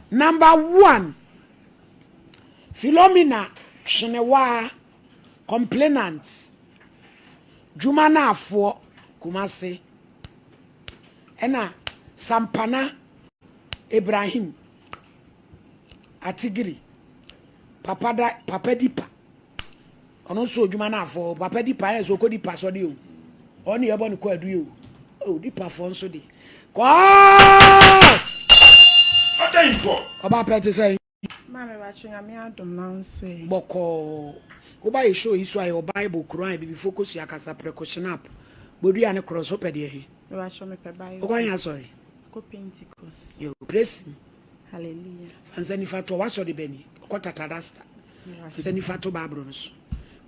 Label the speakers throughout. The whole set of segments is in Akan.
Speaker 1: Number 1, Philomena Shenewa complainants. Jumana for Kumase. Ena Sampana Ibrahim Atigiri Papa Dipa. Ono so Jumana for Papa Dipa so ko Dipa so de o. Oni ebo ni ko adu o. Oh Dipa for so de. Ko! Oba pete say
Speaker 2: Mama ba chinga me adom na nso e.
Speaker 1: Boko. Oba ye show isu ayo Bible Quran bi focus ya kasa precaution up. Bodu ya ne cross up de he.
Speaker 2: Me ba show me pe Bible.
Speaker 1: Okwanya sorry.
Speaker 2: Ko Pentecost.
Speaker 1: Yo praise.
Speaker 2: Hallelujah.
Speaker 1: Fanzani fato waso de beni. Ko tatarasta. Fanzani fato Bible no so.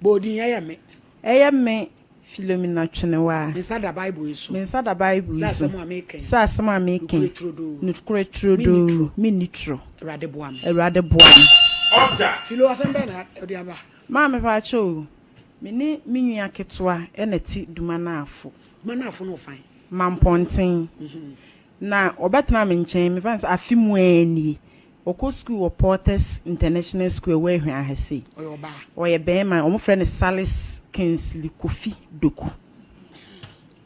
Speaker 1: Bodi ya me.
Speaker 2: Eye me Philomena Chenewa.
Speaker 1: Inside the Bible is.
Speaker 2: Inside the Bible is. Sa asem ameken. Nukure trodo. Minitro.
Speaker 1: Erade boam.
Speaker 2: Erade boam.
Speaker 1: Order. Philo asembe na odi aba.
Speaker 2: Ma me pa cho. Me ni minua ketwa enati duma na afo.
Speaker 1: Duma na afo no fine.
Speaker 2: Mamponten. Na obetena me nchen me fans afimu ani. Oko school or Porters International School where he ahese.
Speaker 1: Oyoba.
Speaker 2: Oye bema omo friend Salis Kinsley Kofi Doku.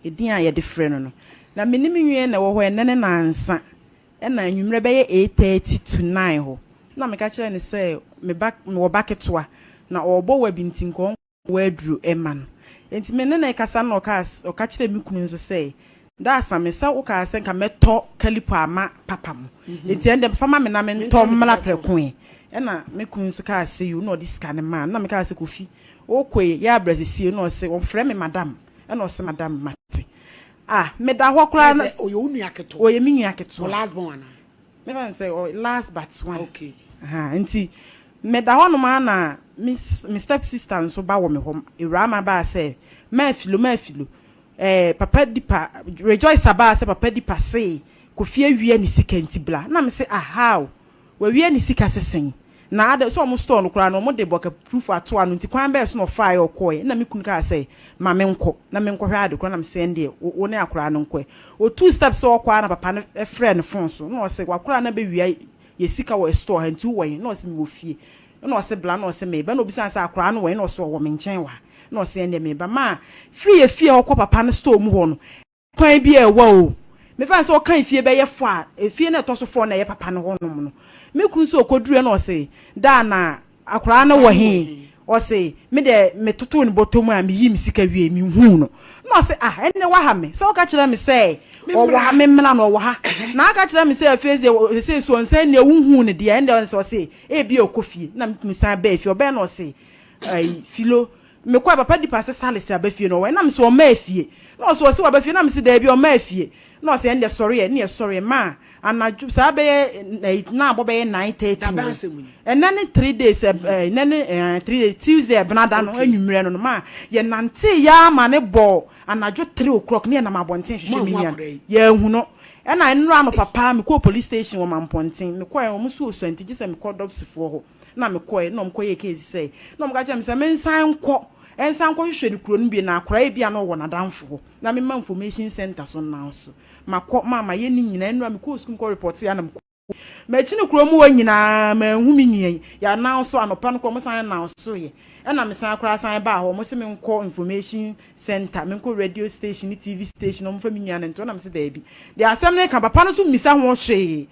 Speaker 2: Edin a ye de friend no. Na me ni menwie na wo ho enene na ansa. E na anwumre be ye 8:30 to 9 ho. Na me ka kire ni say me wo baketwa na obo wa bintinko wa aduru ema no. Enti me ne na kasa na o ka kire me kunu nso say da asamesa wo ka asen ka meto kalipo ama papa mo enti ende fama me na me nto mla prekon e na me kun so ka ase you no this kind man na me ka ase kofi o kwe ya brasisi no se wo frɛ me madam e na o se madam mate me da ho kra na
Speaker 1: oye unu aketo
Speaker 2: oye mi nu aketo
Speaker 1: last born na
Speaker 2: me ban say last but one
Speaker 1: okay
Speaker 2: enti me da ho no ma na me step sister nso ba wo me ho Irama ba say ma filo Papa Dipa rejoice about say Papa Dipa say Kofi awie ni sika ntibla na me say how we wie ni sika sesen na ade so mo store no kra no mo de boka proof ato anu nti kwan be so no fire okoe na me kunu ka say ma me nko na me nko hwe ade kra na me say ndie wo ne akra no nko o two steps so okwa na papa no friend phone so no say wakra na be wie ye sika wo store ha nti wo no say me wo fie no say bla no say me ba no bisa say akra no wo no so wo me nchen wa no say ndie me ba ma free fie okwa papa no store mu ho no kwan bi e wa o me fa so kan fie be ye fo a fie na to so fo na ye papa no ho no me kun so okodure na o say da na akra na wo he o say me de me toto ni botomu a me yi mi sika wie mi hu no say enne wa ha me so ka kire me say o wa me mla no wa ha na ka kire me say face de say so nsan ne hu ne de ende so say e bi okofie na me san ba fie o be no say filo me kwa papa di passe Salis abafie no we na me so o ma fie no so wa abafie na me se da bi o ma fie no say ende sorry e ne sorry ma anaju sa be na abobe 9:30 and then 3 days then 3 days Tuesday benada no anwumre no ma ye nante ya ma ne bo anaju 3 o'clock ne na mabonten hwehwe mi ya hu no e na nra no papa me ko police station wo mamponten me ko e wo so so anti gise me ko dopsifo ho na me ko e no me ko ye case say no me ga je me say me nsan ko ensan ko hwehwe ni kuro no bi na akora e bia no wo na danfo ho na me ma information center so na so mama ye ni nyina enura me ko school ko report ya na me ma chi ni kuro mu wa nyina ma hu mi nwie ya na so anopa no ko mo san na so ye e na me san akora san ba ho mo se me nko information center me nko radio station ni TV station mo fa mi nwie na nto na me se da bi de asem ne ka papa no so misa ho hwe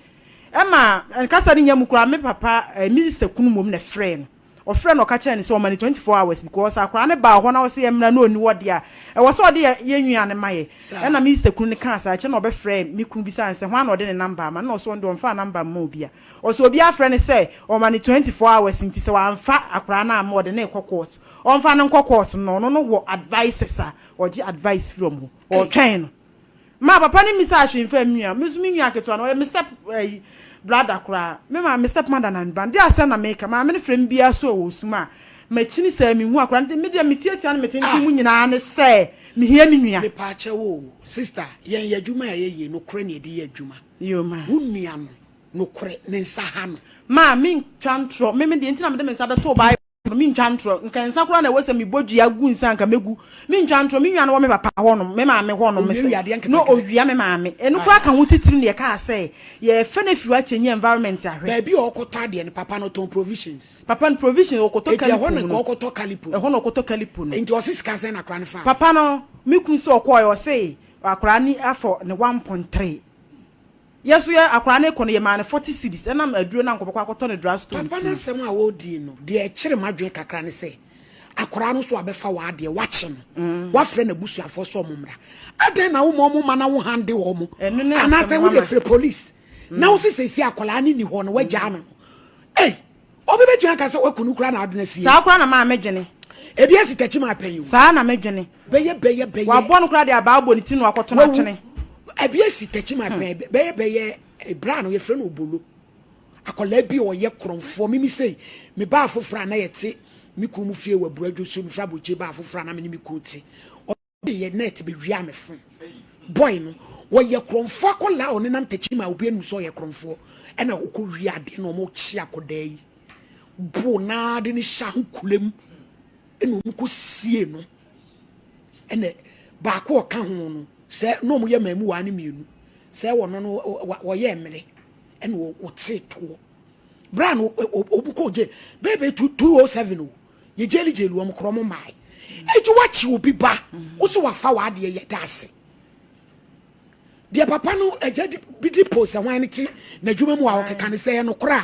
Speaker 2: e ma nkasa ni nyam kura me papa minister kunu mom na friend o friend o ka cha ni so mani 24 hours because akora ne ba ho na o se emna na oni wode a e wo so de ye nwua ne maye e na minister kunu ne ka sa cha na o be friend mi kunu bi san se ho na o de ne number ma na o so ndo mfa number ma obi a o so obi a friend say o mani 24 hours nti se wa mfa akora na ma o de ne court o mfa ne court no wo advices a o gi advice from ho o twen no ma papa ni mi sa ahwe mfa nwua mi nwua keto na o me step brother kra me ma me step mother na band dia say na make ma me frem bia so wo suma ma chini say mi hu akra me dia metietia na metenti mu nyina ne say me hia mi nua
Speaker 1: me pa che wo sister yen yadwuma ya ye no kra ne di yadwuma
Speaker 2: yo ma
Speaker 1: wunua no kra ne nsa ha no
Speaker 2: ma me twantro me de ntina me de me nsa be to Bible mi ntwantro nka nsa kura na wese mi bodua gu nsa nka megu mi ntwantro mi nwa na wo me papa ho no me maame ho no no owia me maame enu kura ka ho titiri ne ka say ye fe na fiwa chenye environment ahwe
Speaker 1: baby okota de ne papa no ton provisions
Speaker 2: papa no provision okoto kalipo
Speaker 1: e ho okoto kalipo
Speaker 2: e ho okoto kalipo no
Speaker 1: nti osis ka say na kra ne fa
Speaker 2: papa no mi kun so okoy o say akra ni afọ ne 1.3 yesu ya akra ne kono ye ma ne 40 cedis na aduro na nkobekwa akoto ne drugstore
Speaker 1: papa na sem a wo di no de e kire madwe kakra ne say akra no so abefa wa de wache no wa frɛ na busuafo so omumra adan na wo mo ma na wo hande wo mo ana say wo de frɛ police na wo sisi akola ni ho no wagya no eh obi betu aka say wakunu kura na adona sie
Speaker 2: sa akra na ma medwene
Speaker 1: ebi asi tachi ma panyu
Speaker 2: sa na medwene
Speaker 1: beye
Speaker 2: wa bo no kura de aba abo ni ti no akoto na twene
Speaker 1: ebi asi tachi ma pan beye bra no ye frɛ no obolo akola bi o ye kromfo mimi sei me ba afofra na yete mi ku mu fie waburadwo so mi fra boche ba afofra na me ni mi ku ti o ye net be wia me fon boy no wo ye kromfo akola oni nam tachi ma obi enu so ye kromfo e na okọ wi ade no mo chi akoda yi bo na de ni sha kulem enu mu ko sie no ene ba ko ka ho no se no mo ye mamu wa ne mienu se wo no wo ye emre ene wo teto bra no obuko je bebe 207 o ye jeli wo mkro mo mai eju wachi obi ba wo so wafa wa de ye dase de papa no eje bidi post wan ti na dwuma mu a wo keka ne se no kra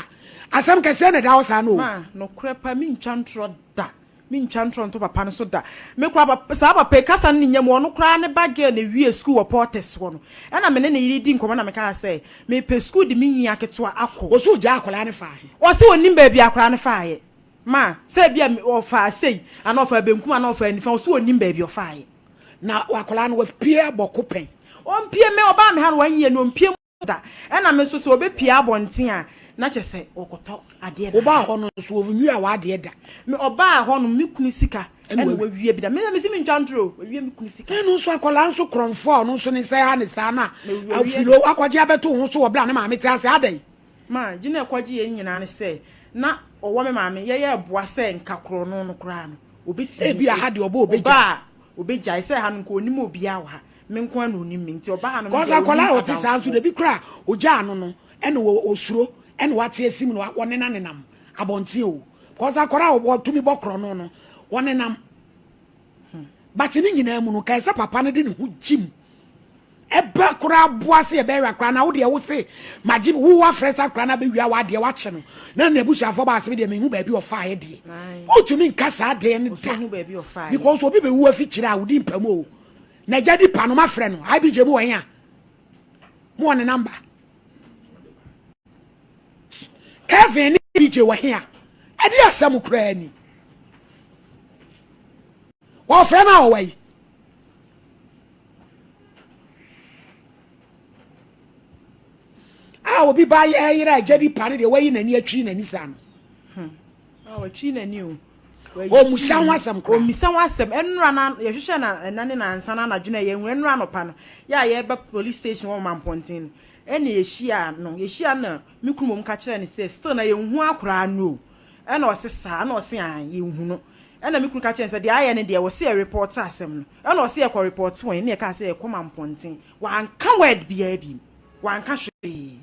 Speaker 1: asam kese na da wo sa no
Speaker 2: ma no kra pa mi ntwantro da mi ntwantro to papa no so da me kra sa papa kasa ne nyam wo no kra ne bage na wie school wo porters wo no e na me ne yiri di nkomo na me ka say me pe school di mi nyi aketo akọ
Speaker 1: wo so ja akola ne fa he
Speaker 2: wo se onim ba bia akora ne fa he ma se bia o fa sei ana o fa benkum ana o fa nifa wo se onim ba bia o fa he
Speaker 1: na akola no wo pie bokopen
Speaker 2: on pie me oba me ha no wan ye no pie da e na me so se obe pie abonten a na chese okoto ade na
Speaker 1: oba ho no so ovu a wa ade da
Speaker 2: me oba ho no me kunu sika ene we wie bi da me si me ntwantro we wie me kunu sika
Speaker 1: enu so akola nso kromfo no so ne sai ha ne sa na afilo akwaje abeto ho so wo bla na ma me ti ase adai
Speaker 2: ma gina kwaje ye nyina ne se na owo me maame ye ye boa se nkakro no no kra no obi ti
Speaker 1: e bi ha de oba obeja
Speaker 2: obeja se ha no ko onim obi a wa me nko na onim me nti oba ha no
Speaker 1: ko za akola o ti sa nso de bi kra oja ano no ene wo osuro ene wate asim no wone na nenam abonte o ko za akola o tumi bokro no no wone nam bati ni nyina mu no kai sa papa no de ne hu jim eba kura boase ebe wa kra na wo de wo se magim wo wa fresa kra na be wia wa de wa che no na na busuafo ba ase de me hu ba bi ofa ye de o tumi nkasa de ne da because obi be wu afi kire a wo di mpam o na jadi pa no ma frɛ no ai bi je mu wan ya mu on number Kevin ni bi je wan ya ade asam kura ni wo frɛ na o wai obi ba yira jadi pa ne de wayi nani atwi nani sa no
Speaker 2: atwi nani o
Speaker 1: musa wasam kra
Speaker 2: o misa wasam enura na ye hwehwe na nane na ansa na adwena ye enura no pa no ya ye ba police station wo mampontin ene ye hia na mikrumom ka kire ne se still na ye hu akora no ene osesa na ose an ye hu no ene mikrum ka kire se de aye ne de wo se report asem no ene ose ye ko report won ne ka se ye ko mampontin wa anka word bia bi wa anka hwe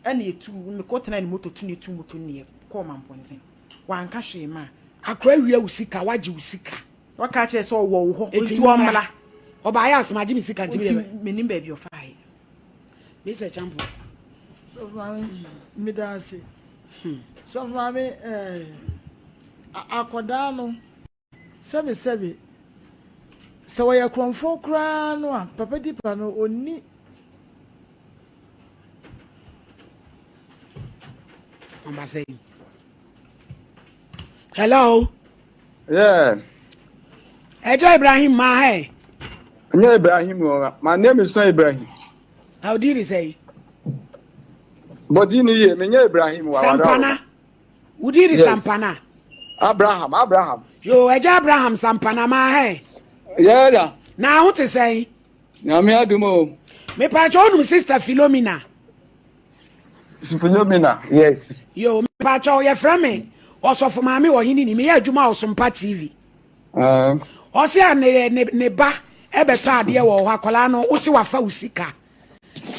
Speaker 2: ene ye tu me ko tena ni moto tu ne tu moto ne ko mampontin wanka hwe ma
Speaker 1: akra wia usika waji usika
Speaker 2: waka che so wo ho nti wo mla
Speaker 1: oba ya asmaji mi sika ntimi de
Speaker 2: menim ba bi ofai
Speaker 1: me se champo
Speaker 3: so mami mi da se so mami akoda no sebe se wo ye kromfo kra no a papa dipa no oni
Speaker 1: amba say hello.
Speaker 4: Yeah.
Speaker 1: Ejo Ibrahim ma hey.
Speaker 4: Anya Ibrahim. My name is not Ibrahim.
Speaker 1: How did he say?
Speaker 4: But you need me Ibrahim.
Speaker 1: Sampana. Who did Sampana?
Speaker 4: Abraham.
Speaker 1: Yo, Ejo Abraham Sampana ma hey.
Speaker 4: Yeah.
Speaker 1: Now what to say?
Speaker 4: Na me adumo.
Speaker 1: Me pa cho sister Philomena.
Speaker 4: Philomena. Yes.
Speaker 1: Yo, me pa cho ye from me. also for mami or hini me ya adwuma o Sompa TV o se ne ba ebeto ade wo akola no wo se wafa usika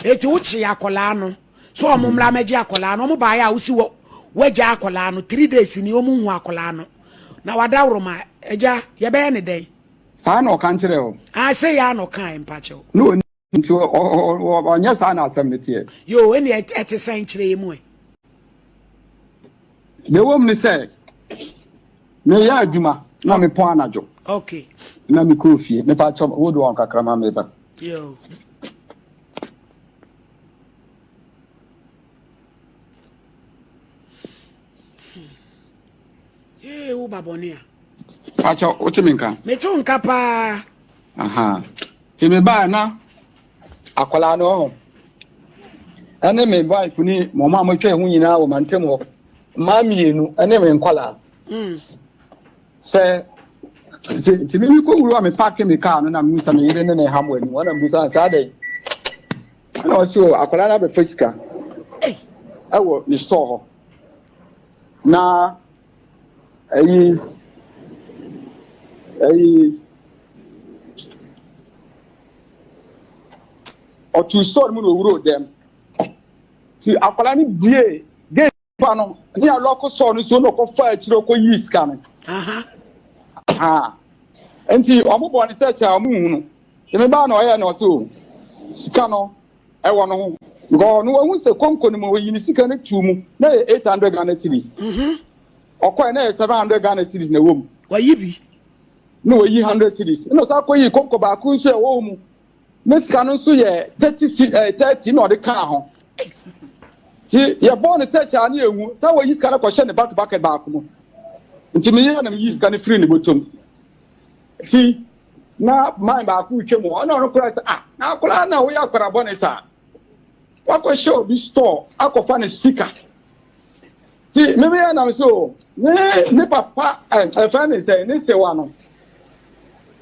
Speaker 1: eti uchi akola no so omumla meji akola no mo ba ya wo si wo waja akola no 3 days ni omu hu akola no na wadawro ma eja ye be ne den
Speaker 4: sa na o kan kire o
Speaker 1: say ya no kan empache
Speaker 4: no nti o nya sa na asem ne tie
Speaker 1: yo eni ete san kire mu
Speaker 4: ne wom ni say me ya adwuma na me pon anajo
Speaker 1: okay
Speaker 4: na me ko fie me pa chom wo do on kakra ma me ba
Speaker 1: yo wo babonia
Speaker 4: acha o chiminka
Speaker 1: me to nka pa
Speaker 4: aha ti me ba na akola no ho ene me wife ni mo ma mo twa hu nyina wo mantem ho ma mienu ene me nkola se ti me ko wuro me park me car no na me sa me yire ne hamwe ni wana mbusa sa dai ana o so akola na be fisika ewo ni store ho na ayi o tu store mu no wuro dem ti akwala ni bie gate pa no ni a local store no so no ko fa akire ko yi ska no enti omobo ni search a mu hu no me ba na o ya na so ska no e wo no ho go no hu se konko ni mo yi ni sika ne tu mu na 800 Ghana cedis okwa na 700 Ghana cedis na wo mu
Speaker 1: wa yibi
Speaker 4: no we yi 100 cedis no sa ko yi konko ba ku so e wo mu Meska no so ye 30 no de ka ho ti ye born search ani ewu ta we yiska na ko hye ne back ba ko mo nti me ye na me yiska ne free ne botom ti na mind ba ku twem ona no kura say na kura na wo ya kwara born sa wa ko show bi store akofa ne sika ti me ye na me so ne papa fa ne say ne se wa no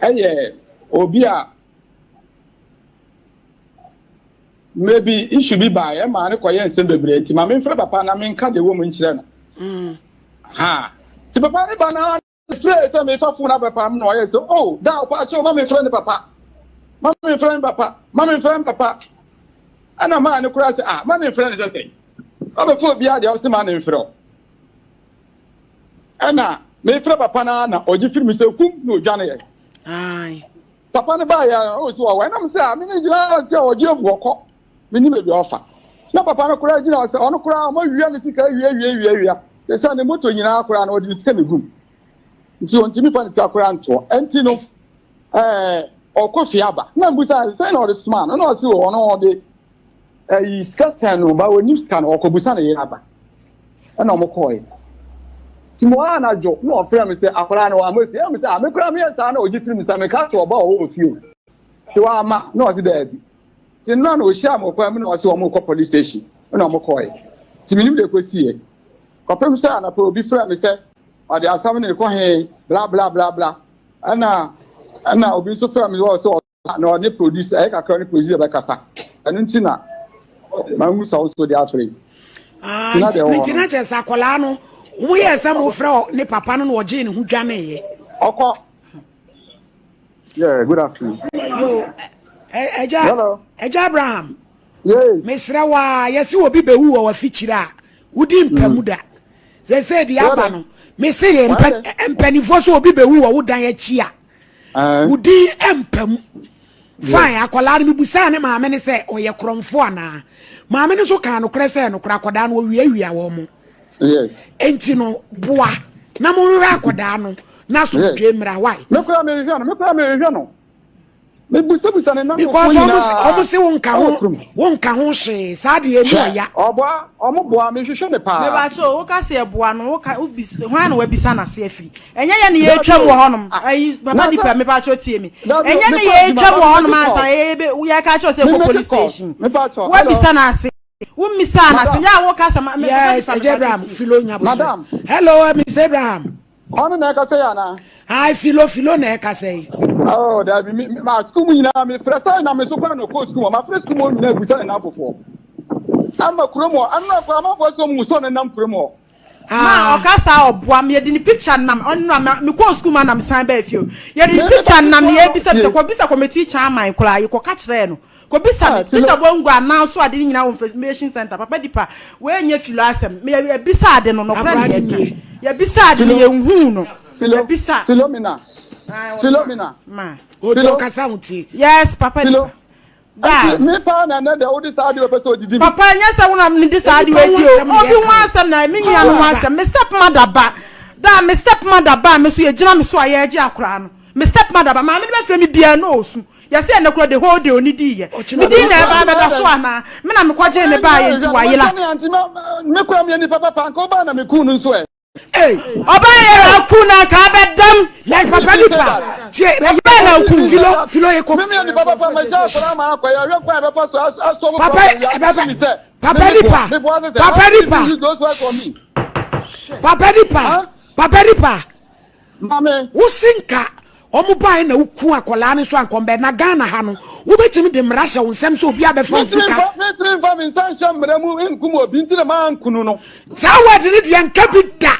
Speaker 4: eye obi a maybe it should be by a man ko yen sem bebre ti ma me mfre papa na me nka de wo mu nkire no ti papa ne ba na fre se me fa fu na papa no ye so oh da pa che ma me mfre ne papa ma me mfre ne papa ana ma ne kura se ma me mfre ne se se o be fu bia de o se ma ne mfre ana me mfre papa na oji film se kum no dwane ye
Speaker 1: ai
Speaker 4: papa ne ba ya o so wa na me se me ne jira te oji obuoko mini me bi offer na papa no kura gina se ono kura mo wiya ne sika wiya se sa ne moto nyina kura na odi sika ne gum nti on timi fa ne sika kura nto enti no okofi aba na mbusa se na odi smart no o se ono odi yi sika san no ba woni sika no okobusa na yira aba na mo koy ti mo ana jo no ofre me se akura na wa mo se me se me kura me sa na oji film sa me ka to oba o ofio ti wa ma no o se da bi ti no na o sha mo kwa me na o se o mo ko police station na o mo koy ti mi nim de kwesi e ko pem sa na po obi fra me se o de asam ne ko he bla bla bla bla ana obi so fra me o se na o ne producer e ka kra ne producer be kasa anu nti na ma mu sa o so de afre
Speaker 1: ntina che sa kola no wo ye sa mo fra ne papa no oje ne hu dwane ye
Speaker 4: oko yeah good afternoon
Speaker 1: yo
Speaker 4: hello
Speaker 1: eja Abraham
Speaker 4: yes
Speaker 1: mesra wa yesi obi bewu wa fichira udi mpamu da se di aba no me se ye mpanifo so obi bewu wa wodan achi a udi empamu fine akola no bibusa ne maame ne se oye kromfo ana maame ne so kan no kre se no kra akoda no wiawia wo mo
Speaker 4: yes
Speaker 1: enti no boa na mo hwe akoda no na so dwemra why
Speaker 4: me kura me hwe no me busa ne na
Speaker 1: because almost say wonka ho hwe saade emu oya
Speaker 4: omo boa me hwehwe ne pa
Speaker 2: me ba cho wo ka se eboa no wo ka ubisa hwan na wabisa na se afiri enye ye ne ye twam wo honom ayi baba di pa me ba cho tie mi enye ne ye twam wo honom asa ebe wo ya ka cho se ko police station wabisa na se wo misa na se ya wo ka sa me
Speaker 1: yes Abraham filo nya bo madam hello Mr. Abraham
Speaker 4: ono na ka say ana
Speaker 1: ai filo na ka say
Speaker 4: oh that be ma school mu nyina me fresa na me so kwa no ko school ma fresa school mu nyina busa na afofo ama kromo anna kwa ma fo so mu so na nam kromo
Speaker 2: Ma okasa oboa me di ni picture nam onno me ko school man nam san ba afio. Ye di picture nam ye bisa committee chairman kura ye ko ka kire no. Ko bisa picture bongo announce ade ni nyina wo information center papa dipa we nya filo asem me bisa ade no friend ye bisa ade ye hu no. Bisa
Speaker 4: Philomena
Speaker 2: ma
Speaker 1: Ojo kasa unti.
Speaker 2: yes papa dipa da
Speaker 4: me pa na na the old side we person didi
Speaker 2: papa nya se wona me dis ade we di o obi wan asem na me nya no asem me step mother ba da me step mother ba me so ye gina me so aye agi akora no me step mother ba ma me be fe me bia no osu ya se na kro the whole day oni di ye me di na ba be da so ana me na me kwaje ne ba ye nti wa yela
Speaker 4: me kura me ni papa nko ba na me ku nu nso
Speaker 1: Hey,
Speaker 2: oba ye akuna ka be dam
Speaker 1: like papa dipa. Tie be na ku filo ye ko.
Speaker 4: Me ni papa ma ja fara ma akoya we kwa be fa so
Speaker 1: Papa dipa.
Speaker 4: Mame
Speaker 1: Usinka omubai na uku akola ne so ankombe na Ghana ha no wobetimi de mrasha wonsem so obi abefa nsika
Speaker 4: me trim fa me sansham mramu enkum obi ntire ma ankunu no
Speaker 1: za word ne de anka bi da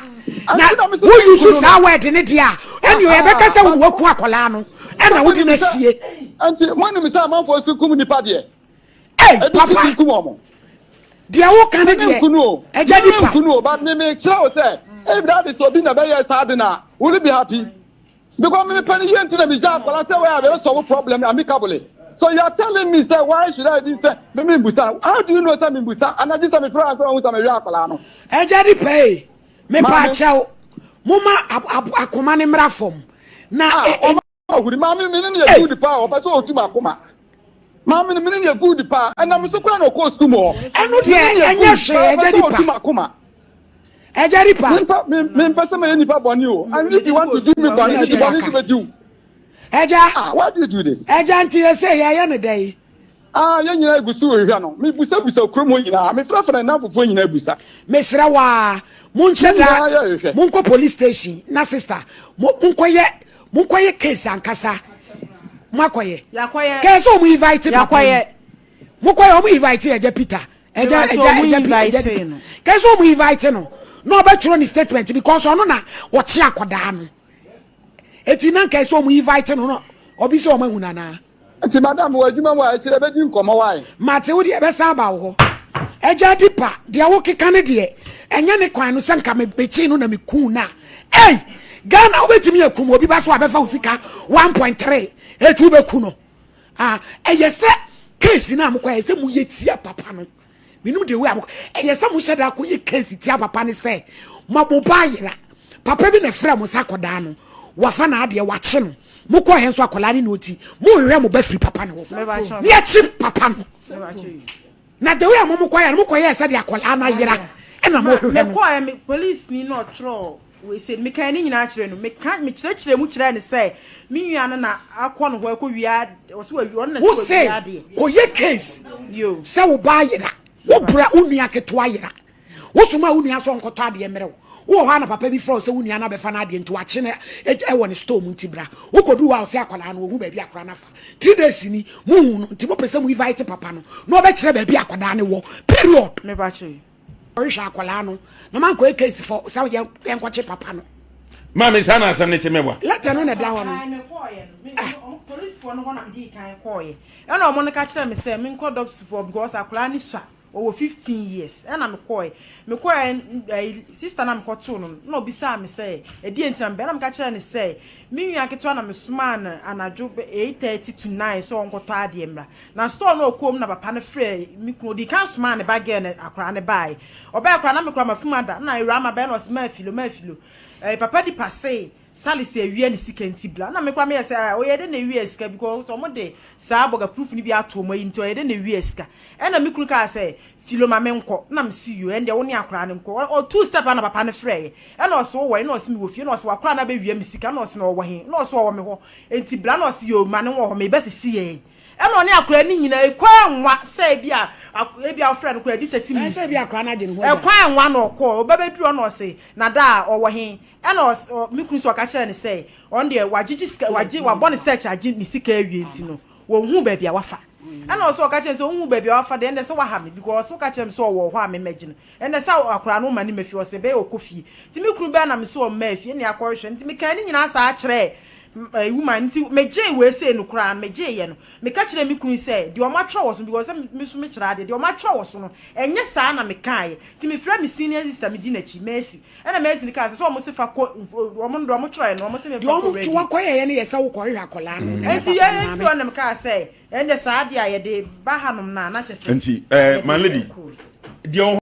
Speaker 1: na wo yusu za word ne de a eni o yebeka se wo waku akola no ena wodi na sie
Speaker 4: anti monu mi sa manfo su kum nipa de
Speaker 1: papa de wo kan de eja dipa
Speaker 4: nkunu but me kira o say if that is obi na be yes sad na will be happy because me penny you enter me job but I say we have solve problem amicably. So you are telling me say why should I be say me busa? How do you know say me busa? And I just say me friend say we say me akola no.
Speaker 1: Eja di pay. Me pa chaw. Muma akoma ne mra fom. Na
Speaker 4: ohuri ma me ne na good pa o pa so otu akoma. Ma me ne na good pa and am so kwa no ko school mo.
Speaker 1: Eno de enye hwe eja di pa. Ejaripa.
Speaker 4: Me person me nipa boni o. And if you want to do me boni, you boni to do.
Speaker 1: Eja.
Speaker 4: Why do you do this?
Speaker 1: Eja anti you say ya ne dey.
Speaker 4: Ya nyina egusu ehwa no. Me busa kromo nyina. Me frafra na fofo nyina busa.
Speaker 1: Me sra wa. Muncheda. Munko police station. Na sister. Munkoye case ankasa. Makoye.
Speaker 2: Yakoye.
Speaker 1: Case o mu invite papa. Yakoye. Munkoye o mu invite Eja Peter. Eja Case o mu invite no. No about any statement because ono na wochi akoda no eti na nka so mu invite no obi so ma huna na
Speaker 4: eti madam wo adwuma mo a kire beji nkomo wai
Speaker 1: mate wo de be sa ba wo eja dipa de wo keka ne de enye ne kwan no sanka me bechi no na me ku na Ghana obetimi akum obi ba so abefa usika 1.3 etu be ku no eyese case na amkwa ese mu yetia papa no minum de we aboko eyesa mu sheda ko ye case tia papa ne say maboba yira papa bi na fra mu sakoda no wafa na ade wache no mukọ he nso akola ne oti mu hwe mu ba firi papa ne ho ne achi papa no na de we amukọ ya mukọ ye esa de akola na yira ena mo hwe
Speaker 2: me ko me police ni no tro we say me kan ni nyina kire no me kan me kire mu kire ne say me nua na akọ no ho akọ wia so wa wi on na so wia de
Speaker 1: o ye case
Speaker 2: yo
Speaker 1: se wo ba yira wo bra unua keto ayira wo suma unua so nkoto ade mere wo ha na papa bi fro se unua na be fa na ade nti wache na e woni store mu ntibra wo kodu wa se akola na wo hu ba bi akora na fa 3 days ni mu hu no nti mo pese mu invite papa no no obe kire ba bi akoda ne wo period
Speaker 2: me ba che
Speaker 1: orisha akola no na man ko case for se ye enkoche papa no
Speaker 5: mama sana asam ne temebwa
Speaker 1: leta no na da ho no
Speaker 2: police for no na di kan koye e na omo ne ka kire me say me nko docs for because akola ni sha over 15 years and I'm me sister na me koto no na obi sa me say e di entina me na me ka kire ne say me nwa keto na me suma na anajo 8:30 to 9 so onkoto ade mra na store na okom na papa ne frɛ me kunu di kan suma ne bag ne akora ne bai oba akora na me kora mafumada na ira ma ba na osma afilo papa di passe Salis a real sick bla. Na me kwa me say o ye de na wieska because so mo de sa boga proof ni bi ato mo into ye de na wieska. E na me kunu ka say filo ma me nko na me see you and de wo ne akora ne nko o 2 step na papa ne frɛ ye. E na so wo na so me wo fie na so akora na be wie me sika na so na wo he na so wo me ho enti bla na so yo ma ne wo ho me be sisi ye. E na ne akora ni nyina e kwa nwa say bia frɛ no kwa di 30 minutes.
Speaker 1: Say bia akora na je ne ho.
Speaker 2: E kwa nwa na okọ o be duro na say na da o wo he ena me kunu so ka kire ne say on de wagigi wa born search agi ni sika awie ntino wo hu ba bia wafa And also catch him so baby offer the end so what have me because so catch him so or me imagine and the saw akra no mani me feel say be o kofi ti me kunu be na me so mafi ne akwahwe nti me kan ni nyina sa akere woman nti me je we say no kra me je ye no me ka kire me kunu say de o ma tro wo so because me so me kira de o ma tro wo so no enye sa na me kan ti me fra me senior sister me di na chi Mercy and na Mercy ni ka say so mo se fa ko o mo ndo mo tro no mo se me fa ko
Speaker 1: ready do kwa ye ne ye sa wo ko hwe akola no
Speaker 2: nti ye fi on me ka say and the sad ya de bahanum na chese
Speaker 5: nti my lady dia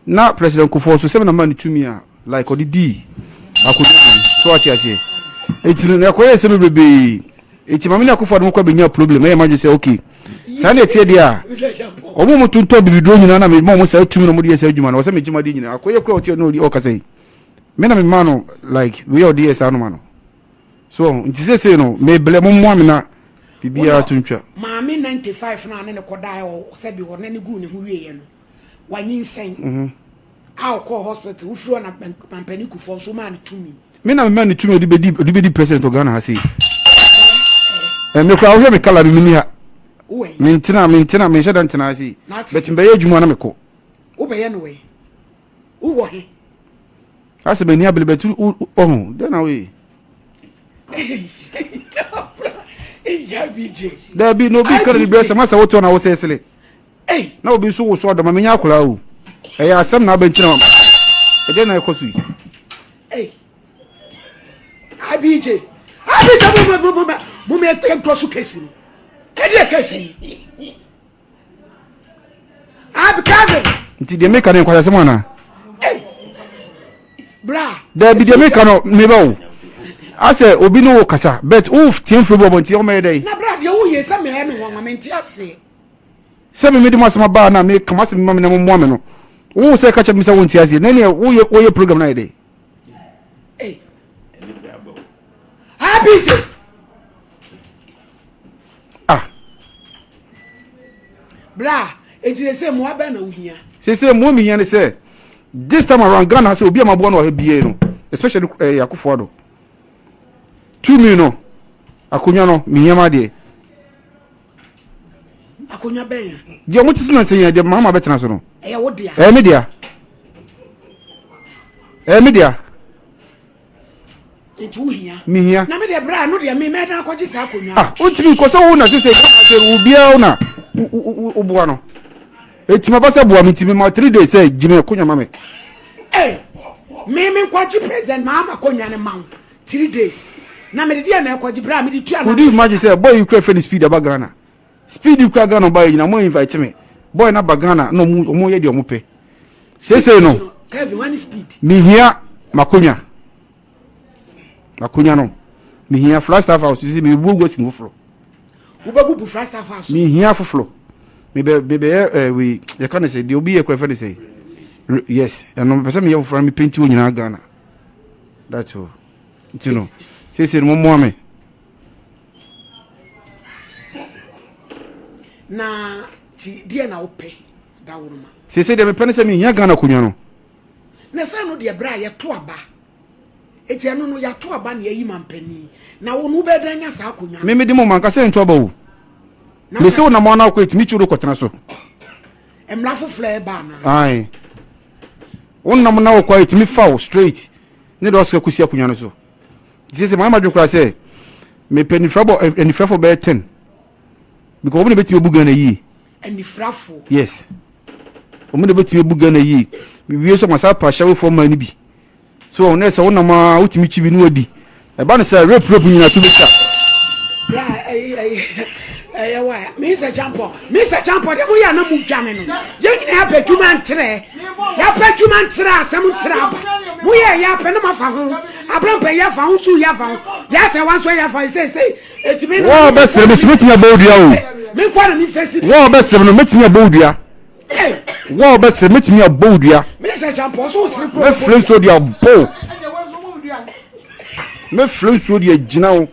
Speaker 6: na president Kufo so seven man to me like odidi akodo so ati etiri na koye se bebe eti mama na Kufo no kwa benya problem e ma je say okay sa na tie dia omo mutunto bibido nyina na me mo say tumi no mo de say adwuma na wo say me juma de nyina akoye kura otie no o ka say me na me ma no like we all dey say no ma no so nti say no me ble mo mo amena bibia tuntwa
Speaker 1: maame 95 na ne koda o say bi wo ne gu ne hu wie ye no wanyin sen aw ko hospital wo firo na pampani Kufo so ma ne tumi
Speaker 6: me na me ma ne tumi odi bedi president Ghana ha say me kwa wo me kala me ni ha mintina me sheda ntina say but mbe ye adwuma na me ko
Speaker 1: wo be ye no we wo he
Speaker 6: ase be ni abele betu oh then away
Speaker 1: ya bije
Speaker 6: there be no be carry be say masa woto na wo say sele na obi so wo so do ma menya akura o ya asem na bentina e de na ekosu
Speaker 1: abije mo me cross case ni e de case Kevin
Speaker 6: nti de make na kwasa sem na
Speaker 1: bra
Speaker 6: there be de make no me ba o ase obi no wo kasa but uf team fo bo nti o me dey
Speaker 1: na bra de wo ye se me he me won me nti ase
Speaker 6: se me di masama ba na me kama se me na mo mo me no wo se ka che me se won ti ase na ne wo ye program na dey
Speaker 1: happy bra ejire se mo aba na uhia
Speaker 6: se mo mi yan ne se this time around Ghana se obi amabo na o he bie no especially Akufo do 2 million no akonya no mi yama de
Speaker 1: akonya ben ya
Speaker 6: de mo tisu na se yan de mama betena so no
Speaker 1: wo dia
Speaker 6: media
Speaker 1: etu uhia
Speaker 6: mi hia
Speaker 1: na me de bra no de me da akogye sa akonya
Speaker 6: untimi ko so wo na se Ghana se ubia na ubuwa no etima basa buwa mitimi ma 3 days say jime akonya mame
Speaker 1: me kwachi president mama akonya ne mawo 3 days na me de na akogye bra me de tua na
Speaker 6: would you imagine say boy you crave speed about Ghana speed you crave Ghana boy na mo invite me boy na ba Ghana no mo ye de o mo pe say no
Speaker 1: Kevin one speed
Speaker 6: mi hia makonya no mi hia flash staff house see me bugo sin wofro
Speaker 1: Ubabu frasta fast.
Speaker 6: Me here for flow. Maybe we you can say the obi e kwa fa say. Yes, and no person me here for me paint you nyina Ghana. That's all. You know. Say mo me.
Speaker 1: Na ti dia na ope da woruma.
Speaker 6: Say dem pen say me here Ghana kunwa no.
Speaker 1: Na say no de bra ye to aba. Eti anu no ya to aba na yi mampani. Na wo no be dan nya sa kunwa.
Speaker 6: Me di mo man ka say nto aba wo. Me say na mo na ko etimi churu ko tena so.
Speaker 1: Emla fofle ba na.
Speaker 6: Ai. Wonnam na wo ko etimi fa straight. Ne do so kusi akunwa no so. Say my madwe kra say me penifrabo enifrafo be 10. Because omo ne betimi buga na yi.
Speaker 1: Enifrafo.
Speaker 6: Yes. Omo ne betimi buga na yi. Me wie so masa pa shawe for man bi. So na say wonnam a utimi chibi no adi. E ba ne say rape nyina to beta.
Speaker 1: Yeah, why? Mr. Champo, de mo ya na mu dwane no. Ye nyina ya bedwuma ntre. Ya bedwuma ntre asem ntre aba. Mo ya pe na mafa ho. Abrampa ya fa ho su ya fa ho. Ya se wan so ya fa say etimi no.
Speaker 6: Wo be sere me metimi abodua o.
Speaker 1: Me kwa na mi face.
Speaker 6: Wo be sere no metimi abodua. Wo be sere metimi abodua.
Speaker 1: Mr. Champo so sire pro.
Speaker 6: Me friend so dia bo. Me friend so dia gina o.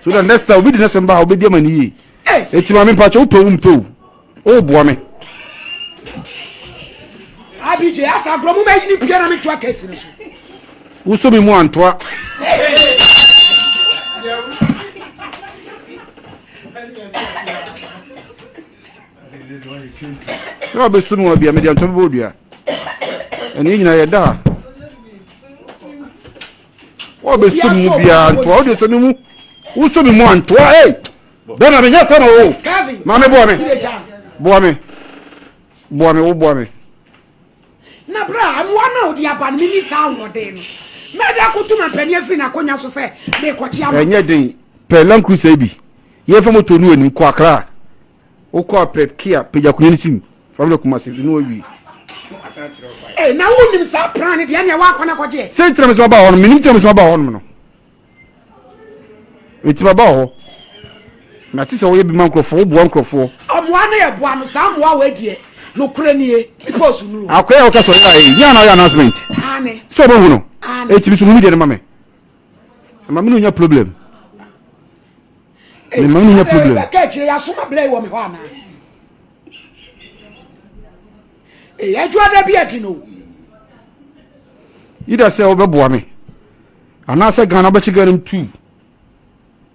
Speaker 6: So the next time we the next time ba obedi amani. Etima me pacho upe o boa me.
Speaker 1: Abije asa gromu me yini pia na me twa kesi no so.
Speaker 6: Uso mi mu antoa. Yo be sunu obi me de antoa be odua. Eni nyina ye da. Wo be sunu bia antoa o de so ni mu. Uso mi mu antoa Bena me nyaka no o. Mame boa me. Boa me.
Speaker 1: Na bra am wana odi aban minister awode no. Me da kutuma pani afri na konya so se me kochi am.
Speaker 6: Enye den pelan cruise bi. Ye fa moto nu ani kwa kra. O kwa prep kia peja kunya ni sim. Family kuma se nu wi.
Speaker 1: Na wonim sa plan de na wa kwana koje.
Speaker 6: Se trem so ba hono, minim trem so ba hono no. Eti ba ho. Na ti se wo ye bi man krofo, wo bo krofo.
Speaker 1: Amwa na ye bo am sa amwa wa die. No kure nie. Because nu.
Speaker 6: Akoya o ka so ya na announcement.
Speaker 1: Ane.
Speaker 6: So bo huno. Eti bi so mu de na mame. Mame no nya problem. Me mame no nya problem.
Speaker 1: Ka chire ya soma blay wo me ho ana. Ajua da bi ati no.
Speaker 6: Ida se obeboa me. Ana se Ghana ba chiganim 2.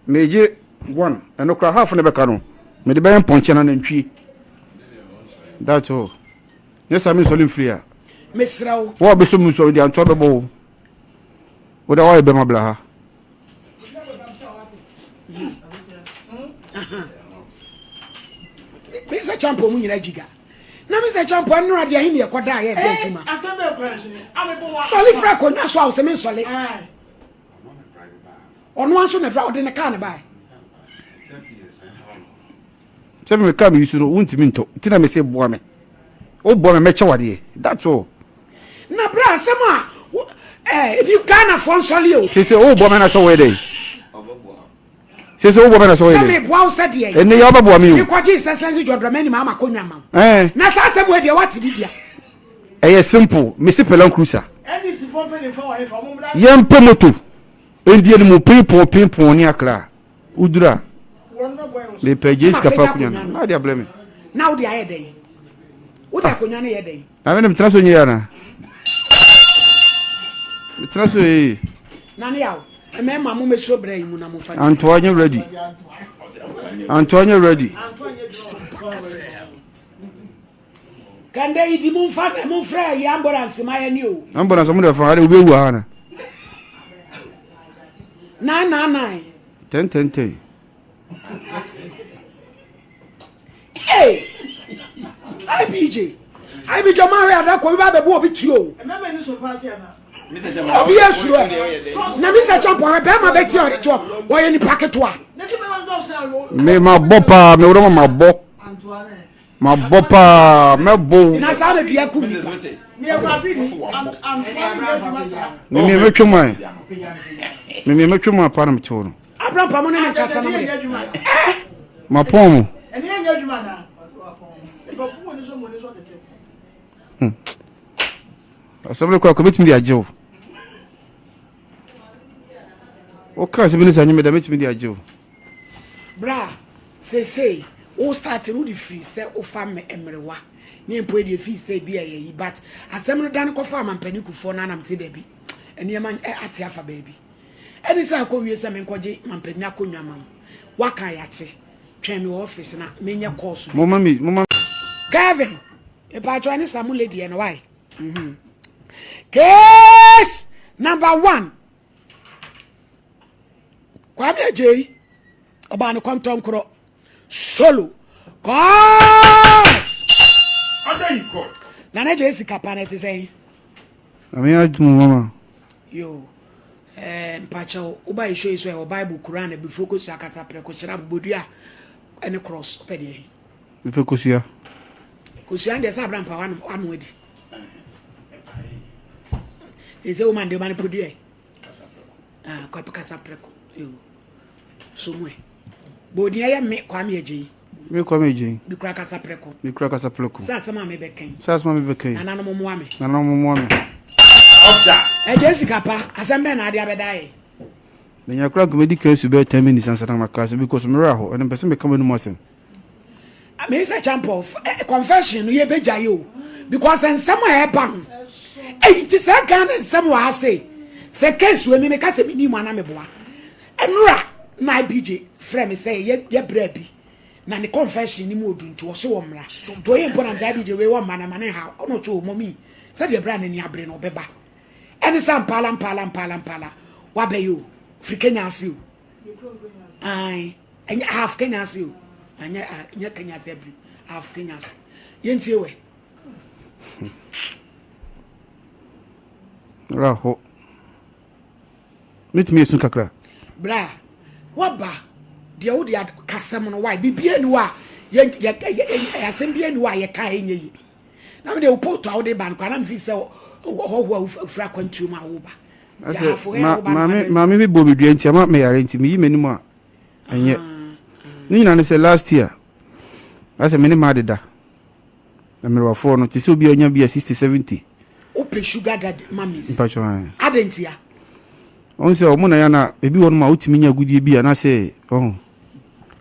Speaker 6: Meje 1 and okra half ne beka no. Me de ben ponche na ntwi. That's all. Yes, I mean so free.
Speaker 1: Mesrawo.
Speaker 6: Wo be so mu so de anto bebo. Wo da wa be mabla ha.
Speaker 1: Mr. Champo mu nyina jiga. Na Mr. Champo no ade ahi ne koda aye de adwuma.
Speaker 3: Asembe kwanso ni. Amebo.
Speaker 1: Soli fra ko na so awo se me soli. Ono anso na fra ode ne ka ne bai.
Speaker 6: Se me ka me yusu no untimi nto. Tina me se boa me. O boa me meche wade. That's all.
Speaker 1: Na bra asema di Ghana fon soli o.
Speaker 6: Se o boa me na so we dey. Se o boa me na so we dey.
Speaker 1: Se me boa o se dey.
Speaker 6: Enne ya oba boa me o.
Speaker 1: Ni kwaji sense jodromani mama konwa mam. Na sa asem we dey what bi dia.
Speaker 6: Eye simple. Me se pelan cruiser.
Speaker 3: Any si fon pe ni fon wa he fon mo mra.
Speaker 6: Yem pe moto. Endie ni mo pimpon ni akra. Udura. Le pages kapa kunya. Na dia blame.
Speaker 1: Na wo dia ye den. Wo dia kunya na ye den.
Speaker 6: Na me traso nyi ya na. Traso e.
Speaker 1: Na ne yawo. Me ma mo meso bra yi mu na mo fa.
Speaker 6: Antoine ready.
Speaker 1: Kande idi mu fra yi ambulance ma ye ni o.
Speaker 6: Ambulance mo de fa ade obewu ha na.
Speaker 1: 999.
Speaker 6: 10.
Speaker 1: Hey! IBJ Mary ada ko ba be bo obi tio.
Speaker 3: Na me ni so pass ya na.
Speaker 1: Obi asuro. Na Mr. Champo ha be ma be tio de cho. Wo ye ni paketo a.
Speaker 6: Me ma bopa me woro ma bo. Ma bopa me bo.
Speaker 1: Na sa na dua kum ni.
Speaker 6: Me metwoma. Me metwoma pa na mto no.
Speaker 1: Abraham pa mo na kasa na me.
Speaker 6: My poem.
Speaker 3: And then you're man.
Speaker 6: Somebody call commit me a job. Okay, 7 minutes and you made me a job.
Speaker 1: Bra, say, all starting with the free, say, oh, family, Emerewa. Near pay the fee, say, be a but as some of the farm and penny could for Nanam say, baby, and your man at Yafa baby. And it's a courier, some encourage Mampenako, your mam. What can I say? Train your office and many a course.
Speaker 6: Mama,
Speaker 1: Gavin, if I join some lady and why? Case number 1. Kwame J. Obano Compton Cro Solo. God!
Speaker 5: Other you call.
Speaker 1: Nana Jessica Panet is saying,
Speaker 6: I mean, I do, Mama.
Speaker 1: You, Pacho, Uba show is where Bible Quran and before Kusaka Precocerab Budia and a cross penny.
Speaker 6: Before Kusia.
Speaker 1: Kusian, there's a ramp one with. They say, woman, the man put you. Copacasa Preco. You. Somewhere. Bodia make Kwame J.
Speaker 6: Me Kwame J.
Speaker 1: The crackers are preco.
Speaker 6: The crackers are preco.
Speaker 1: Sasama me became.
Speaker 6: Sasma me became.
Speaker 1: An animal woman.
Speaker 6: An animal woman.
Speaker 1: A Jessica pa, as a man I the other day.
Speaker 6: Then your crack medical to be 10 minutes and sat on my cousin because Miraho and the person becoming Muslim.
Speaker 1: I mean, it's a jump off a confession, ye beja you. Because in some happen. It is a gun and somewhere say. Say case women make us a minimum ameboa. And ra, my BJ, friend say, ye brebi. Na the confession ni mo dun to so omra. To ye important BJ we one man man how no to mommy. Said the brand ni abre no beba. And some palam. What be you? Free Kenya you. Aye. And half Kenya you. And ya Kenya zebri. Half Kenyas. Yenti we.
Speaker 6: Raho. Meet me soon, Kakra.
Speaker 1: Bra, what ba? The old yard custom on why be no assembly no why ye can't ye. Now they will put out the bank and I'm so frequent to my Uber.
Speaker 6: Mammy Bobby Grant, I'm not married to me anymore. And yet, Nina said last year, as a mini madida. I'm a 4 not to so be on your be a 60-70.
Speaker 1: Open sugar that mammies.
Speaker 6: Patron.
Speaker 1: I didn't hear.
Speaker 6: On say, Monayana, maybe one more to me a good be and I say, oh,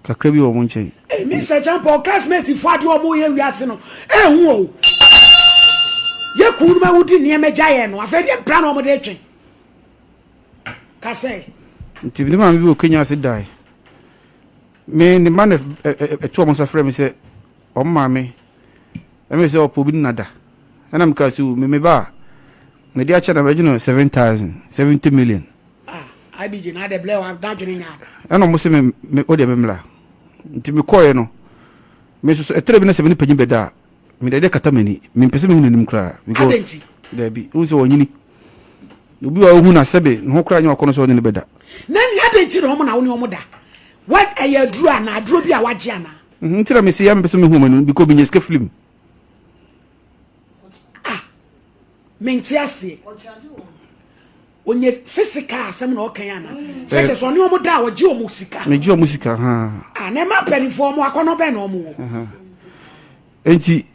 Speaker 6: Kakrabi or Monche.
Speaker 1: Hey, Mr. Champo, classmate, if I do a more we are saying, eh, whoa. You could my wood near me giant, or a very plan of moderation. Casse.
Speaker 6: Till the man will Kenya said die. Man, the man a 2 months of frame said, oh, mammy, I may say, oh, Pubinada. And I'm Cassu, me bar. Me dear channel original 7,000, 70 million.
Speaker 1: I be in the blow I'm dodging out.
Speaker 6: And almost me order memla. To me coy no. Mrs. a terrible 70 penny beda. Me the catamini, me pessimin in him cry. Because there be also one. You be a woman a sebe, no crying your corner in the bed.
Speaker 1: Then you had a woman on your mother. What a year drew and I drew be a wajana.
Speaker 6: Until I see I'm pessimin woman becoming a scaflim.
Speaker 1: Mentiasi. When you physical, some no cayana. Such as on your mother or geomusica.
Speaker 6: Major musica, ha.
Speaker 1: I never penny for more cono ben or more.
Speaker 6: And see,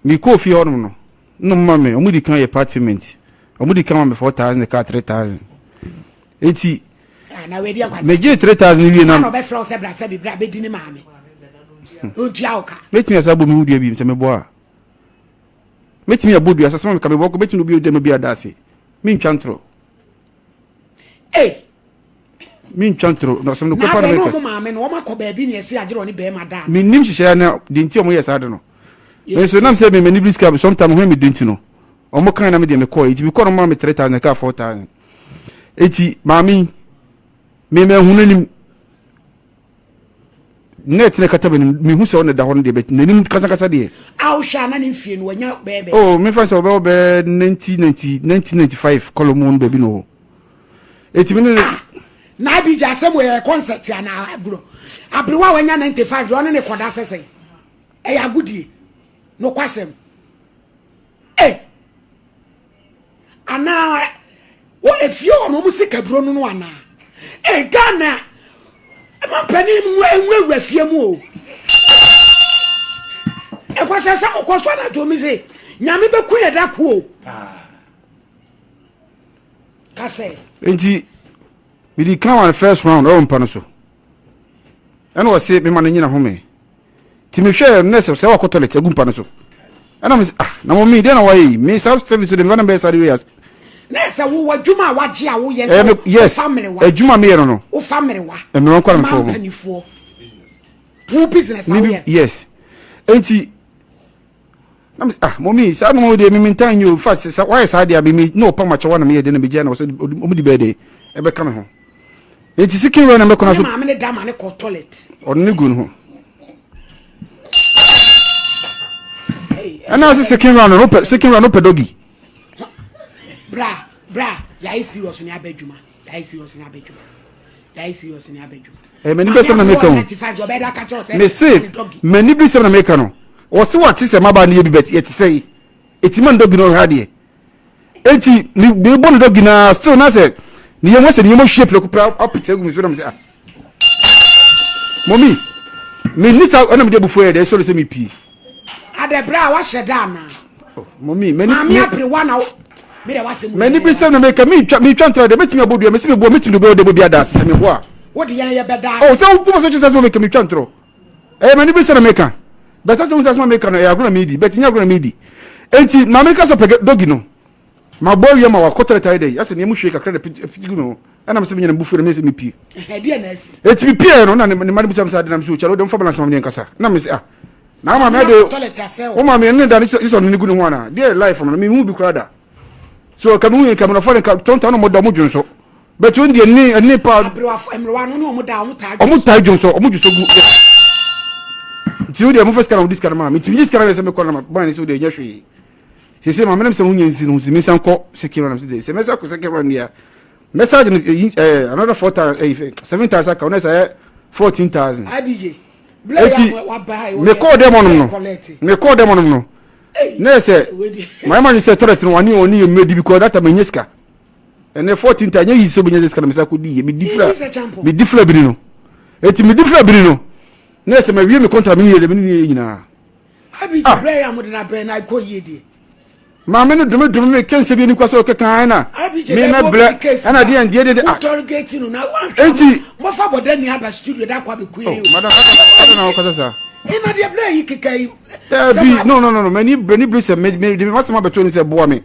Speaker 6: me coffee on no mammy, or would you come your part payment? Or would you come before 4,000 the car 3,000? 80. Major 3,000 million. I'm a friend, said the brabby dinner mammy. Let me as a woman would be some boy. Met me a booby as a small can walk between you them be a dassy. Mean chantro.
Speaker 1: Eh,
Speaker 6: mean chantro, no some
Speaker 1: no mamma and woman could be see a journey bear madame. Mean
Speaker 6: name she share now, didn't tell me yes, I don't know. Yes, so I'm saying many blue scab sometime when we didn't know. Or more kind of medium a coy, we call mammy 3,000 a car 4,000. 80, mammy, me who net ne kata me hu se on da hon de bet nanim kasa kasa de
Speaker 1: aw sha na ne fie no nya bebe
Speaker 6: oh me fa se obe 1995 kolomon baby no etimi ne
Speaker 1: na bi ja asem we concert ya na agro abrewa wanya 95 do ne koda sese e ya gudie no kwasem ana wo efio no musika duro no ana Ghana ma pani mu fie mu o e kwa sesa ko so na to mi se nyame be ku yeda ku o ka say
Speaker 6: enti we di come on first round o mpa no so ene wo se me ma no nyina home ti me hwe nese se wa ko toilet agumpa no so ena me na mo mi de na wa yi me self service de me na be sare we as
Speaker 1: nese wo wadwuma waje a wo ye
Speaker 6: yes adwuma me ye no
Speaker 1: o family wa
Speaker 6: e me ron kwa me
Speaker 1: fo wo business away
Speaker 6: yes enti na mommy sa no mo de me mentan you fast sa why sa de me no pa ma chewa na me de na be je na wo se o mu di be de e be ka me ho enti sikin ro na me kona so
Speaker 1: ma me da ma ne ko toilet
Speaker 6: on ne gun ho ana se sikin ro no pedogi
Speaker 1: bra ya is serious ni abedwuma ya is serious ni abedwuma ya is serious ni abedwuma
Speaker 6: many be some na make on me say many be some na make no o se what say maba na ye bi bet yet say etiman dog no hade enti ni be bon dog na still na say ni ye mo say ni mo shape le kupra apete gu mi so na me say mommy me ni sa ona me de bufu ye de so le say me pi
Speaker 1: ade bra wa sheda na
Speaker 6: mommy many
Speaker 1: me apre wa na me de wa say
Speaker 6: many be some na make me twa ntra de metimi abodu me say me bo metimi bo de bo bia da say me bo a
Speaker 1: what the yan beda
Speaker 6: oh so who was just make me twa ntro many be some na make but as soon as my make no e aguna me di but nya aguna me di enti ma make so pege dogi no ma boy ye ma wa kotere tai dey ase ne mu hwe kakra na pitigu no ana me se me nya na bufu me se me pi
Speaker 1: e dia na asi
Speaker 6: eti pi no na ne ma ne bisa de na me so chalo dem fa balance ma me nkasa na me se na ma me de o ma me ne da ni so ne gu no ho na dey life from me mu bi krada so kamu yin kamu na for ka tonta no mo da mo dwonso but when the ni pa
Speaker 1: emrewa no mo da mo
Speaker 6: ta dwonso o mo dwonso gu ti o de mo first kana dis kana ma mi ti dis kana se me kona ma ba ni so de nya hwe se ma me se munya nsi no mi san ko secure na se me sa ko secure ndia message another 7,000 account na say 14,000
Speaker 1: abije blaya wa ba
Speaker 6: me call them on no na se my man say toilet no ani oni e medi because that time nyeska and 14,000 yi so bunya nyeska na me sa ko di me different bi no eti me different bi no na se me wie me contract me ye me nyina
Speaker 1: abije blaya mo de na be na ko yedi
Speaker 6: ma me no dum me kense bi ni kwaso ke kan na me na bla ana di an de
Speaker 1: interrogating no na wan
Speaker 6: enti
Speaker 1: mo fa boda ni aba studio da kwa be ku yi
Speaker 6: madam I don't know sa
Speaker 1: ina de bla yi kekai
Speaker 6: no many bless me must ma beto ni se boa me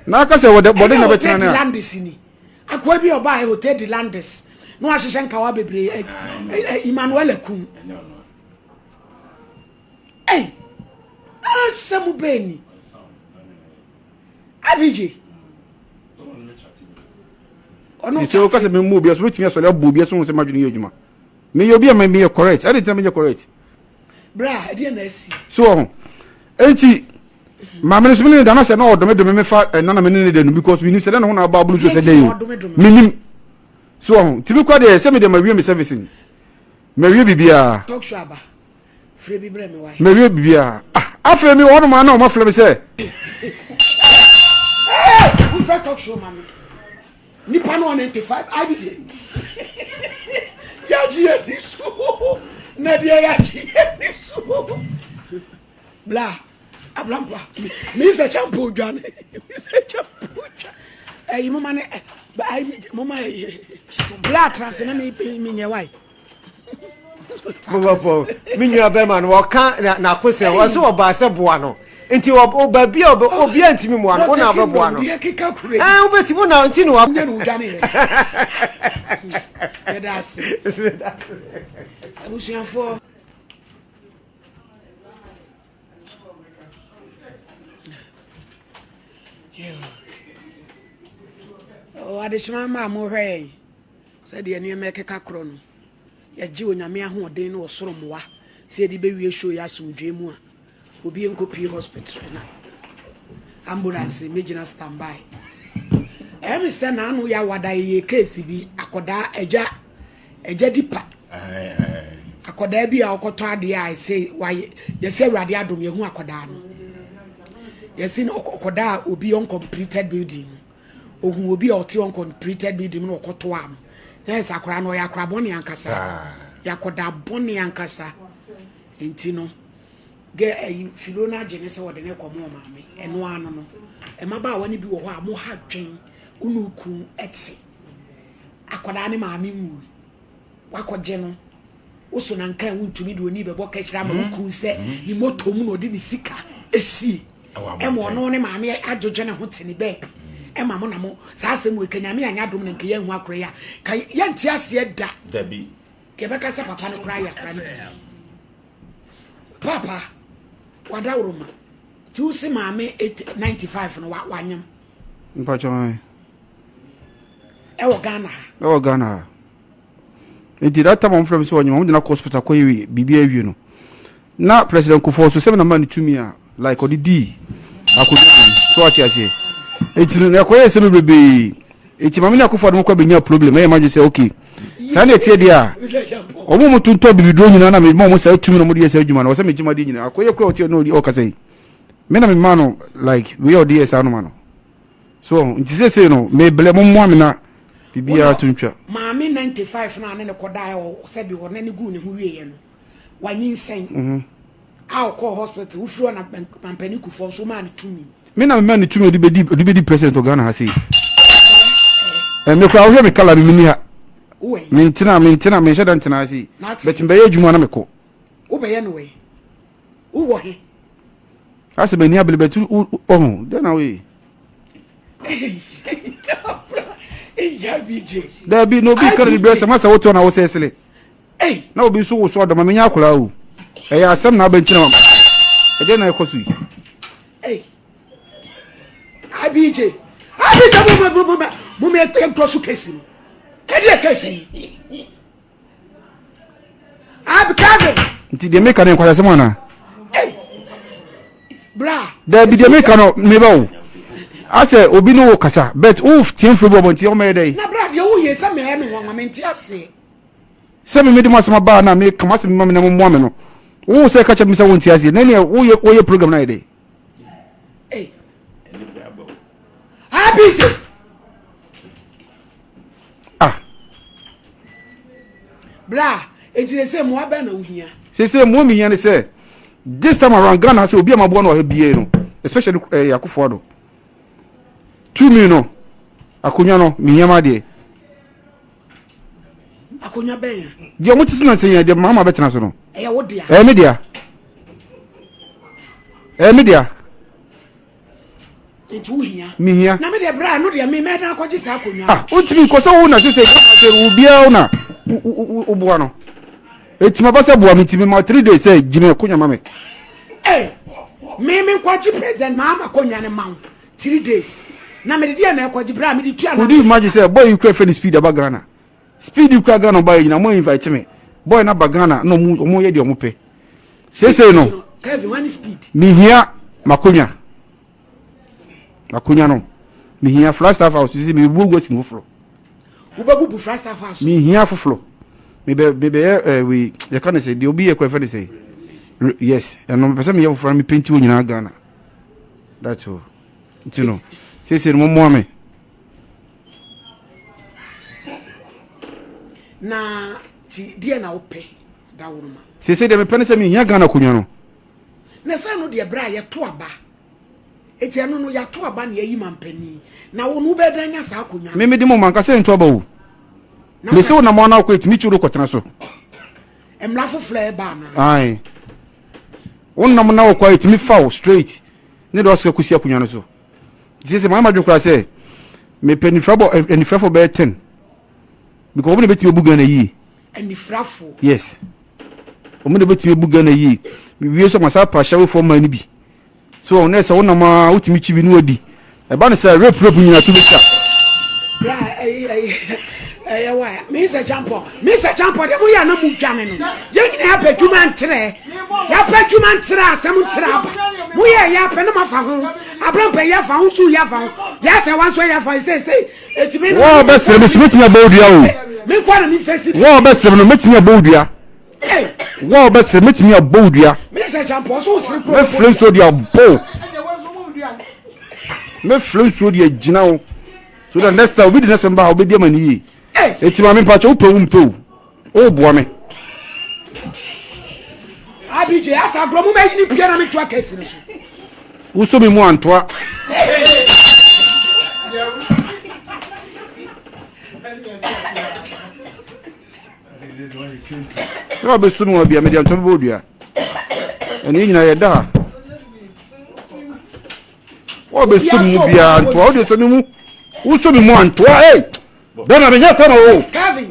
Speaker 6: na aka se boda na betina na
Speaker 1: landis ni akwa bi oba hotel de landis no ahihye nkawa bebre Emmanuel Akun asemu beni abije
Speaker 6: ono se o ka se me mu bi so metimi so le bo bi so se madwene yedwuma me yo bi me correct I didn't me correct
Speaker 1: bra e na asi
Speaker 6: so enti ma me so me da na se na odome me fa na na me ne de no because we need se na ho na ba bulu so se dey minim so ti bi kwa de se me de ma wie me servicing me wie bibia
Speaker 1: talk show aba free bi bre me why
Speaker 6: me wie bibia afre mi wono ma na o ma fle me se
Speaker 1: we fit talk show mami nipa no 95 abije ya ji enisu na dia ya ji enisu bla ablampa mi se champo dwane mama ne mama bla trans na mi nye why
Speaker 7: Mama mi nua be man wo ka na kose wo so oba se boa no nti oba bi obi antimi mu an na boa no obeti mu na nti no wa
Speaker 1: nye no dwane ye das abusian for adesima ma mo hwe se de ne me keka kro no ya ji onyame ahoden no osoro moa se de be wie show ya sumdwe mu a obi enkopi hospital na ambulance megina standby Mr. na anu ya wada ye case bi akoda eja dipa akoda bi a okoto ade a say waye ye say awrade adom ye hu akoda no ye sin akoda obi uncompleted building ohun obi a oti uncompleted building no okoto am na esa akora no ya akora boni ankasa yakoda boni ankasa enti ge filo na agye ne se wode ne komo maame eno ano no emaba wani bi wo ho a mo ha dwen unuku eti akoda ne maame nwu wakogye no uso na nkan wuntumi de oni bebo ka kira ma wuku se ni moto mu no de ni sika esi emo no ne maame adwodwe ne ho tene back ema mo na mo saa asem we kanyame anya dom ne nke ye hu akora ya ka ye nti ase da
Speaker 5: dabi
Speaker 1: ke beka se papa no kra ya kra ne papa wadawroma ti usi maame 95 no wanyam
Speaker 6: mpa chama
Speaker 1: ewo Ghana
Speaker 6: enti that time from so onye mo na hospital ko yi bibia awie no na president Kufo so 7 na man to me like odidi akodu so atiase enti na ko yese me bebe enti mama na Kufo mo ko benya problem e ma je say okay sa na tie dia omo mutunto bibidro nyina na me mo sa tumi no mo de yesa adwuma na wo se me jima de nyina akoye kura otie no o ka say me na me ma no like we o de yesa no ma no so enti say no me ble mo mo amina bibia tuntwa
Speaker 1: maame 95 na ne koda o se bi wona ne gu ne hu wiye no wanyin sen a ko hospital ufuro na pampani Kufo so ma ne tumi
Speaker 6: me na me tumi de bedi president of Ghana ha say me kwa wo me kala me ni ha mintina me sheda ntina si bet mbe adwuma na me ko
Speaker 1: wo be ye no we wo he
Speaker 6: ase be ni abele betu oh then away
Speaker 1: ya BJ
Speaker 6: there be no be carry bless masa woto na wo sesele na obi so wo so do ma me nya akora o ya asem na bentina ma e na ekosu
Speaker 1: BJ mo me cross case no e case Kevin
Speaker 6: nti de make na kwasa sema na
Speaker 1: bra
Speaker 6: there be de make no me ba o ase obi no kasa but uf team football nti o me dey
Speaker 1: na bra de wo ye se me me won ma nti ase
Speaker 6: se me de masema ba na me kama se me na mo mo me no wo se ka cha me se won ti ase na ne wo ye program na dey
Speaker 1: BJ bra enti say mo aba na uhia
Speaker 6: say mo mi yan say this time around Ghana say obi amabo na o bie no especially Akufo do 2 million no akonya no mi yama de
Speaker 1: akonya ben
Speaker 6: de mo tisu na say yan de mama betena so no
Speaker 1: wo dia
Speaker 6: media
Speaker 1: enti uhia
Speaker 6: mi hia
Speaker 1: na me de bra no de me na akogye sa akonya
Speaker 6: untimi ko say wo na say ubia una ubuwa no etima ba se buwa mitimi ma 3 days say jime konya mame
Speaker 1: me kwachi president mama konya ne maw 3 days na me de na kwachi bra me de tua na
Speaker 6: would you imagine say boy you crave friend speed aba Ghana speed you Ghana boy na mo invite me boy na ba Ghana no mo ye de omo pe say no
Speaker 1: Kevin one speed
Speaker 6: mi hia makonya no mi hia flash staff house see me bugo sin foforo
Speaker 1: ubabu flash staff house
Speaker 6: mi hia foforo me be we you can say the obi e crave friend say yes and no person me ye foforo me penti wonyina Ghana that's all you know say mo mo ame
Speaker 1: na ti die na ope da woruma
Speaker 6: say dem pen say me hia Ghana kunya no
Speaker 1: na say no de bra ye to aba eti anu no ya to aba na yi mampani na wo no be danya sa kunya
Speaker 6: me di mo manka say nto aba wo me say na mo na ko etimi churu kotena so
Speaker 1: emla fofla e ba na
Speaker 6: ai wonnam na ko etimi foul straight ne do so kusia kunya no so say my dwukura say me penifrabo enifrafo be 10 because omo ne betimi buga na yi
Speaker 1: enifrafo
Speaker 6: yes omo ne betimi buga na yi me wie so masa pa shawe for man bi so na say wonnam utimi chibi no odi e ba ne say rape nyina to beta
Speaker 1: bra wa Mr. Champo de mo ya na mu dwane no ye nyina ya padwuma ntre asem ntre aba mo ya pe no mafa ho abrampa ya fa ho su ya fa ho ya se wan so ya fa say etimi no
Speaker 6: wo be se me metimi abodua o
Speaker 1: me kwa na mi face
Speaker 6: wo be se no metimi abodua wo be se metimi abodua
Speaker 1: Mr. Champo so siri ko
Speaker 6: me friend so dia bo me friend so dia gina o so the next time we the next time ba obedi amani yi eti ma me pa cho pe o bo me
Speaker 1: abije asa gromu me ni pia na me twa kesi no so
Speaker 6: uso mi mu antoa no be sumi wa bia me dia ntobe odua eni nyina ye da o be sumi mu bia antoa o de so mi mu uso mi mu antoa bema me nya kwa o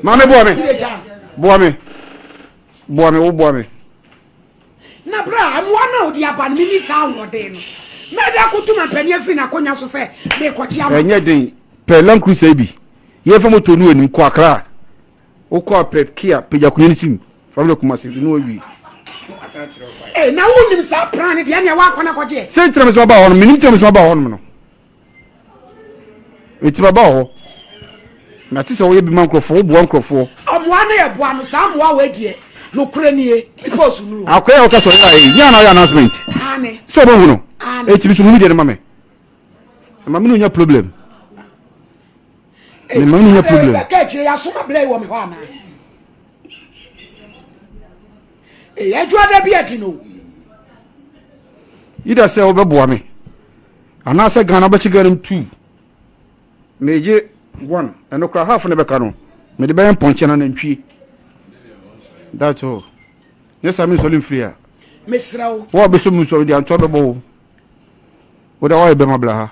Speaker 6: ma me bo me wo bo me
Speaker 1: na bra amwa na odi aban mini sa wode no meda kutuma pani afri na konya so fe me kochi am
Speaker 6: enye den pe lan cruise bi ye fa moto nu anim ko akra o ko prep kia peja kunye sim family kumasi no wi
Speaker 1: na wonim sa plan de na wa kona koje
Speaker 6: se tram so ba ho no mini tram so ba ho no eti ba ho na ti se wo ye bi man krofo bo krofo
Speaker 1: amwa na ye bo am sa amwa wa die no kure nie because nu
Speaker 6: akoya o ka so ya na announcement
Speaker 1: ane
Speaker 6: so bo no eti bi so mu de ma me no nya problem me ma no nya problem
Speaker 1: ka chire ya so ma blay wo me ho ana ya jwa da bi atino
Speaker 6: ida se o be bo me ana se Ghana ba chi garam 2 meje 1 eno kra half ne be ka no me de be ponche na ntwi that's all yes I'm solim free a
Speaker 1: mesrawo
Speaker 6: wo be so mu so di anto be bo wo da wo be ma bla ha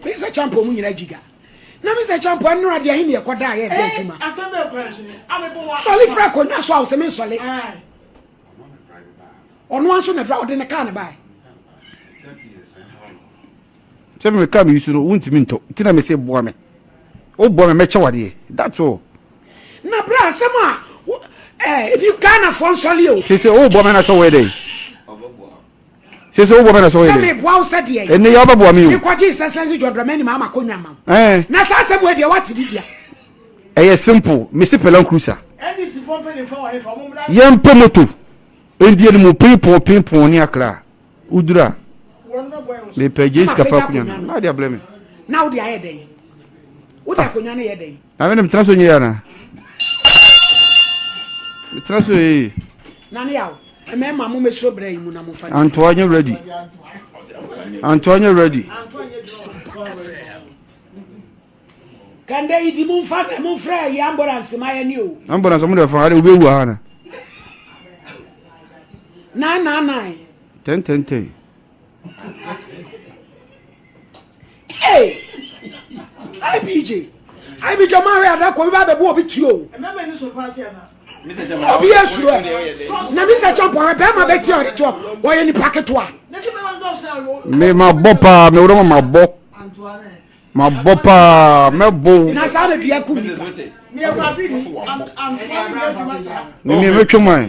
Speaker 1: Mr. Champo mu nyina giga na Mr. Champo anu ade ahi ne yekoda aye de adwuma
Speaker 3: asem be question amebo wa
Speaker 1: soli fra ko na so awse me soli onu anso na dra ode ne ka ne bai
Speaker 6: se me ka me yusu no untimi nto tina me se boa me o boa me meche wade that's all
Speaker 1: na bra asema di Ghana fon soli o
Speaker 6: se o boa me na so we dey se o boa me na so we
Speaker 1: se me
Speaker 6: dey
Speaker 1: boa o se de
Speaker 6: ene ya ba boa me o
Speaker 1: ni kwaji sense jodroma ni mama konwa mam na sa asem we de what bi dia
Speaker 6: simple me se pelan cruiser
Speaker 3: NDC fon pe de fon wa he fon mo
Speaker 6: yem pe moto endie ni mu pimpo ni akra udura le pages ka fa kunya na dia blame
Speaker 1: na wo dia ye den wo dia kunya na ye den
Speaker 6: na me transfer nyi yana me transfer
Speaker 1: na ne yawo me ma mo me so bra yi mu na mo fa
Speaker 6: Antoine ready
Speaker 1: kande idi mu fra yi ambulance ma ye ni o
Speaker 6: ambulance mo de fa ade obewu ha
Speaker 1: na
Speaker 6: 10
Speaker 1: IBJ ma we ada ko ba be bo obi ti o
Speaker 3: na me ni so pass ya na
Speaker 1: obi esuro na Mr. Champo be ma be ti o ri to wo ye ni paketo a
Speaker 6: me ma bopa me woro ma bo ma bopa me bo
Speaker 1: na sa na dua ku mi
Speaker 3: me fa bi ni
Speaker 6: me metwoma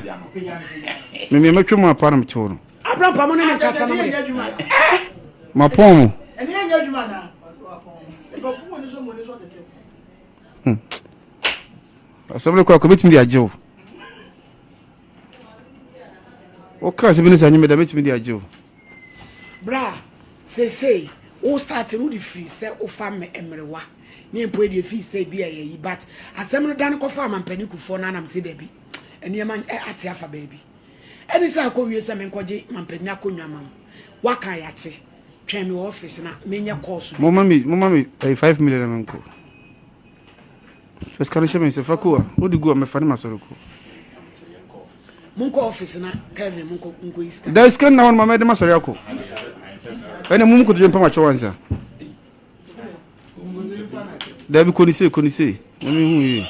Speaker 6: me metwoma pa na me toro
Speaker 1: Abraham pa mo ne kasa na mo
Speaker 6: ma pom
Speaker 3: eni anya adwuma na e ba ku mo ni so tete
Speaker 6: asabule kwa betimi dia jew o ka se binisa nyime da betimi dia jew
Speaker 1: bra say o start no di free say o fa me emrewa ni empo di free say bia ye but asem no dan ko fa mampani kufo na nam se da bi eni ma ate afa ba bi eni say akowie say me nkoje mampani akonwa mam waka yate twen me office na menye course
Speaker 6: mo mami 5 million na nko first kanche me se fakua o di go me fa ni masoroko
Speaker 1: munko office na Kevin munko iska
Speaker 6: da iska na won mama de masori ako ene mum ko de pama chwanza da bi konise na mi hu yi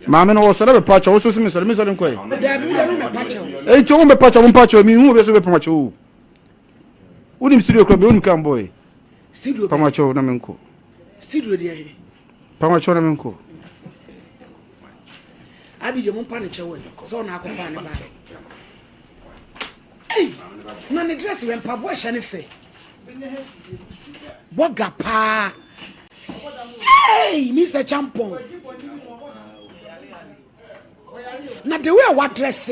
Speaker 6: mama no so be pacho o so si me so nko e
Speaker 1: da bi me pacho
Speaker 6: e to me pacho mi hu be so be pama cho unim studio club unu kan boy
Speaker 1: studio
Speaker 6: pama cho na me nko
Speaker 1: studio dia
Speaker 6: pama cho na me nko
Speaker 1: abije mo pa ne chewe so na akofa ne ba na ne dress we mpa bo hye ne fe boga pa Mr. Champo na the way what dress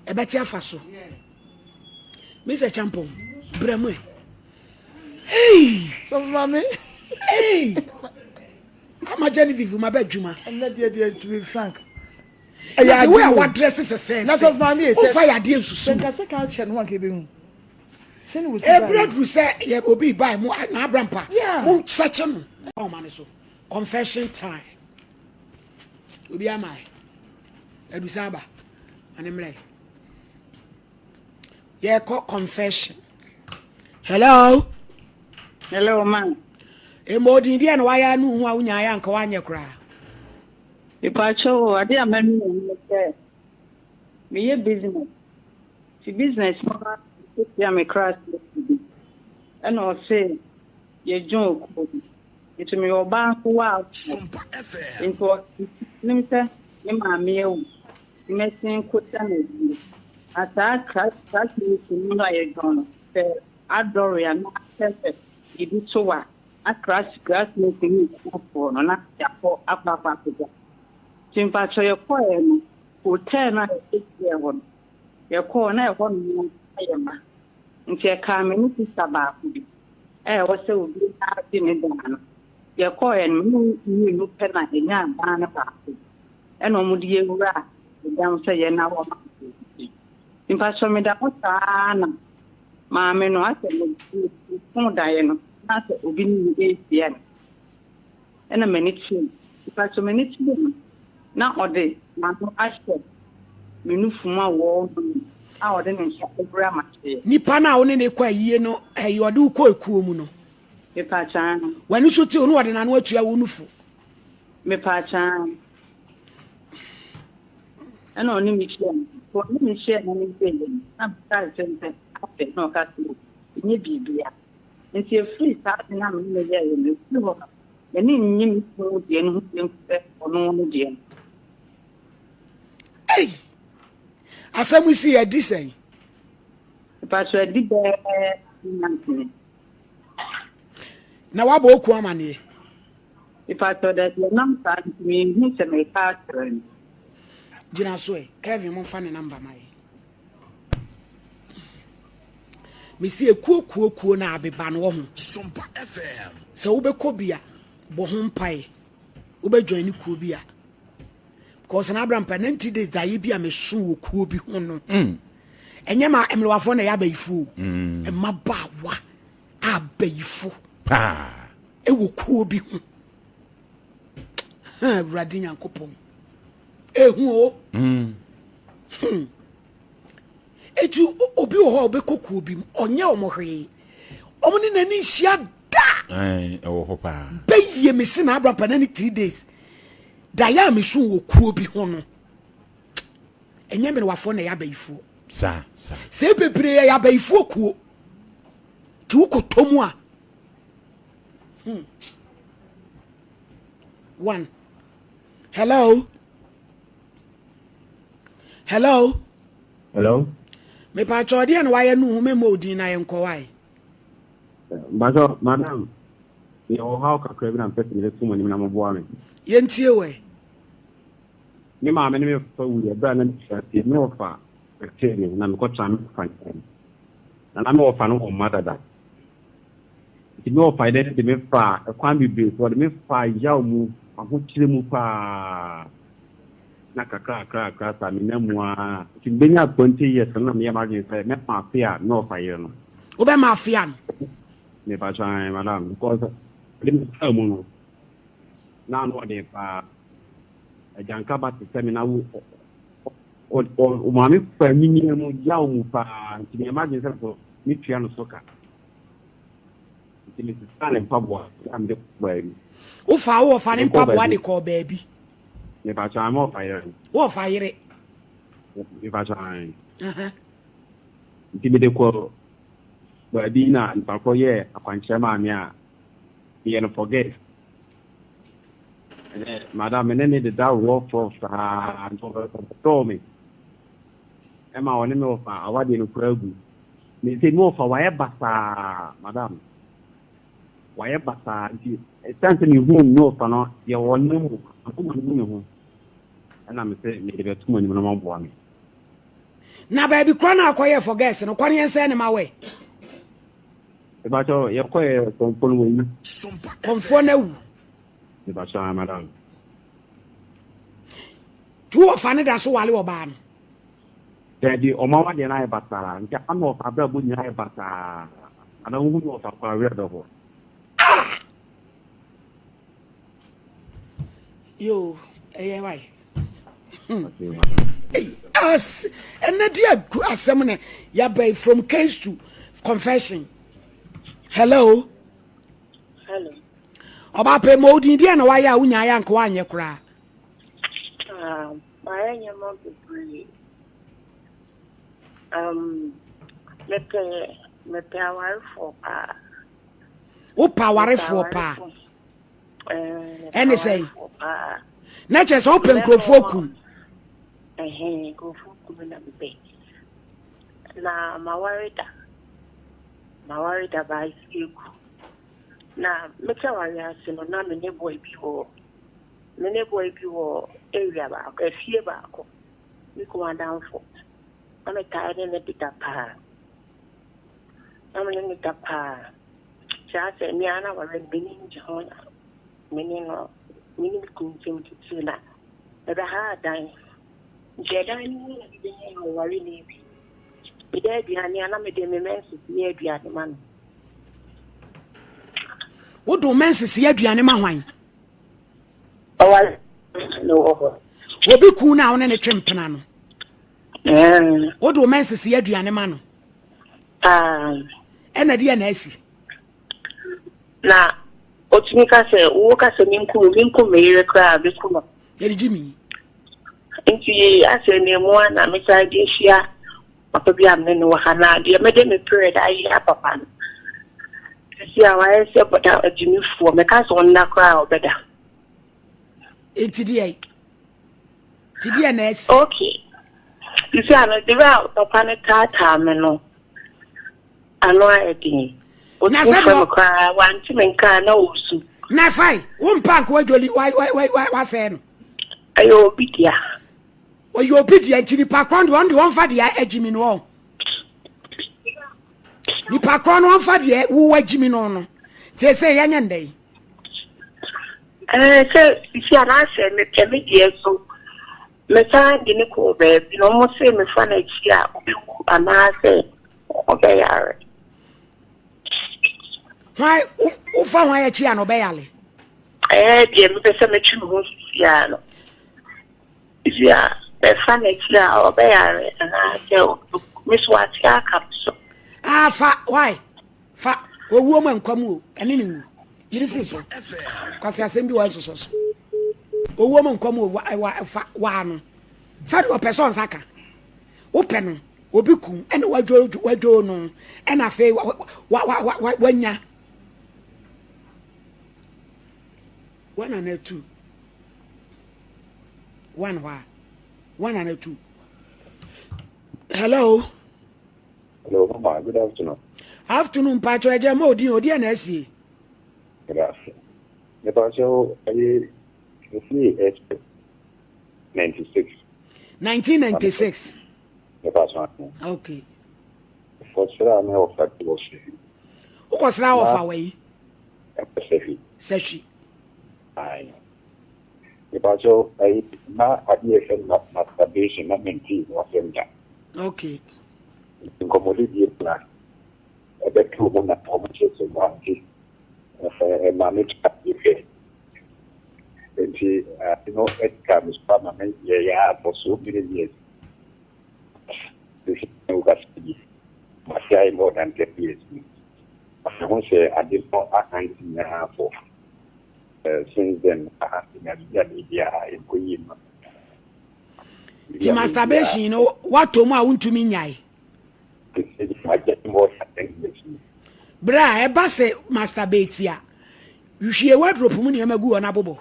Speaker 1: ebeti afaso Mr. Champon bremwe hey
Speaker 3: so mama
Speaker 1: hey ama Genevieve ma badwuma
Speaker 3: and let to be frank
Speaker 1: the way I dress for first
Speaker 3: that's what mama is
Speaker 1: fire dey susu
Speaker 3: nka se kan che no one ke be hu send we
Speaker 1: e bread say ye obi buy mo na abrampa mo search no o man so confession time obi amai edusaba anemle ye call confession hello
Speaker 8: man
Speaker 1: emodi dia na waya nu hu a unya ya nka wanye kra
Speaker 8: ipacho ade amanu no se me ye business ti business ma ya me crash and o say ye jon ko itu me oba ko wa Sompa FM into nimse ni ma me ewu mesin ko tana ni ata crash ni no ye jon se adoria na perfect ibi to wa a crash ni ni ko no na ya ko apa Simpa choye ko eno hotel na e won ye ko na e won no ayema nti e ka me ni sister ba ku bi wo se obi na di ne dano ye ko eno ni pe na enya ba na ba ku eno mu di ewura dam se ye na wo ma Simpa so me da ko na ma me no ase mo da ye no na se obi ni e sia ena me ni chi Simpa so me ni chi na ode ma no ashe menufuma wo a ode ne nsa ebra ma che
Speaker 1: nipa na wo ne kwa yie no ode ukọ ekuo mu no
Speaker 8: me pa chan
Speaker 1: wani so ti onu ode na no atua wo nufu
Speaker 8: me pa chan ana oni mi che ko ni mi che na ni be na ta tente ape no ka ti ni bibia nti e free ta na me ne ye ye me ko ni nyi mi ko de no hu ono no de
Speaker 1: hey asamu si edi sen
Speaker 8: pacho edi be nantini
Speaker 1: na wabo oku amane
Speaker 8: pacho da nam sa mi ni se me ka tren
Speaker 1: jina so e Kevin mo fa ne number mai mi si ekuo na abeba no ho Sompa FM se wo be kobia bo ho mpai wo be join ni kuo bia because na Abraham pa 90 days da ye bia me so wo kuo bi ho no enye ma emlewafo na ya bayifu emma bawa abayifu e wo kuo bi ho ha bradi nyankopon ehu o etu obi ho obi kokuo bi onye omohwe omni nani hia da
Speaker 9: wo ho pa
Speaker 1: beye me se na Abraham pa 3 days da ya me so wo kuo bi ho no enye me wafo na ya bayifu
Speaker 9: sa
Speaker 1: se bebre ya bayifu kuo ti wo kotomu a one hello me pa chodi an waye nu me modin na yenko wai
Speaker 10: bajo madam yo how ka krebi na pesi le tumo ni na mo me
Speaker 1: yentie we
Speaker 10: ni ma me ni fa wu ya bra na ti me ofa te ni na me ko tram fa na me ofa no o madada ti me ofa ide de me fa kwan bibi so de me fa ya mu aho kire mu pa na kakra sa me na mu a ti benya 20 years na me ya margin say me pa fia no fire no
Speaker 1: o be mafia no
Speaker 10: me pa chan madam because lim sa mu no na no de pa janka ba ti semi na o mami fa mini mu ya mu pa ti me margin say so mi tua no soka ti me sta pa bo am de ba bi
Speaker 1: o fa ne pa bo ade ko ba bi
Speaker 10: me pa chan mo fire
Speaker 1: wo fire
Speaker 10: me pa chan ti me de ko ba di na pa ko ye akwanche ma mi a ye no forget madam me ne de da work for and to me ema woni me ofa awade no kuragu me se me ofa wa e basa madam wayɛ basaa nti ɛsiane sɛ mehu no ɔfa no yɛwɔ ne mu akoma no mu ho ɛna me sɛ mede bɛtom anim no maboa me
Speaker 1: na baabi kora na akɔyɛ for gas no kɔne yɛnsɛ ne ma wɛ
Speaker 10: ɛbakyɛ yɛkɔyɛ kɔmfo no wɔyi
Speaker 1: kɔmfoɔ no awu
Speaker 10: ɛbakyɛ madam
Speaker 1: tu ɔfa ne da so wale ɔbaa no
Speaker 10: dɛde ɔma wadeɛ no ayɛ basaa nti ama ɔfa berɛ bɔ nyina ayɛ basaa ana wohu ne ɔfa kɔ awerɛ dɔ hɔ
Speaker 1: yo ɛyɛ wai as ɛnɛ dia asɛm ne yɛbɛi from case to confession. Hello. Oba pe mo din dia na waya unya ya nka wanye kura.
Speaker 9: My nyama bebre. Me power for pa.
Speaker 1: O power for pa. Any say. Na che so open krofoku.
Speaker 9: Krofoku na be. Na mawarida ba isiku. Na mecha wari asino na mene boy bi wo area ba ko efie ba ko mi ko adanfo na me tired ne pita pa na me ne tapa cha se mi ana wari binin jona mini kunjim tuna da ha dan je dan ni na bi wari ni bi ide aduane ana me de me mensi ni aduane ma no
Speaker 1: wo do mensi si aduane ma hwan
Speaker 9: awal no oho
Speaker 1: obi ku na wona ne twempena no wo do mensi si aduane ma no ena de na asi
Speaker 9: na otumi ka se wo ka se minku meyere kra be kuma
Speaker 1: yeri jimi
Speaker 9: nti ase ne mo na me sa de hia papa bi amne no hana de me de me period ayi papa no si awa se pota ajimi fu me ka so na kra obeda
Speaker 1: enti de na asi
Speaker 9: okay you see ana de ra papa ne tata me no ano ayedi
Speaker 1: na se do
Speaker 9: kra wanti me nka na osu
Speaker 1: na fai wo mpank wa joli wa se no
Speaker 9: ayo bidia
Speaker 1: oyo obidia ntiri pa kwando won fa de ajimi no ni pa kwando won fa de wo ajimi no te se yanya ndai
Speaker 9: se si ana se me teme die so me sa de ne ko be bi no mo se me fa na chi a obeku ana se obeyare
Speaker 1: why u fa why chi a no obeyale
Speaker 9: die me se me chi mo si a no ya be fa na chi a obeyare ana se me so ati aka so
Speaker 1: fa why fa owo ma nkwam o ene ne wu yiri fi so kwafi asem bi wa so so owo ma nkwam o wa no fa do person saka o pe no obi kun ene wadwo no ena fe wanya one and two one and two. Hello,
Speaker 11: mama. Good afternoon.
Speaker 1: Afternoon, Pacho. Eje mo odi na asi.
Speaker 11: Good afternoon. The Pacho, I 96.
Speaker 1: 1996.
Speaker 11: The Pacho.
Speaker 1: Okay.
Speaker 11: For sure, I'm offered to us.
Speaker 1: Who was now offer way?
Speaker 11: Sefi. Aye. The Pacho, I na adiefen masturbation na menti was emja.
Speaker 1: Okay.
Speaker 11: Incomodity plan. A better woman at home is a wanty. A managed at the fair. And she, it comes permanent, for so many years. This is no custody. But I more than 10 years. I won't say I did not act now for. Since then, I have been at the media in Queen.
Speaker 1: The masturbation, what to ma want to mean yai? Bra, e ba se masturbate ya. You share wardrobe mu ne magu ona bobo.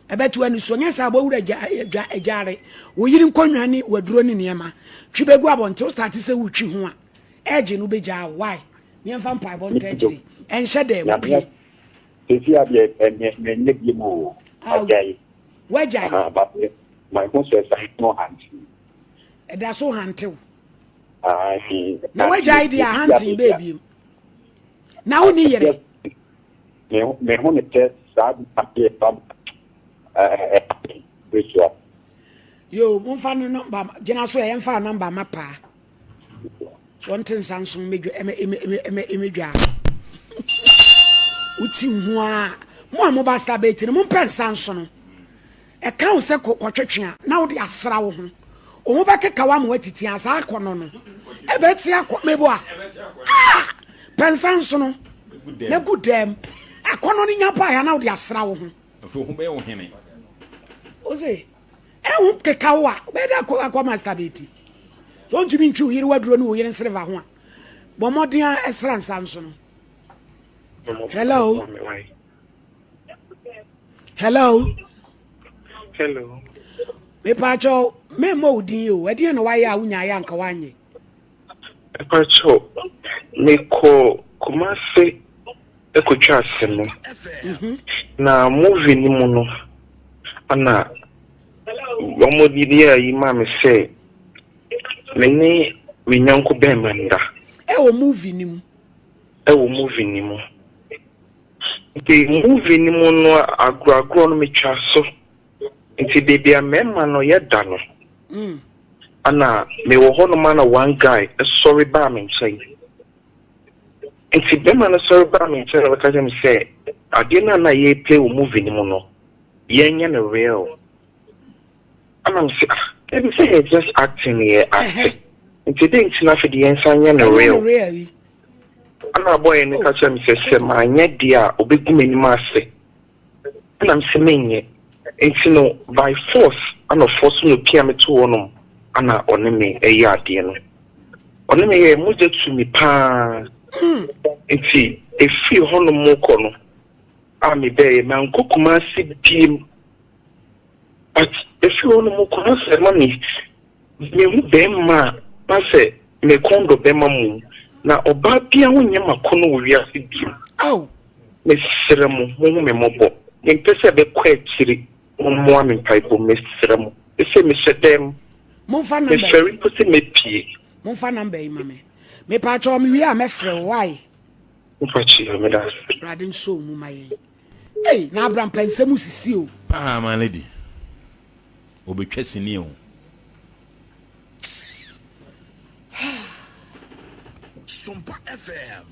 Speaker 1: E betu anu so nya sa bo wura ejare. Wo yiri nkonwa ni waduro ni niema. Twibegu abonto start se wutwi ho a. Eje no beja why? Ne mfa mpa bo ntagiri. Enhye dem pie.
Speaker 11: If you have a name, okay.
Speaker 1: Where
Speaker 11: But my husband says I no hunting.
Speaker 1: That's so hunting.
Speaker 11: Now
Speaker 1: where jai they are hunting, baby. Now near it.
Speaker 11: Me home test sad appear from visual.
Speaker 1: Yo, one fan number, Genaso, and fan number, my pa. One thing Samsung major image. Uti more mobile star bait in a moon pen Samson. A council quatrain, now the Asraw. O back a kawam wetiti as I quanon. A betia meboa. Ah! Pen Samson. No good damn. A quanon in your pie, now the Asraw.
Speaker 5: For whom they him.
Speaker 1: Ose. Won't Kawa, better Aquamaster Betty. Don't you mean to hear what Ronu in Silver one? Bomodia Esran Samson. Hello. Hello.
Speaker 12: Hello.
Speaker 1: Me Pacho, me molding you. I didn't know why I wouldn't yank away.
Speaker 12: Pacho, me call Kumase Echo Chasm. Now moving mono. Anna. One more idea, you mammy say. Many we yanko bemanda.
Speaker 1: Moving him.
Speaker 12: Moving him. The moving him on agronomy chasso. Until they be a man or yet done. Anna, me will hold a man or one guy, a sorry barman say. Until the man a sorry barman say, because I'm say, I didn't know ye play with moving him on. Yang and a real. And I'm saying, let me say, just acting here. Acting. Until then, it's not for the answer and a real. And our boy and the catcher says, my net dear, or big many master. And I'm saying, it's no by force, and of force no piano to one, and I on me a yard, you know. On me a mother to me, pa. It's a few honor more corner. I'm a bay, man, cookuma sit team. But if you want more corner, money, me bema, I say, me condo bema moon. Now, Obabia, when you're my corner, we are sitting. Oh, Miss Seramo, home me mobile. In case I be quite silly. Morning pipe or Miss Seramo. They say, Mr. Dem.
Speaker 1: Monfan
Speaker 12: number. Miss Ferry put in me pee.
Speaker 1: Monfan number, mammy. Me patch me, we are my friend. Why? Riding so, my. Hey, now Bram Pensemus is you.
Speaker 5: Ah, my lady. Will be chasing you.
Speaker 13: Sompa FM.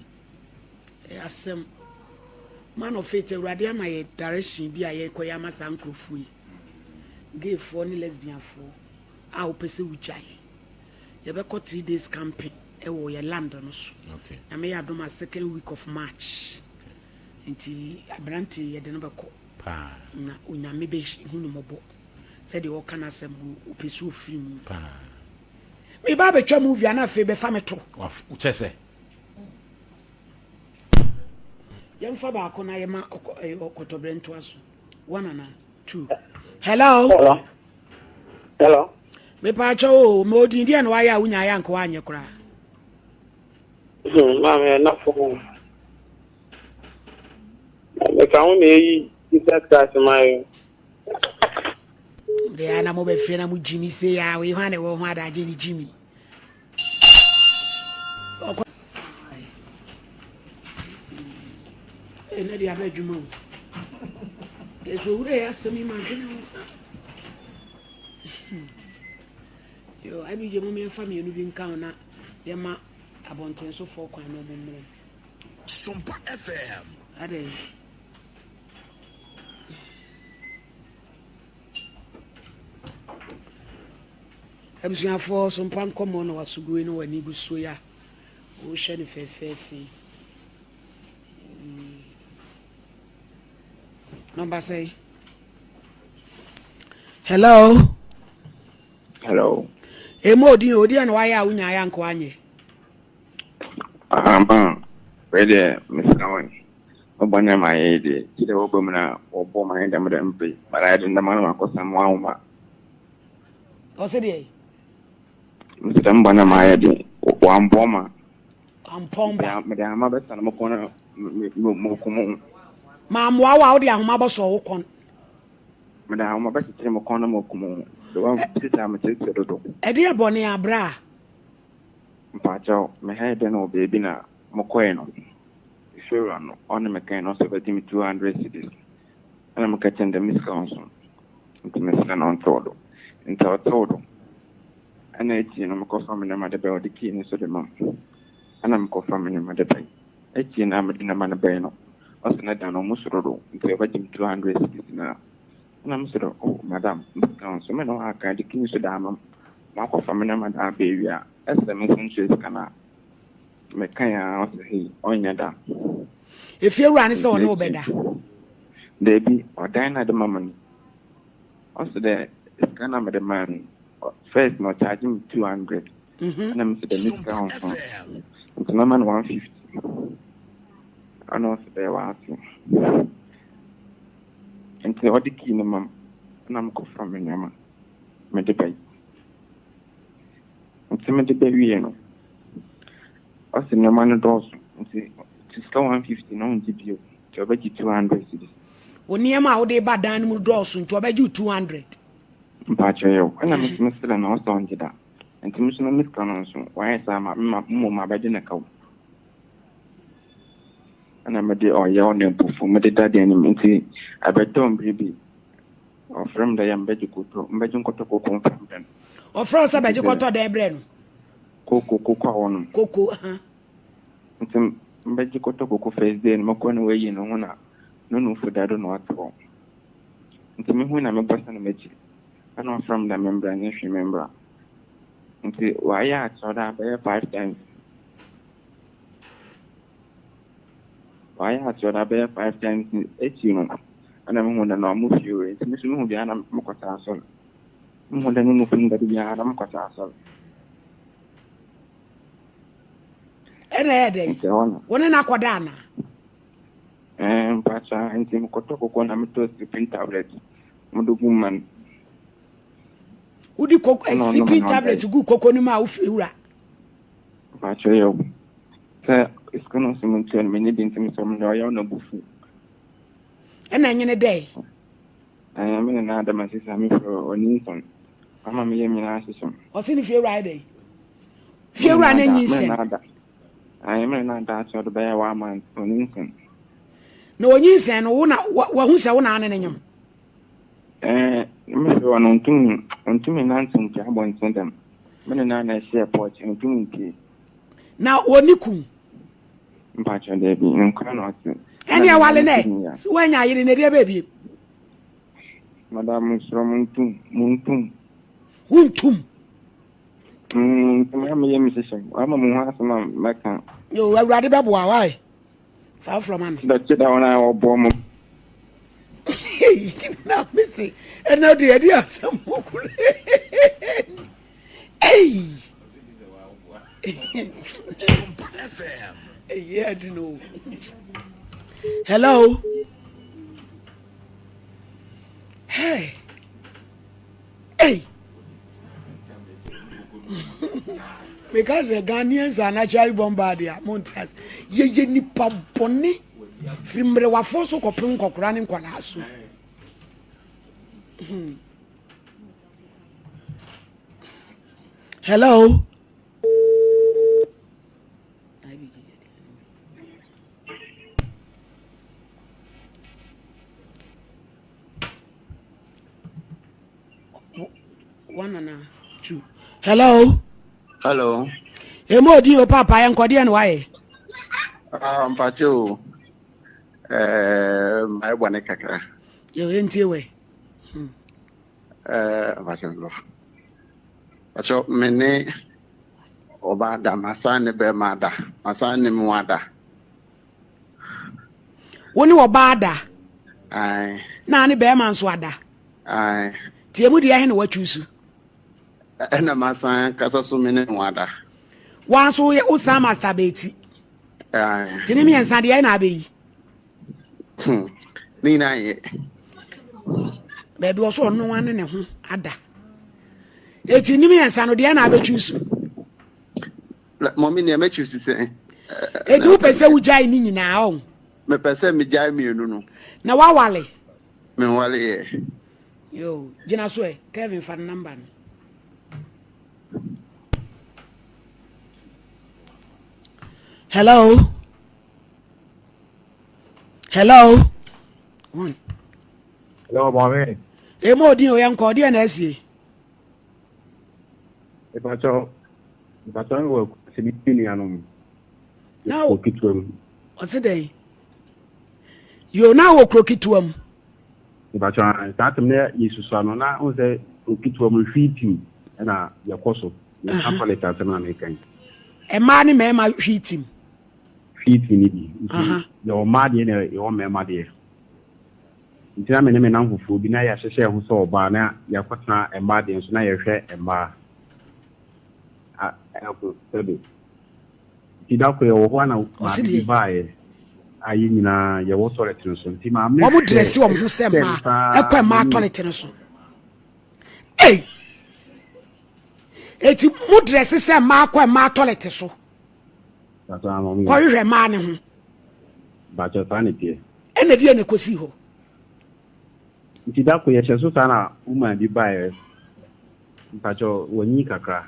Speaker 1: Yes, man of faith, Radia, my direction be a Koyama Sanko free. Gave for any lesbian for. I'll pursue which I. You ever got 3 days camping. Ewo ya London. Okay. I may have done my 2nd week of March. Inti Abranti, ya didn't go. Pa. Na unya maybe Hunumobo. Said the Okan Assembly, pursue film. Pa. Me Baba Cha movie and a fabe family.
Speaker 5: Of Uchese.
Speaker 1: Young Faba Kona Yama Okotobren to us. 1 and 2. Hello.
Speaker 14: Hello. Hello.
Speaker 1: Me Pacho, Modi Indian, why are we Yanko on your cry?
Speaker 14: Mamma, not for home. I can't me that guy to my.
Speaker 1: The animal be friend with Jimmy say, we want to go hard at Jimmy. And the other bedroom. It's over there, ask me, my general. Yo, I be your mommy and family, you didn't count that. Your ma, I want to so for quite no more.
Speaker 13: Sompa FM.
Speaker 1: Ade. I'm saying for some pan common was going on when he was so ya. Ocean fair. Number say. Hello.
Speaker 14: Hello.
Speaker 1: Emodi odi and why are we nyanko anye?
Speaker 14: Where Mr. Owen. Obanya my age, the Obama or Boma and the but I didn't know what some woman.
Speaker 1: What's it?
Speaker 14: Mr. Mbana my age, one bomber.
Speaker 1: I'm Pomba.
Speaker 14: Madame, I'm a corner.
Speaker 1: ma moa wa wo de ahoma bo so wo kon
Speaker 14: me da ahoma ba tire mo kon na mo kumo the one sita me tire dodo
Speaker 1: e de bone abra
Speaker 14: mpacho me head no baby na mo koe no sure no on me kan no so be 200 cedis ana mo catch the discount so me sena on todo into todo ana eti no mo ko family ma de be o de ki ni so de mam ana mo ko family ma de be eti na me na ma na be no o se na da no mo soro do into e ba 200 cedis na ana mo soro oh madam discount so me no aka de ki ni so da mam ma ko family ma da be wi a SMS nso kana me kan ya o se hi onya da
Speaker 1: if you run so no beda
Speaker 14: they be or dine at the moment also the scanner with the man first no charging 200 and I'm the discount it's no man 150 and also they were asking and the other key no mom and I'm go from me me de pay and me de pay you know also no man does it's 150 no GPU to about 200 cedis
Speaker 1: oni ma wo de ba dan mu dɔɔso nti obeju 200
Speaker 14: mpacho yo ana misila na oso njida nti misuna miskana nso why sa ma ba de na kawo ana me de o ya on pufu me de dade ani nti abeton bibi o from da yam beji koto mbeji nkoto koko mfam den
Speaker 1: o from sa beji koto da ebre no
Speaker 14: koko awon
Speaker 1: koko
Speaker 14: nti mbeji koto koko face day no ko no we no ho na no fudado no atro nti me hu na me pasa na mechi ana from the member and if remember nti why ya so da be 5 times why ya so da be 5 times echi no ana me hu na no mu fiwe nti me hu bia na me kwata so me hu da no funda bia na me kwata so
Speaker 1: ene ede wona na kwada na
Speaker 14: pacha nti mkoto ko na mito sleeping tablet mudugu man
Speaker 1: udi ko sleeping tablet gu koko ni ma ufura
Speaker 14: pacha yo sa iskono simuntel meni dinti misomno ya na bufu
Speaker 1: ena nyene dey
Speaker 14: me na da masisa mi fro oninson ama me yemi na asisom
Speaker 1: o sini fie ride fie ra na nyinsen
Speaker 14: me na da so do be wa man oninson
Speaker 1: na onyinsen no wo na wa hu se wo na ane nyom
Speaker 14: me so no ntum na ntum ti abon sendem me na na share port ntum nti
Speaker 1: na oniku
Speaker 14: mpacho de bi nkra no ati
Speaker 1: ene wale ne wanya yire ne dia baby
Speaker 14: madam sromuntum muntum
Speaker 1: untum
Speaker 14: me yemi session ama mu ha asama meka
Speaker 1: yo awrade bebo why far from am
Speaker 14: that one I obo mo
Speaker 1: na me say and now the idea some mokure hey
Speaker 13: Sompa FM.
Speaker 1: Yeah, I don't know. Hello. Hey. Hey. Because the Ghanaians are naturally bombardier, Montas. Ye nipa boni. Frimre wa foso ko pun ko kura ni nkwala aso. Hello. One and two. Hello.
Speaker 15: Hello.
Speaker 1: Emo di o papa ya nkodi en wae.
Speaker 15: Mpacho. My bone kakra.
Speaker 1: Yo entie we.
Speaker 15: Mpacho. Mpacho mene obada masane be mada. Masane muada.
Speaker 1: Woni obada.
Speaker 15: Ai.
Speaker 1: Na ni be man so ada.
Speaker 15: Ai.
Speaker 1: Tie mu di ahe na watwusu.
Speaker 15: Ena masan kasa so mene muada.
Speaker 1: Wan so ye usa masturbate.
Speaker 15: Ai.
Speaker 1: Tini mi ensa de na abeyi.
Speaker 15: Ni na ye.
Speaker 1: Baby oso no wan ne ho ada. Etini mi ensa no de na abetwusu.
Speaker 15: Mommy ne metwusu se.
Speaker 1: Eti wo pese wo jai ni nyina o.
Speaker 15: me pese me jai mienu no
Speaker 1: na wawale
Speaker 15: me wale ye
Speaker 1: yo jina so e Kevin fan number no hello one
Speaker 10: hello mami
Speaker 1: e mo din o yan ko dia na asie
Speaker 10: e pa cho wo se bi ni anu
Speaker 1: now
Speaker 10: okituam
Speaker 1: what's it yo now wo krokituam
Speaker 10: e pa cho that me yesusu anu na o se okituam hwitim na yakoso na paleta na me kan
Speaker 1: e ma ni me ma hwitim
Speaker 10: fiti ni bi yo ma de na yo me ma de ntia me ne me nan fufu bi na ya hyehyɛ ho so oba na ya kwatna e ma de nso na ya hwɛ e ma ko sebe ti da ko yo ho na ma bi bae ayi nyina ya wo toilet no so nti ma me
Speaker 1: wo mo dress wo ho se ma e kwa ma toilet no so eti mo dress se ma kwa ma toilet so kwa hwehwe ma ne ho
Speaker 10: ba cha tani tie
Speaker 1: ene die ne kosi ho
Speaker 10: nti da ko ye hyeso sana uma bi bae mpacho wonyi kakra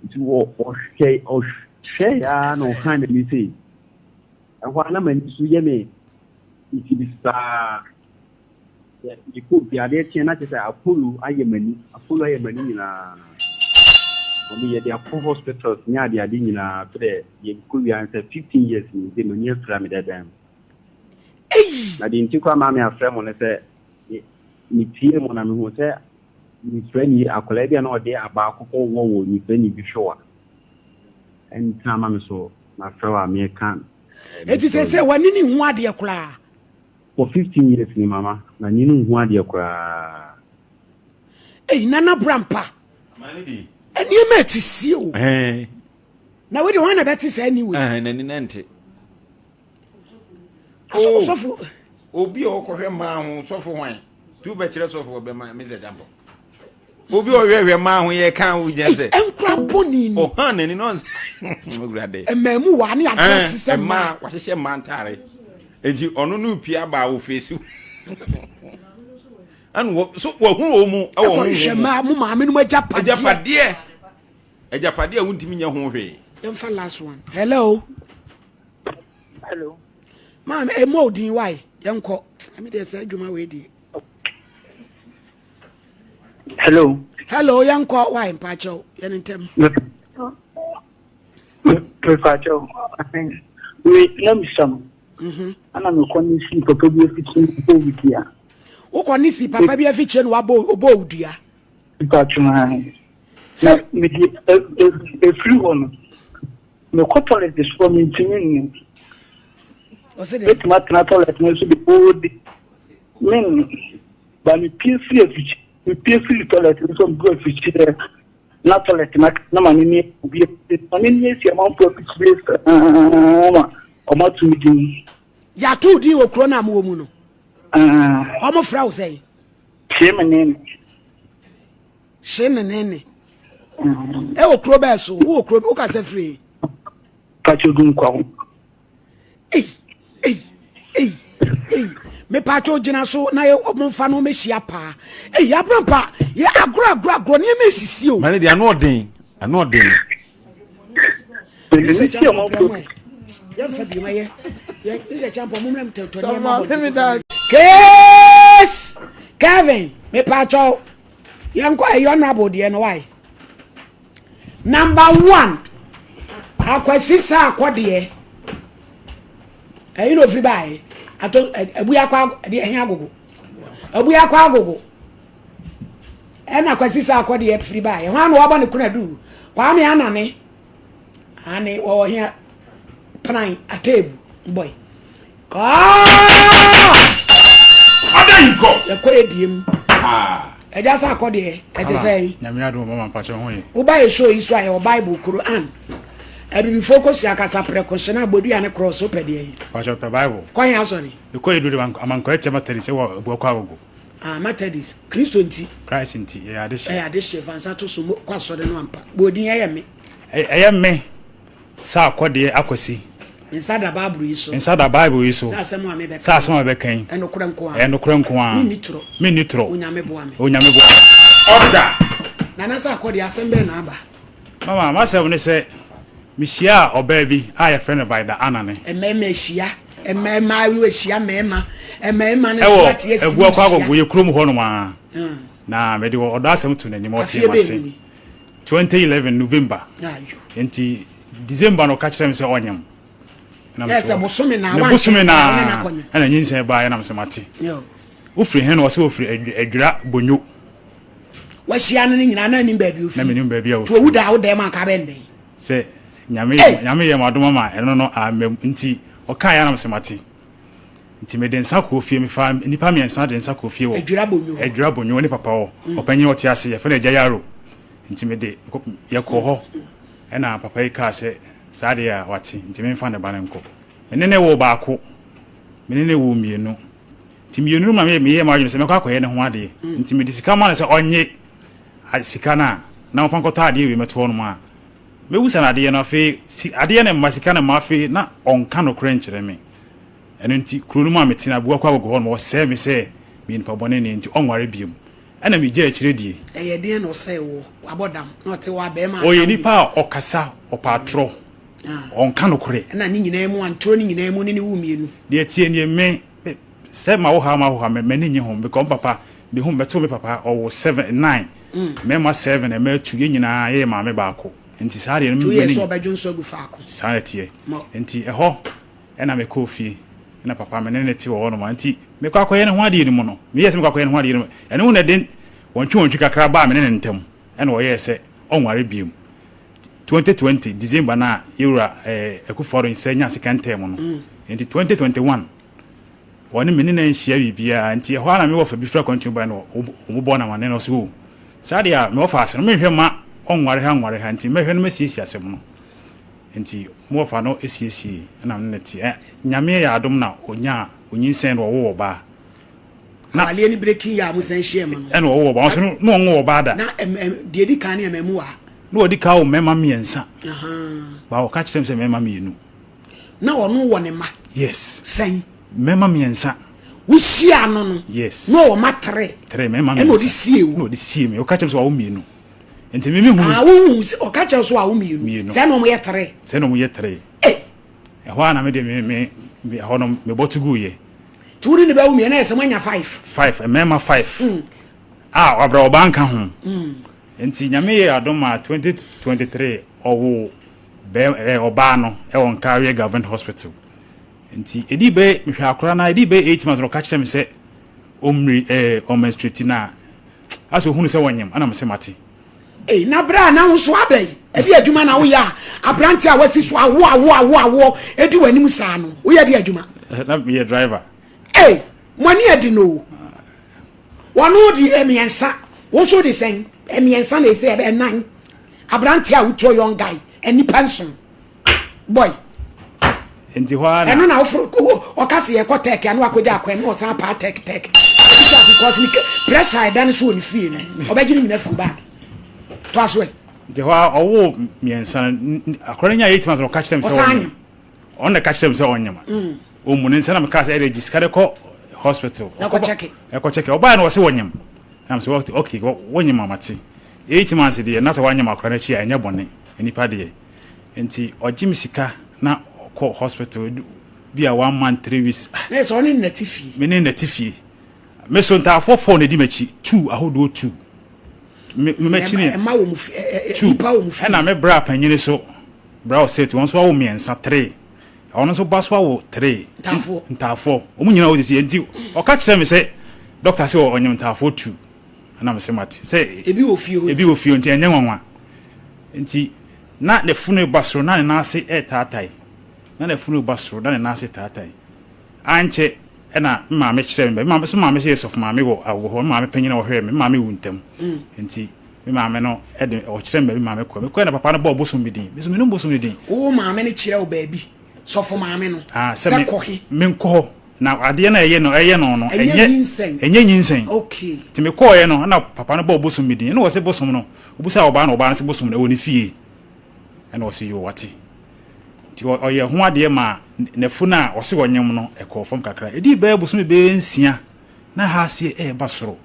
Speaker 10: nti wo hwɛ ya no hand me say ahwa na mani su ye me iti bisa ya iko bi ade tie na kyesa apollo ayemani nyina omi ye dia hospitals nya dia di nyina pre ye ko wi an 15 years ni de mani afra me dadam na di nti kwa ma me afra mo ne se ni tie mo na me ho se ni freni akola bia na ode aba akoko wo ni freni bi showa en tama me so na frawa me kan
Speaker 1: eti se wani ni hu ade kula
Speaker 10: for 15 years ni mama na ni ni hu ade kula
Speaker 1: nana brampa
Speaker 5: mani di
Speaker 1: eni me ti si o na we de wan na beti say anyway
Speaker 5: na ni nante
Speaker 1: sofo
Speaker 5: obi o ko hwe ma hu sofo hwan tu be kire sofo be ma me se jambo obi o hwe ma hu ye kan wo gye se
Speaker 1: enkra boni ni
Speaker 5: o han ni no grade
Speaker 1: emamu wa ni address se
Speaker 5: ma wa hye ma ntare eji onu no pia ba wo face an wo so wo hu o mu e wo hu
Speaker 1: hwe ma mu ma me no
Speaker 5: ajapade a wuntimi nya ho hwe
Speaker 1: yemfa last one hello ma'am e mo din why yenko me dey say adwuma we di hello yanko why mpacho yentem
Speaker 16: mpacho we nam some ana me koni si papa bi afitin obudia
Speaker 1: wo koni si papa bi afitin wa obo odua
Speaker 16: mpacho na me di e free one me ko toilet this for me tinin
Speaker 1: o se de
Speaker 16: bet ma toilet no so be old men ba me pieces we pay for the toilet so go fit na toilet na mani ni obi mani ni si amount for place o ma tu mi
Speaker 1: ya tu di o kro na mo mu no o mo fra o say shenene e o kro ba so o kro o ka se free
Speaker 16: pa chu dun kwa
Speaker 1: me pacho jina so na ye omfa no me hia pa ya brampa ye agro ne me sisi o
Speaker 5: mane dia no odin
Speaker 1: ya fa bi maye ya ise champo mumlem to
Speaker 3: ne ma
Speaker 1: Kes Kevin me pacho yanko e honorable de no why number 1 akwasisa akode you know free buy ato ebuya kwa de ehia agogo ena kwasisa akode e free buy ho anu obo ne kuna du kwa me anane ane wo hia plan atebu boy
Speaker 5: adayiko
Speaker 1: yakore diem eja sa akode e te say
Speaker 6: nyame ado mama pacho ho ye
Speaker 1: wo buy show isu aye Bible Quran ebi focus ya kasa precaution agbodu ya ne cross opede yi
Speaker 6: pacho pe Bible
Speaker 1: kwa ya so ni
Speaker 6: e ko edu de amanko ete materi se wo buoko agogo
Speaker 1: Methodist Christ nti
Speaker 6: ya de
Speaker 1: she fansa to so kwa so de no ampa bodin ya me
Speaker 6: me sa akode akwasi
Speaker 1: inside Bible is so
Speaker 17: inside the Bible is so
Speaker 1: sa asem ame be
Speaker 17: sa asem ame be kan
Speaker 1: eno kura nko a
Speaker 17: eno kura nko a me nitro
Speaker 1: onyame boa me
Speaker 17: order
Speaker 1: na na sa akodi asem be na aba
Speaker 17: mama ma se woni se mishia oba bi a ya friend by the anane
Speaker 1: emema hia emema wi hia mema emema na swati esi
Speaker 17: egwu akwa agwo ye krom ho no ma na me de odo asem to nani mo tie mase 2011 November enti December no catch them say onyam na
Speaker 1: yes abosome na
Speaker 17: wa abosome na ana nyinsen ba ya na mse mate yo ofri hen no se ofri adwira bonyo
Speaker 1: wa hia no nyina na nim ba bi ofri
Speaker 17: na menim ba bi a
Speaker 1: to wuda wo dem aka bende
Speaker 17: se nyame ye madoma ma eno no amem nti oka ya na mse mate nti me den sako ofie me fa nipa me ensa den sako ofie wo adwira bonyo ni papa wo opanyi wo ti ase ye fa na jayaro nti me de yakọ ho ena papa yi ka se saade ya wati nti me mfa ne ba ne nko menene wo baako menene wo mienu nti mienu ma me ye ma adwene se me kwa akoye ne ho ade nti me disika ma ne se onye sika na mfa nkota ade wi meto no ma me wusa na ade no fe ade ne ma sika na ma fe na onka no kra nkyere me eno nti kuro no ma metina bu akwa go ho no wo se me se me npa bone ne nti onware biem ana mi je akire die
Speaker 1: eye de no say wo abodam no te wa be ma
Speaker 17: o ye nipa okasa opatro onka no kore
Speaker 1: na ni nyina mu antro ni nyina mu ni wu mienu
Speaker 17: de tie ni me se ma wo ha me ni nyi ho because papa me hu beto me papa o 7 9 me ma 7 e ma 2 ye nyina ye ma me baako enti saare no me
Speaker 1: ni so badwo so gu faako
Speaker 17: saare tie enti eho ena me kofi na papa me ne ti wo no ma nti me kwa akoye ne ho ade ni mu no me yes me kwa akoye ne ho ade ni ene hu na den wontwi kakra ba me ne ntem ene wo ye se onware biem 2020 December na yura ekuforo nsenya second term no nti 2021 woni me ne na nhia bibia nti ho ana me wo fa bi fra continue ba no omubo na mane no so sade a me wo fa ase no me hwe ma onware ha nti me hwe no masiesie asem no nti mo fa no esiesie na me neti nyame ya adom na onya onyinsen ro wo ba
Speaker 1: na ale ni breaking ya musan hie ma no
Speaker 17: ene wo ba so no wo ba da
Speaker 1: na de di kan ya memu a
Speaker 17: no odi ka o mema miensa ba o ka kire se mema mienu
Speaker 1: na ono wo ne ma
Speaker 17: yes
Speaker 1: sen
Speaker 17: mema miensa
Speaker 1: wo hia no no
Speaker 17: yes
Speaker 1: no wo ma 3
Speaker 17: mema miensa
Speaker 1: ene odi sie wo
Speaker 17: no odi sie me o ka kire se wo mienu enti me hu
Speaker 1: wo o ka kire so wo mienu se no mo ye 3
Speaker 17: se no mo ye 3 ho ana me de me ho no me botugu ye
Speaker 1: turi ni ba wo mienu ese manya
Speaker 17: 5 mema 5 abra obanka ho enti nyame ye adoma 2023 owo oba no e won Career Government Hospital enti edi be mehwa akora na edi be 8 months no ka kire me se omri omenstrate na aso hunu se wonyem ana me se mate
Speaker 1: na bra na wo so abai edi adwuma na wo ya abranti a wasi so awo edi wanim saa no wo ya di adwuma
Speaker 17: na me driver
Speaker 1: money edi no wonu di emiensa wo so di sen emiensa na ese ebe 9 abranti a wo young guy eni pension boy
Speaker 17: enti hwa
Speaker 1: eno na ofro o ka se ye ko tek anu akoja akwa me o san pa tek because ni pressure dan so ni fie no obeji ni na fu back to aswe
Speaker 17: de hwa owo miensa akora nya 8 months no catch them so on the catch them so onyama o mu nsa na me ka se register ko hospital
Speaker 1: ko
Speaker 17: check oba na o se wonyam am so okay wonyam amati 8 months de na se wanyam akora na chi anya bone enipa de enti ojimisika na ko hospital bia 1 month 3 weeks
Speaker 1: na so ni natifi
Speaker 17: me ni natifi me so nta afofo na di machi 2 ahodo 2 me chi ni
Speaker 1: ma wo mu nipa wo mu
Speaker 17: na me bra panyini so bra o set won so wo miensa 3 ono so baswa wo 3 ntafo o munyina wo disi enti o ka kire me se doctor se o onyem ntafo 2 na me se mate se
Speaker 1: ebi wo fie
Speaker 17: enti enye nwanwa enti na le funu basro na na ase tatai na le funu basro na na ase tatai anche na mma me kire me mma so mma me se sof mma me wo awo ho mma me panyina wo hwe me mma me wuntem enti me mma me no e de o kire me mma me ko na papa no bo bosom bidin me so me no bosom bidin
Speaker 1: o mma me ne kire wo baabi sof mma me no
Speaker 17: se me nko na ade na eye no no enye nyinsen
Speaker 1: okay
Speaker 17: ti me ko ye no na papa no bo bosom bidin na wo se bosom no obusa oba na se bosom na woni fie ena wo se yo wati ti o ye ho ade ma nafuna o se wonyem no e ko fom kakra edi ba busu me be nsia na ha se e ba soro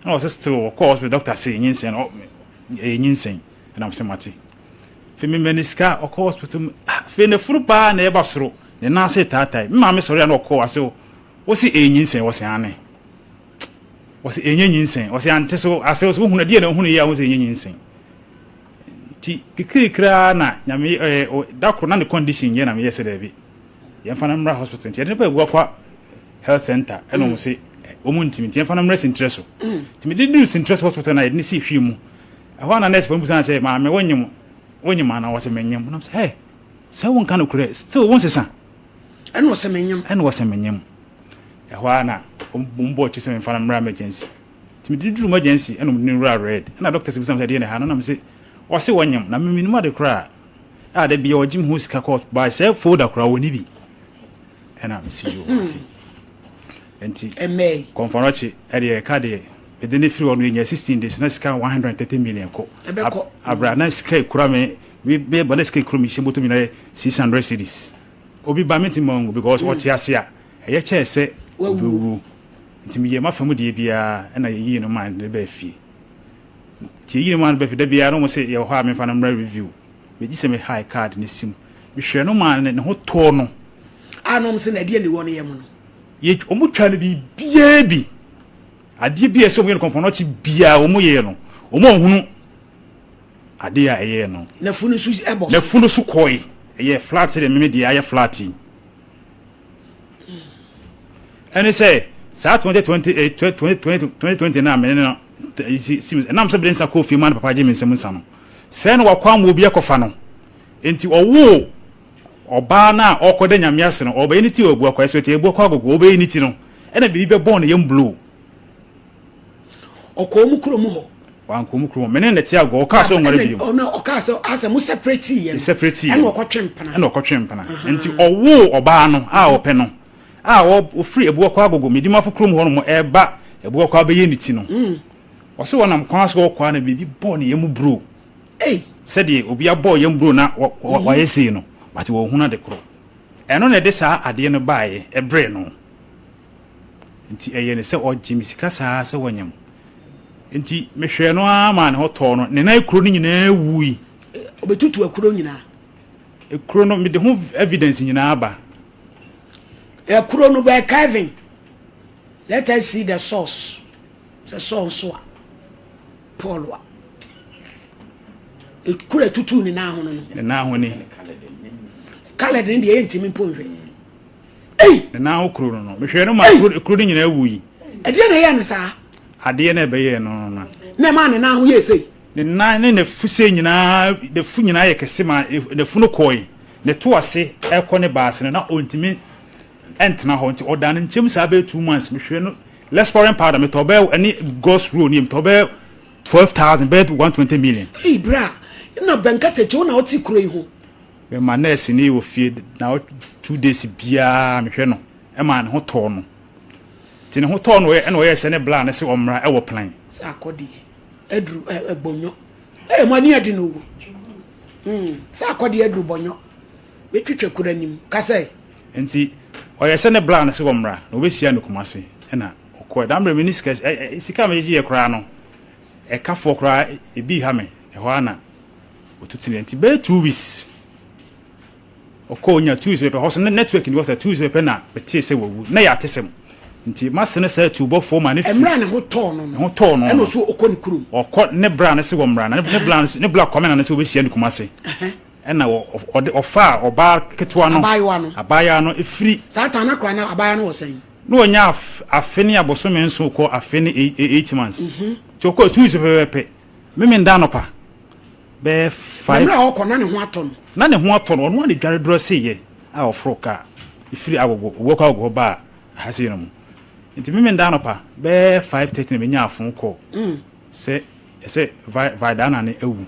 Speaker 17: na o se still ko hospital doctor say nyinsen o nyinsen na am se mate fe me meniska o ko hospital fe nafuru pa na e ba soro ne na se tatai mma me soro ya na o ko ase o si nyinsen o se ane o se nyinsen o se ante so ase o hunu die na hunu ya o se nyinsen ti kikirikira na nyame dakro na ne condition ye na me yese da bi ye fa na mra hospital ti ne pa egwa kwa health center eno mo se omu ntimi ti ye fa na mra sintereso ti me di sintereso hospital na ni si hwi mu ahwa na nurse pambu san say ma me wonyim ana wo se menyem na say hey say won kan okure still won se san
Speaker 1: eno se menyem ahwa na mbo ti se me fa na mra emergency ti me di duru emergency eno mo ni red na doctor se bu san say de ne ha na me say o se wonyam na minimum de kra a de bia ogim hu sika court by say folder kra woni bi ena me see you enti eme
Speaker 17: konforochi e de ka de de ne free onu nya 16 days na sika 130 million ko abra na sika kura me be bona sika kura mi shemboto mi na 600 cedis obi ba meti mongo because what yase a ye che se obi enti mi ye mafamu de bia ena ye yi no man de ba fie ti yi man be fi da bia no mo se ye ho a me fa na mra review me gi se me high card ne sim me hwe no man ne ho to no
Speaker 1: anom se na de ne won ye mo no
Speaker 17: ye omu twa no bia bi ade bia so mo ye konfo no chi bia omu ye no omu hunu ade ya eye no
Speaker 1: na funu su ebo
Speaker 17: na funu su koi ye flat de me de ya flat and say sa 2020 na me no nam se brensa ko fi man papa je mensem nsa no se no wakwa mo obi ekofa no enti owo oba na okoda nyame ase no oba ni ti obu akwa so ti ebu akwa gogo oba ni ti no e na bibi be born yam blue
Speaker 1: okomu kuro mu ho
Speaker 17: wan komu kuro me ne neti ago ka so nware bi
Speaker 1: o na o ka so asa mu separate ye
Speaker 17: separate
Speaker 1: e na okotwempana
Speaker 17: enti owo oba no a ope no a o free ebu akwa gogo medimafo kuro mu ho no e ba ebu akwa be ye ni ti no wose wonam kwan so kwa na bibi born yam bro said ye obi abo yam bro na wa yesi no but wo huna de kro eno na de sa ade no baaye ebre no nti eye ne se ogimi sika sa se wonyam nti mehwe no ama ne hoto no ne na kro no nyina wuyi
Speaker 1: obetutu akro nyina
Speaker 17: ekro no me de ho evidence nyina aba
Speaker 1: ekro no by Kevin let us see the source the source Paul wa ekura tutu ni na ho no
Speaker 17: ne na ho ni
Speaker 1: kala de ndi entimi ponhwe
Speaker 17: ne na ho kuro no mehwe no ma kuro ni nyina wuyi
Speaker 1: ade na ye ne sa
Speaker 17: ade na be ye no no
Speaker 1: na ma ne na ho ye sei
Speaker 17: ne na ne fuse nyina de fu nyina ye kese ma ne fu no koi ne to ase ekọ ne baase na ontimi entna ho nti odan nchem sa be 2 months mehwe no less foreign powder me to be any ghost rule ni to be 12,000 bet 120 million.
Speaker 1: Hey bra, na banka techo na oti kuro iho.
Speaker 17: We ma nurse ni wo fie na 2 days bia me hwe no. E ma ne ho to no. Ti ne ho to no e na o ye se ne bla na se omra e wo plan.
Speaker 1: Sa akodi. Edru egbonyo. Ma ni adi no wo. Sa akodi edru bonyo. We twetwe kura nim. Ka sai.
Speaker 17: Enti o ye se ne bla na se omra na obesia no kumase. E na okọ da mra minister sika me ji kura no. E ka fo kura e bi ha me e ho ana otutine nti be 2 weeks okonya 2 weeks pe ho so network ni was 2 weeks pe na betie se wawu na ya tesem nti masene se tu bo fo ma ne
Speaker 1: emra ne ho to no e no so okoni kurum
Speaker 17: okọ ne bra ne se wo mra na ne bla comment na se obehia ni kumase e na ofa oba ketwa no abaya no efiri
Speaker 1: satan na kra na abaya no wo sen
Speaker 17: no nya afeni abosome nso ko afeni 8 months choko 2 weeks pepe meme nda no pa be 5
Speaker 1: na o kona ne ho ato no
Speaker 17: no ne dware dro se ye a ofroka ifiri agogo woko agogo ba hase no mu nti meme nda no pa be 5:30 me nya afon ko se vida na ne ewu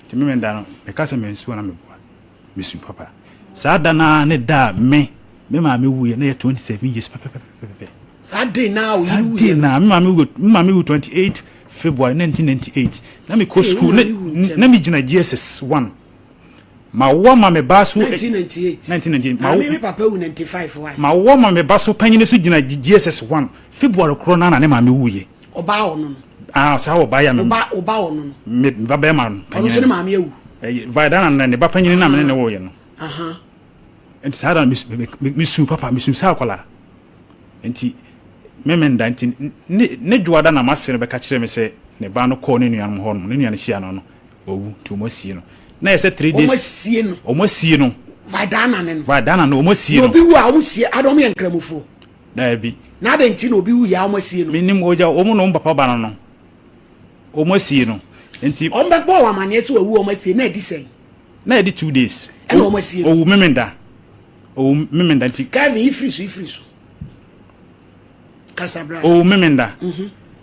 Speaker 17: nti meme nda no me kasa mensu na meboa mesu papa sa da na ne da me ma me wu ye na 27 years pepe
Speaker 1: Saturday now you
Speaker 17: na me ma me wu 28 February 1998 na me ko school na me gina GSS 1 ma wo ma me ba so
Speaker 1: 1998 ma me papa wu 95 why
Speaker 17: ma wo ma me ba so panyine so gina GSS 1 February kro na ne ma me wuye
Speaker 1: oba ono
Speaker 17: sa wo ba ya me
Speaker 1: oba ono
Speaker 17: me ba be ma no
Speaker 1: ono so ne ma me ewu
Speaker 17: vaidana na ne ba panyine na me ne wo ye no aha enti sa da mi su papa mi su sa akola enti memenda enti ne dwada na masere be ka kire me se ne ba no ko ne nuan ho no ne nuan hia no no owu ti omosie no na yese 3 days omosie no vaidana no omosie no
Speaker 1: obi wu a omosie adom ye nkramufo
Speaker 17: na bi
Speaker 1: na da enti no obi wu ya omosie no
Speaker 17: minim oja omo no papa ba no omosie no enti
Speaker 1: ombe gbo wa mane so owu omosie na edi sen
Speaker 17: na edi 2 days
Speaker 1: e no omosie
Speaker 17: owu memenda enti
Speaker 1: Kevin ifrisu Casabra
Speaker 17: owu memenda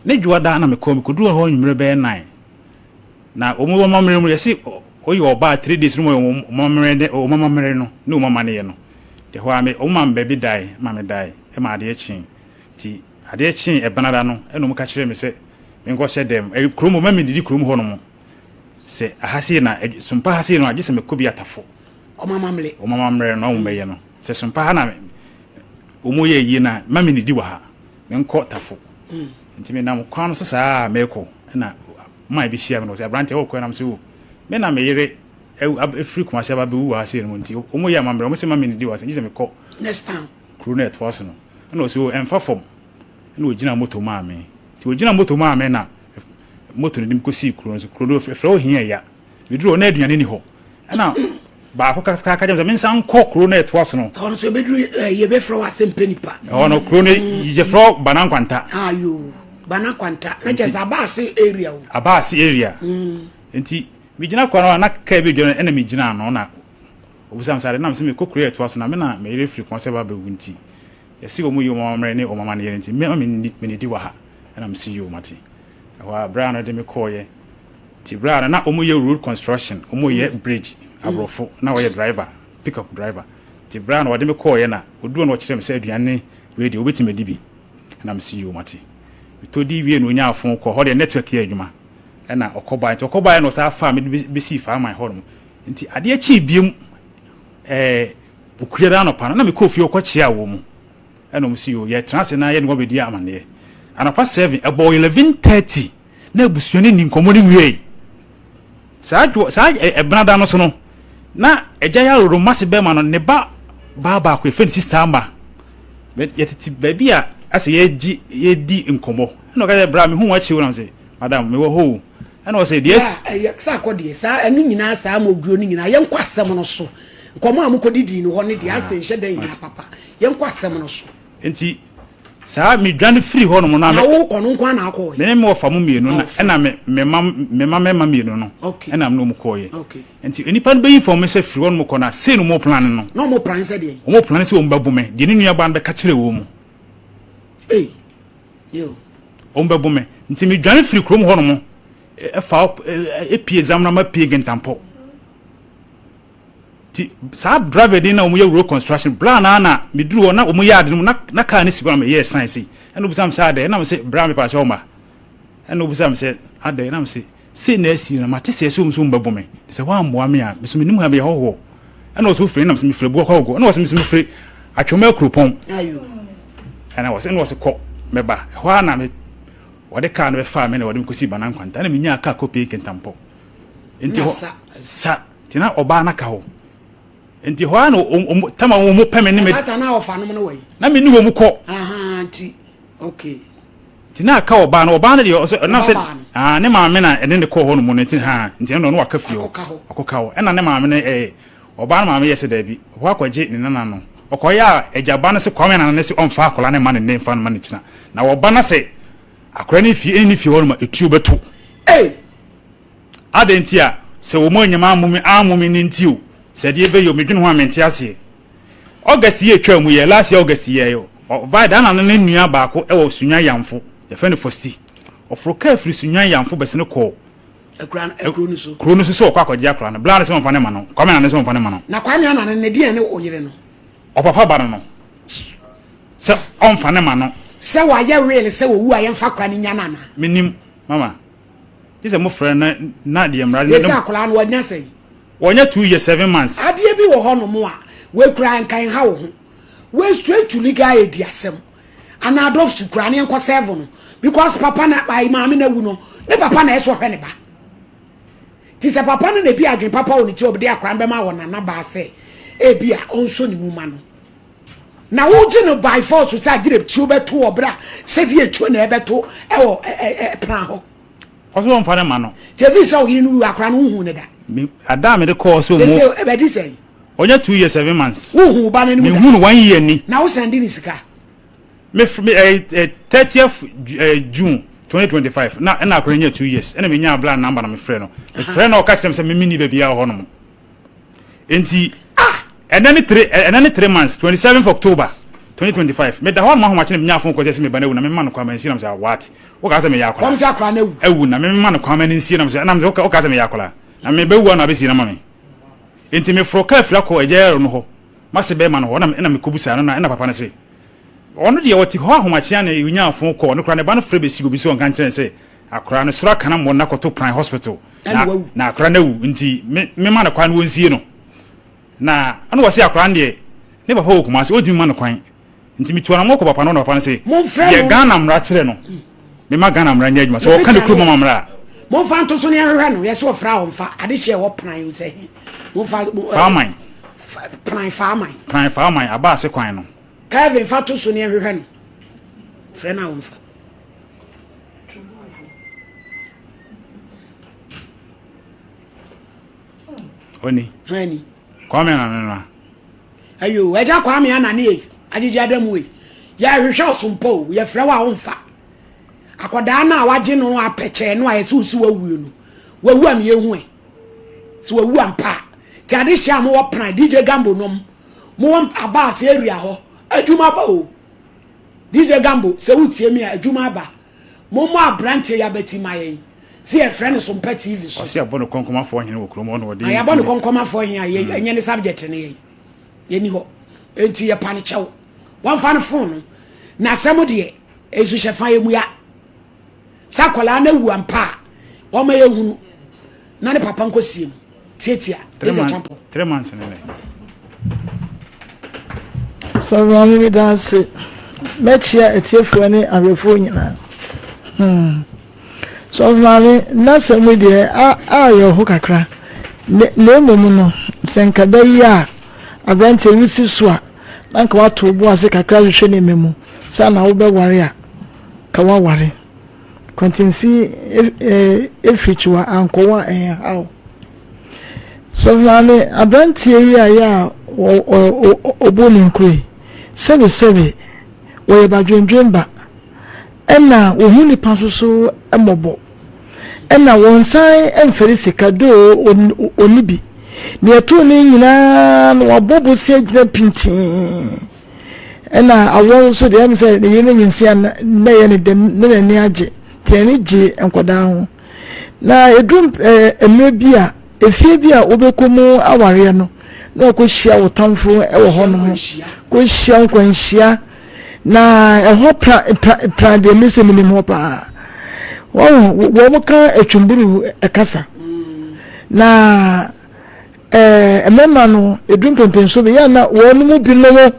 Speaker 17: ne dwada na me ko me kodu ho nwumre be 9 na omo mamre mu yesi oyi oba 3 days mu mamre no ne o mama ne ye no de ho ame o mama be dai mama dai e ma ade echi ti ade echi e banada no e no mu ka kire me se me ngo hye dem e kromo mama didi kromo ho no mo se ahase na sumpa hase no age se me kobi atafo
Speaker 1: o mama
Speaker 17: mre no o meye no se sumpa ha na omo ye yi na mama didi wa ha me nko tafo nti me na mo kwano so saa meko na my be share no say brante o ko na mse o me na me yere free kuma se ba be wu ase no nti o mo ya mamre o mo se ma me ndi wa se nje me ko
Speaker 1: next time
Speaker 17: crewnet force no na o se o emfa form na o gina moto ma me ti o gina moto ma me na moto ndim ko si crew no crew no fra o hia ya we duro na aduane ni ho na ba ko ka ka jam me san ko crewnet force no
Speaker 1: ono so be duro ye be fra wa sempenipa
Speaker 17: ono crew no je fra banan kwanta
Speaker 1: ayo bana kwanta na jeza abase area o
Speaker 17: abase area enti mi gina kwa na ka be dwon na mi gina no na obusam sare na me ko create waso na me na me refri kwa se ba be wunti yesi o mu yo mamre ne o mama ne enti me me di wa ha na me si yo mate wa bra na de me ko ye ti bra na o mu ye road construction o mu ye bridge abrofo na wo ye driver pick up driver ti bra na wo de me ko ye na odu na wo kire me se aduane we de obeti me di bi na me si yo mate to di wie no nya afon ko ho de network ya adwuma na okoba no sa fa me be si fa my home nti ade achi biem okure da no pa na me ko fie okwachi a wo mu na mo si yo ye transe na ye no be di amane anapa 7 about 11:30 na busuani ni nkomo ni wie sa ebnada no so no na eja ya roro mase be ma no ne ba ko e fen sister amba yetiti baby a ase ye di nkomo no ka bra me hu wachi wo na say madam me wo ho na o say yes
Speaker 1: sa akodi sa enu nyina sa moduo ni nyina ye nkwasem no so nkomo amkodidi ni ho ne de ase nhye dan ya papa ye nkwasem no so
Speaker 17: enti sa mi dwane free ho no mo na
Speaker 1: me wo kono nkwa na akọ
Speaker 17: me me ofa mu mienu na na me mienu no na me no mu koye enti enipa no be inform me say free ho no mo kona say no mo plan no
Speaker 1: no mo plan say de
Speaker 17: o mo plan say o mbabu me de ni nua ban be ka kire wo mu
Speaker 1: yo
Speaker 17: o mbabu me nti mi dwane free krom ho no mo fa epie exam na ma pie gentampo ti sa driver din na o mo ye road construction bra na mi duru na o mo ya de na car ni sigona me ye science and obusam sa de na me say bra me pa so ma and obusam say ade na me say na asi na mate say so mbabu me say wa ammoa me a me so nim ha be ho and o so free na me free bu ko go and o so me free atwoma krupon
Speaker 1: ayo
Speaker 17: and I was ko me ba ho na me wode car no be fa me na wode me kosi banan kwanta na me nya car copy kentampo enti ho sa tina oba na ka ho enti ho na tama wo mo peme ne me
Speaker 1: ata na ofa no no wai
Speaker 17: na me ni wo mu ko
Speaker 1: aha nti okay
Speaker 17: tina ka oba na de na se ne ma me na ene ne ko ho no mo nti ha nti no wa ka fio akoka ho ena ne ma me ne oba na ma me yese da bi ho akwaje ne nana no okoya ejaba na se kwame na ne se onfa akola ne ma ne nfa no ma ne kina na oba na se akora ne fie ho no ma etuo betu adentia se wo mo nyama amumi ni ntio se de be yo medwene ho amenti ase August ye twa mu ye last year August ye yo vaida na ne nua ba ko e wo sunya yamfo ye fe ne fosti ofroka afri sunya yamfo bese ne ko ekro no so kwa kwaje akora na bla ne se mfa ne ma no kwame na ne se mfa ne ma no
Speaker 1: na kwame na ne de ne oyire no
Speaker 17: opapa ba no se onfa ne ma no
Speaker 1: se wa ye real se wo wu aye mfa kwa ne nya na
Speaker 17: menim mama dise mo frɛ na de mra
Speaker 1: ne se akola no wanya sei
Speaker 17: Wonya 2 years 7 months.
Speaker 1: Ade bi wo ho no mo a we kura nkan ha wo ho. We straight to legal aid asem. Ana adolf su kura ne enko 7 no because papa na bai maame na wu no. Ne papa na eso hwe ne ba. Ti se papa no na bi adwen papa woni ti obde akran be ma wona na ba se. E bi a onso ni mu ma no. Na wo je no by force so say gire ti obeto obra se di etu na ebeto e wo plan ho.
Speaker 17: Oso won fa ne ma no.
Speaker 1: TV so yiri no akran no hu ne da.
Speaker 17: Adam de call so mo.
Speaker 1: E be di say.
Speaker 17: Onya 2 years 7 months.
Speaker 1: Hu ba ne mu.
Speaker 17: Me hu 1 year ni.
Speaker 1: Na wo send ni sika.
Speaker 17: Me 30th June 2025 na na akwanya 2 years ena me nya bla number na me frɛ no me frɛ no ka kyerɛ se me mini ba bia ho no enti enani 3 months 27th October 2025 me da ho ma ho ma kyerɛ me nya fon ko kyerɛ se me ba na wu na me ma no kwa man si na me say what wo ka se me ya akwa
Speaker 1: kom se akwa na wu
Speaker 17: ewu na me ma no kwa man si na me say na me wo ka se me ya akwa na me ba wu na be si na ma me enti me fro ka fira ko ejero no ho ma se be ma no ho na me kobusa no na papa na say ono de wati ho ahomachia na yunya afon ko no kra ne ba no frɛ besi obi so nkan kyerɛ sɛ akra no sura kana mo na koto prime hospital na akra na wu nti me ma na kwan wonsie no na ano wase akra ne ne papa wo kuma se odi ma na kwan nti mitu na mo ko papa no na papa no se ye Ghana mra kyerɛ no me ma Ghana mra nya adwuma so wo ka ne kuro mama mra
Speaker 1: mo fa nto so ne hwehwe no ye so fra wo mfa ade hye wo prime wo se mo fa
Speaker 17: farming
Speaker 1: prime farming
Speaker 17: aba se kwan no
Speaker 1: Kevin fatu so ne hwehwe no frena wo mfa
Speaker 17: oni kwame na
Speaker 1: ayo eja kwame ana ne agigi adamu we ya hwehwe osompo ye frewa wo mfa akoda na waje no apeche no aye susu wawuo no wawu am ye hu e so wawu ampa ti ade hia mo wo plan DJ Gambo nom mo abase area ho adwuma ba o DJ Gambo se wutie mi adwuma ba mo abrante ya beti mayen si e friend Sompa TV so
Speaker 17: si abono konkoma fo hene wo kromo no de
Speaker 1: ya abono konkoma fo hene aye enye ne subject ne ye ni ho enti ye pane chew wan fa ne phone na asemo de ezu hyefa ye mu ya sakola na wu ampa wo ma ye hunu na ne papa nkosiem tietia
Speaker 17: 3 months ne
Speaker 3: so we dance mechia etiefo ni awefo nyina so mami na semu de a yo ho kakra le mum no senka da yi a agrante wisi so a nanka wato bo ase kakra hwehwe ne memu sa na wo be ware a ka wa ware kontinfi efichwa ankowa hawo so mami agrante yi a ya oboni nkui sebe wo ba dwendwemba ena wo hu nipa so emobo ena won sai emfere sikado onibi ne eto ni nyina no wabobo se agina pinti ena awon so de am say ne yene nyinsia na ye ne dem ne ne age tani je enkoda ho na edum emre bia efie bia obekomu aware no na ko hia wotamfo ewo ho no ko hia nkwanhia na eho pra de mese minim ho pa wo mo ka etwumburu ekasa na emema no edum pempenso be ya na wo no mu bi no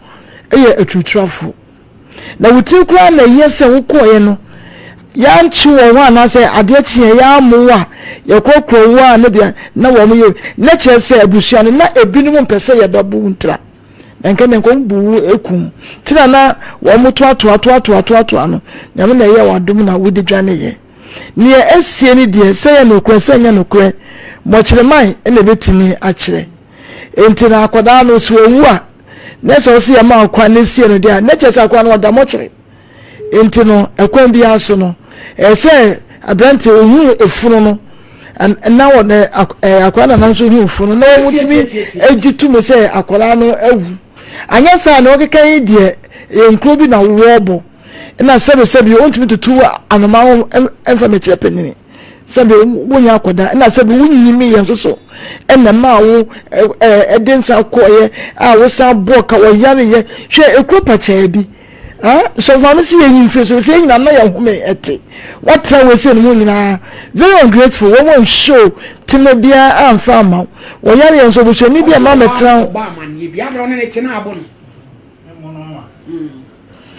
Speaker 3: eye etwutrafo na wuti kura na yese wo koye no ya nchi wo ho na se ade chie ya amuwa ye kokro wo a ne bia na wo mo ye na chese abusua no na ebinum mpese ye babu ntra enke ne ko bu ekum tira na wo mo to no nyame na ye wadum na wodi dwane ye ne esie ni de se ye no kwese nya no kwe mo kire mai ene betimi a kire enti na akoda no so ewu a ne se o se ye ma akwa ne sie no de na chese akwa no da mo kire enti no ekwan bi aso no ese abrante ohu efunu no na wo ne akwa na nso hu efunu na wo timi ejitu me se akola no awu anya sa na okekan die enkro bi na wobo na sebe ontimi tutu anoma emfa me kire penini sebe wonya akoda na sebe wunyimi ye nso na ma wo edensa koye a wo sa boka wo yare ye hwe ekro pa cha bi so mama see yin fe so say na na ya home ete what tell we say no nyina very ungrateful we won show timobia amfa ma wo yare yen so bo so ni bia ma metra
Speaker 1: ba man ye bia do ne te na abo no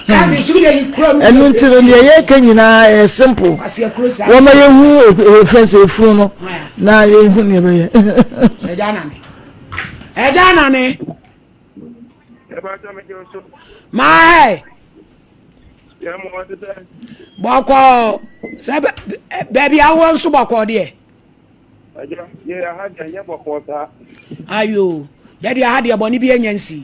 Speaker 1: abi su de ikro
Speaker 3: enu ntiro ne ye ka nyina simple wo ma ye hu friends e furu no na ye hu ne be ye
Speaker 1: eja na ne my boko se baby awon so boko de ayo ya de ha de boni bi enyansi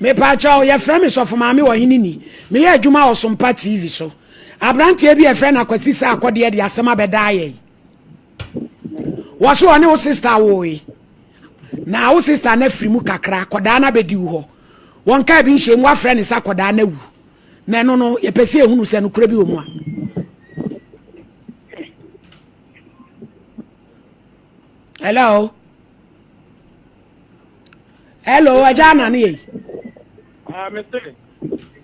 Speaker 1: me pa chawo ye frame so for mama wo hinini me ye adwuma o Sompa TV so abrantie bi e frame akwasi sa akode de asema beda aye wo so one wo sister wo yi na wo sister na free mu kakra akoda na bedi wo won ka bi nhye mu afre ne sa akoda na wu na no no ye pese ehunu se no kura bi wo mu a hello ajana ni
Speaker 18: Mr.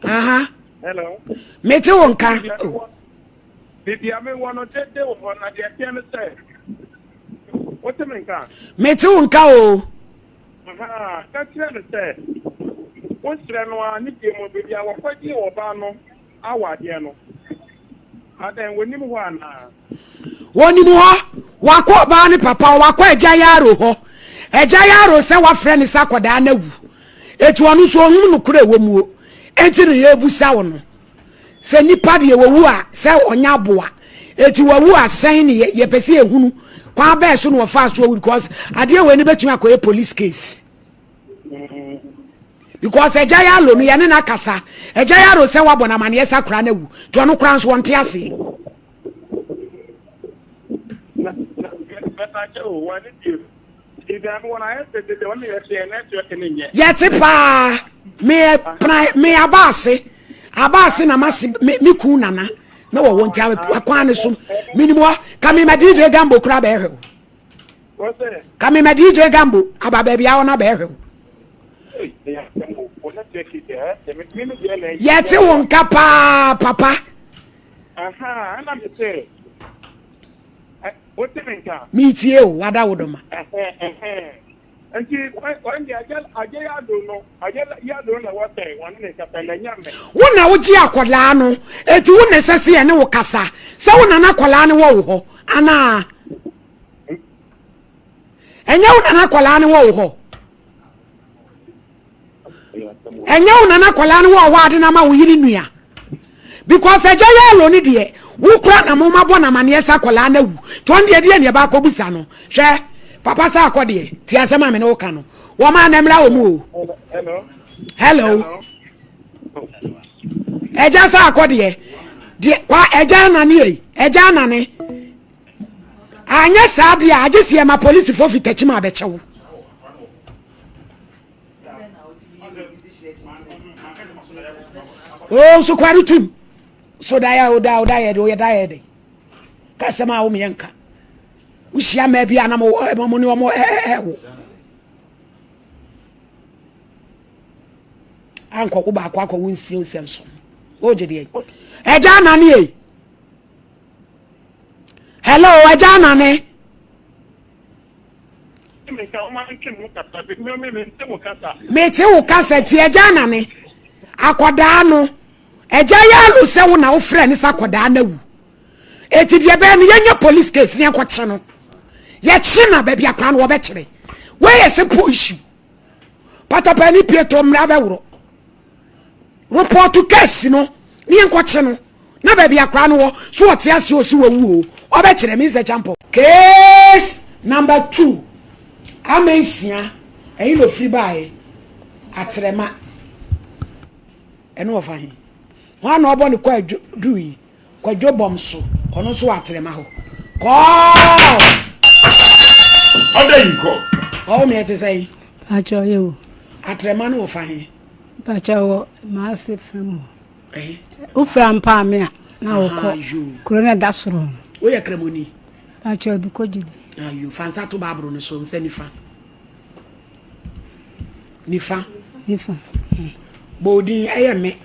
Speaker 1: Aha.
Speaker 18: Hello.
Speaker 1: Mete wonka.
Speaker 18: Bibi ame wono tete wo na de piano say. What mean ka?
Speaker 1: Mete wonka o.
Speaker 18: Aha, ka tire say. Wo sire no ani de mo bibi a wo kwadi wo ba no awade no. Adan woni mu ho ana.
Speaker 1: Woni mu ho, wakọ ba ni papa, wakọ eja yaro ho. Eja yaro se wa frɛ ni sakoda na wu. Etu onu so ohun no kura ewo mu o. Enti ne ye busa wo no. Se nipa de wo wu a se onya boa. Eti wo wu asen ne ye pese ehunu. Kwa ba so no fast so because ade we ni betumi akoye police case. Because eja yaro no ye ne na kasa. Eja yaro se wa bona mane esa kura na wu. To onu kura so wonte ase. Yeti pa me abase na masi me ku nana na wo wonti akwan ne so minimo ka me DJ Gambo kura be ehwe ka me DJ Gambo aba ba bia wona be ehwe yeti wonka pa papa
Speaker 18: aha ana me say what mean ka
Speaker 1: mi tie o wada wodoma
Speaker 18: anti when the aje ya do no aje ya do na what one ne ka pele nyame
Speaker 1: wona wo ji akola no eti wo ne sese ye ne wo kasa se wona na akola ne wo ho ana enya wona na akola ne wo ho enya wona na akola ne wo ho ade na ma wo yiri nua because eja ya lo ni de wo kura na mo mabo na mane esa akola na wu ton de ne ba ko busa no hwe papa sa akode ti asema me no ka no wo ma na mra wo mu hello eja sa akode de kwa eja na ne eja na ne anya sa de age sie ma police fo fitachi ma be chewo oh so kwaru tum so da ya oda ya do ya da ya de kasema wo me yanka usia ma bia na mo ni wo wo anko ko ba kwa wo nsie osenso o je de eja na ne e hello eja na ne mete wo kasa ti eja na ne akoda no eja ya lu se wo na wo frɛ ni sakoda na wu eti de be no yenye police case ni akwache no ye chi na ba bia kra no wo be kire we ye simple issue patapa ni pieto mra be woro report case no ni akwache no na ba bia kra no wo so wo te ase o si wo wu o be kire Mr. Champo case number 2 amensia eyi no free buy atrema eno wo fahin wa na obo ni kwa duyi kwa jobom so ono so atrema ho ko
Speaker 5: ode yinko
Speaker 1: o me ete say
Speaker 19: acho yewo
Speaker 1: atrema no wo fahin
Speaker 19: acho ma se fam o fram pa me na wo ko korona da soro
Speaker 1: o ye kremoni
Speaker 19: acho bi ko jidi
Speaker 1: ayo fansa to babro no so nsa nifa
Speaker 19: nifa
Speaker 1: bodin eye me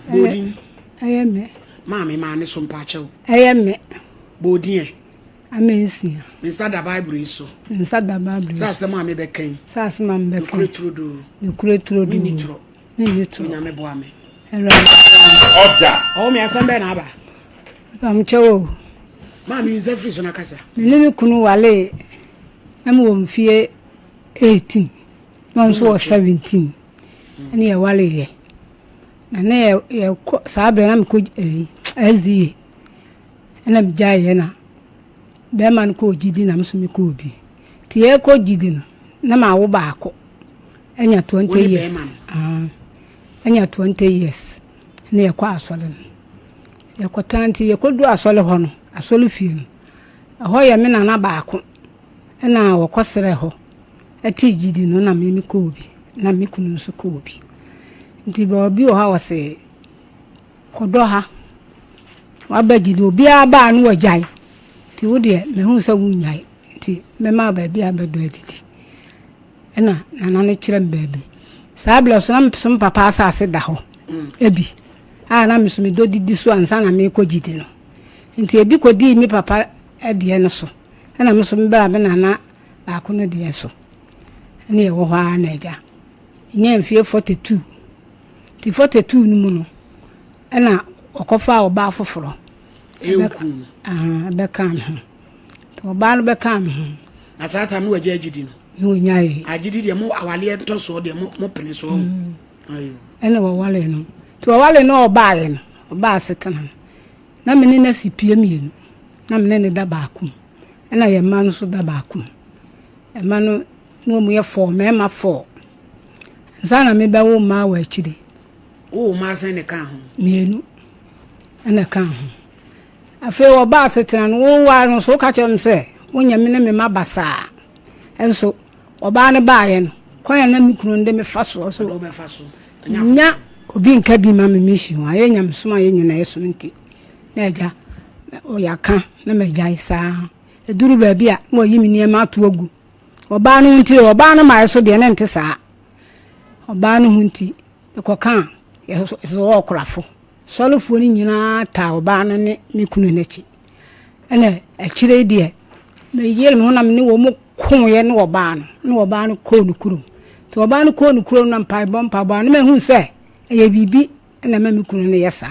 Speaker 1: Bodin.
Speaker 19: Me.
Speaker 1: Mammy, man, is some patcho.
Speaker 19: Me.
Speaker 1: Bodin.
Speaker 19: Amazing.
Speaker 1: Inside the Bible is so.
Speaker 19: Inside the Bible.
Speaker 1: That's the mammy became.
Speaker 19: Sass mam became.
Speaker 1: You create through
Speaker 19: the
Speaker 1: nitro. Name boame.
Speaker 5: Order.
Speaker 1: Oh, me, as I'm Benaba.
Speaker 19: I'm Cho.
Speaker 1: Mammy is every son of Casa.
Speaker 19: Me kunu wale. I'm won fear 18. Mom's was 17. And ye wale ye. And there, Sabin, I'm good as the. And I'm Jayena. Beman ko jidi na mso me ko bi ti e ko jidi no na ma wo ba ko enya 20 years enya 20 years na ye kwa asole no ye ko tanti ye ko du asole ho no asole fie no ho ye me na ba ko na wo kosere ho ati jidi no na me ko bi na me kunu so ko bi nti ba obi o ha wose kodo ha wa ba jidi obi aba no wajai ti wode me hu sa wunyai ti me ma ba bia bedo atiti ena nana ne kire mbebe sa bla so na mpsom papa asase da ho ebi na me so me do didi so ansa na me ko jidi no nti ebi ko di mi papa ede no so ena me so me ba be nana ba ko no de so ene ye wo ha na eja nya mfie 42 ti 42 no mu no ena okofa oba foforo
Speaker 1: eukunu
Speaker 19: bekam to ba no bekam
Speaker 1: na tata no waje agidi
Speaker 19: no nyai
Speaker 1: agidi de mo awale to so de mo pene so ayo
Speaker 19: ene wo wale no to wale no oba ye no oba setana na mene na sipie mienu na mene ne da ba akum ena ye ma no so da ba akum e ma no no mu ye 4 mema 4 nzana me ba wo ma wa akiri
Speaker 1: wo ma san ne kan ho
Speaker 19: mienu ena kan ho afi oba setana no wo wa no so ka chem se wonya me ne me mabasa enso oba ne ba ye no koya na mi kunu nde me faso so
Speaker 1: do me faso
Speaker 19: nya obi nka bi ma me mishi ho aye nyam soma ye nyina yeso nti na eja o yaka na me jai sa eduru ba bia mo yimi ne ma to agu oba no nti oba no ma yeso de ne nti sa oba no hunti ekoka yeso so okrafo solufu ni nyina ta oba no ne me kunu nachi ene akire die me yel me honam ne wo mo kun ye ne oba no ko nu kurum to oba no ko nu kurum na mpai bompa ba no me hu se eye bibi na me kunu ne yesa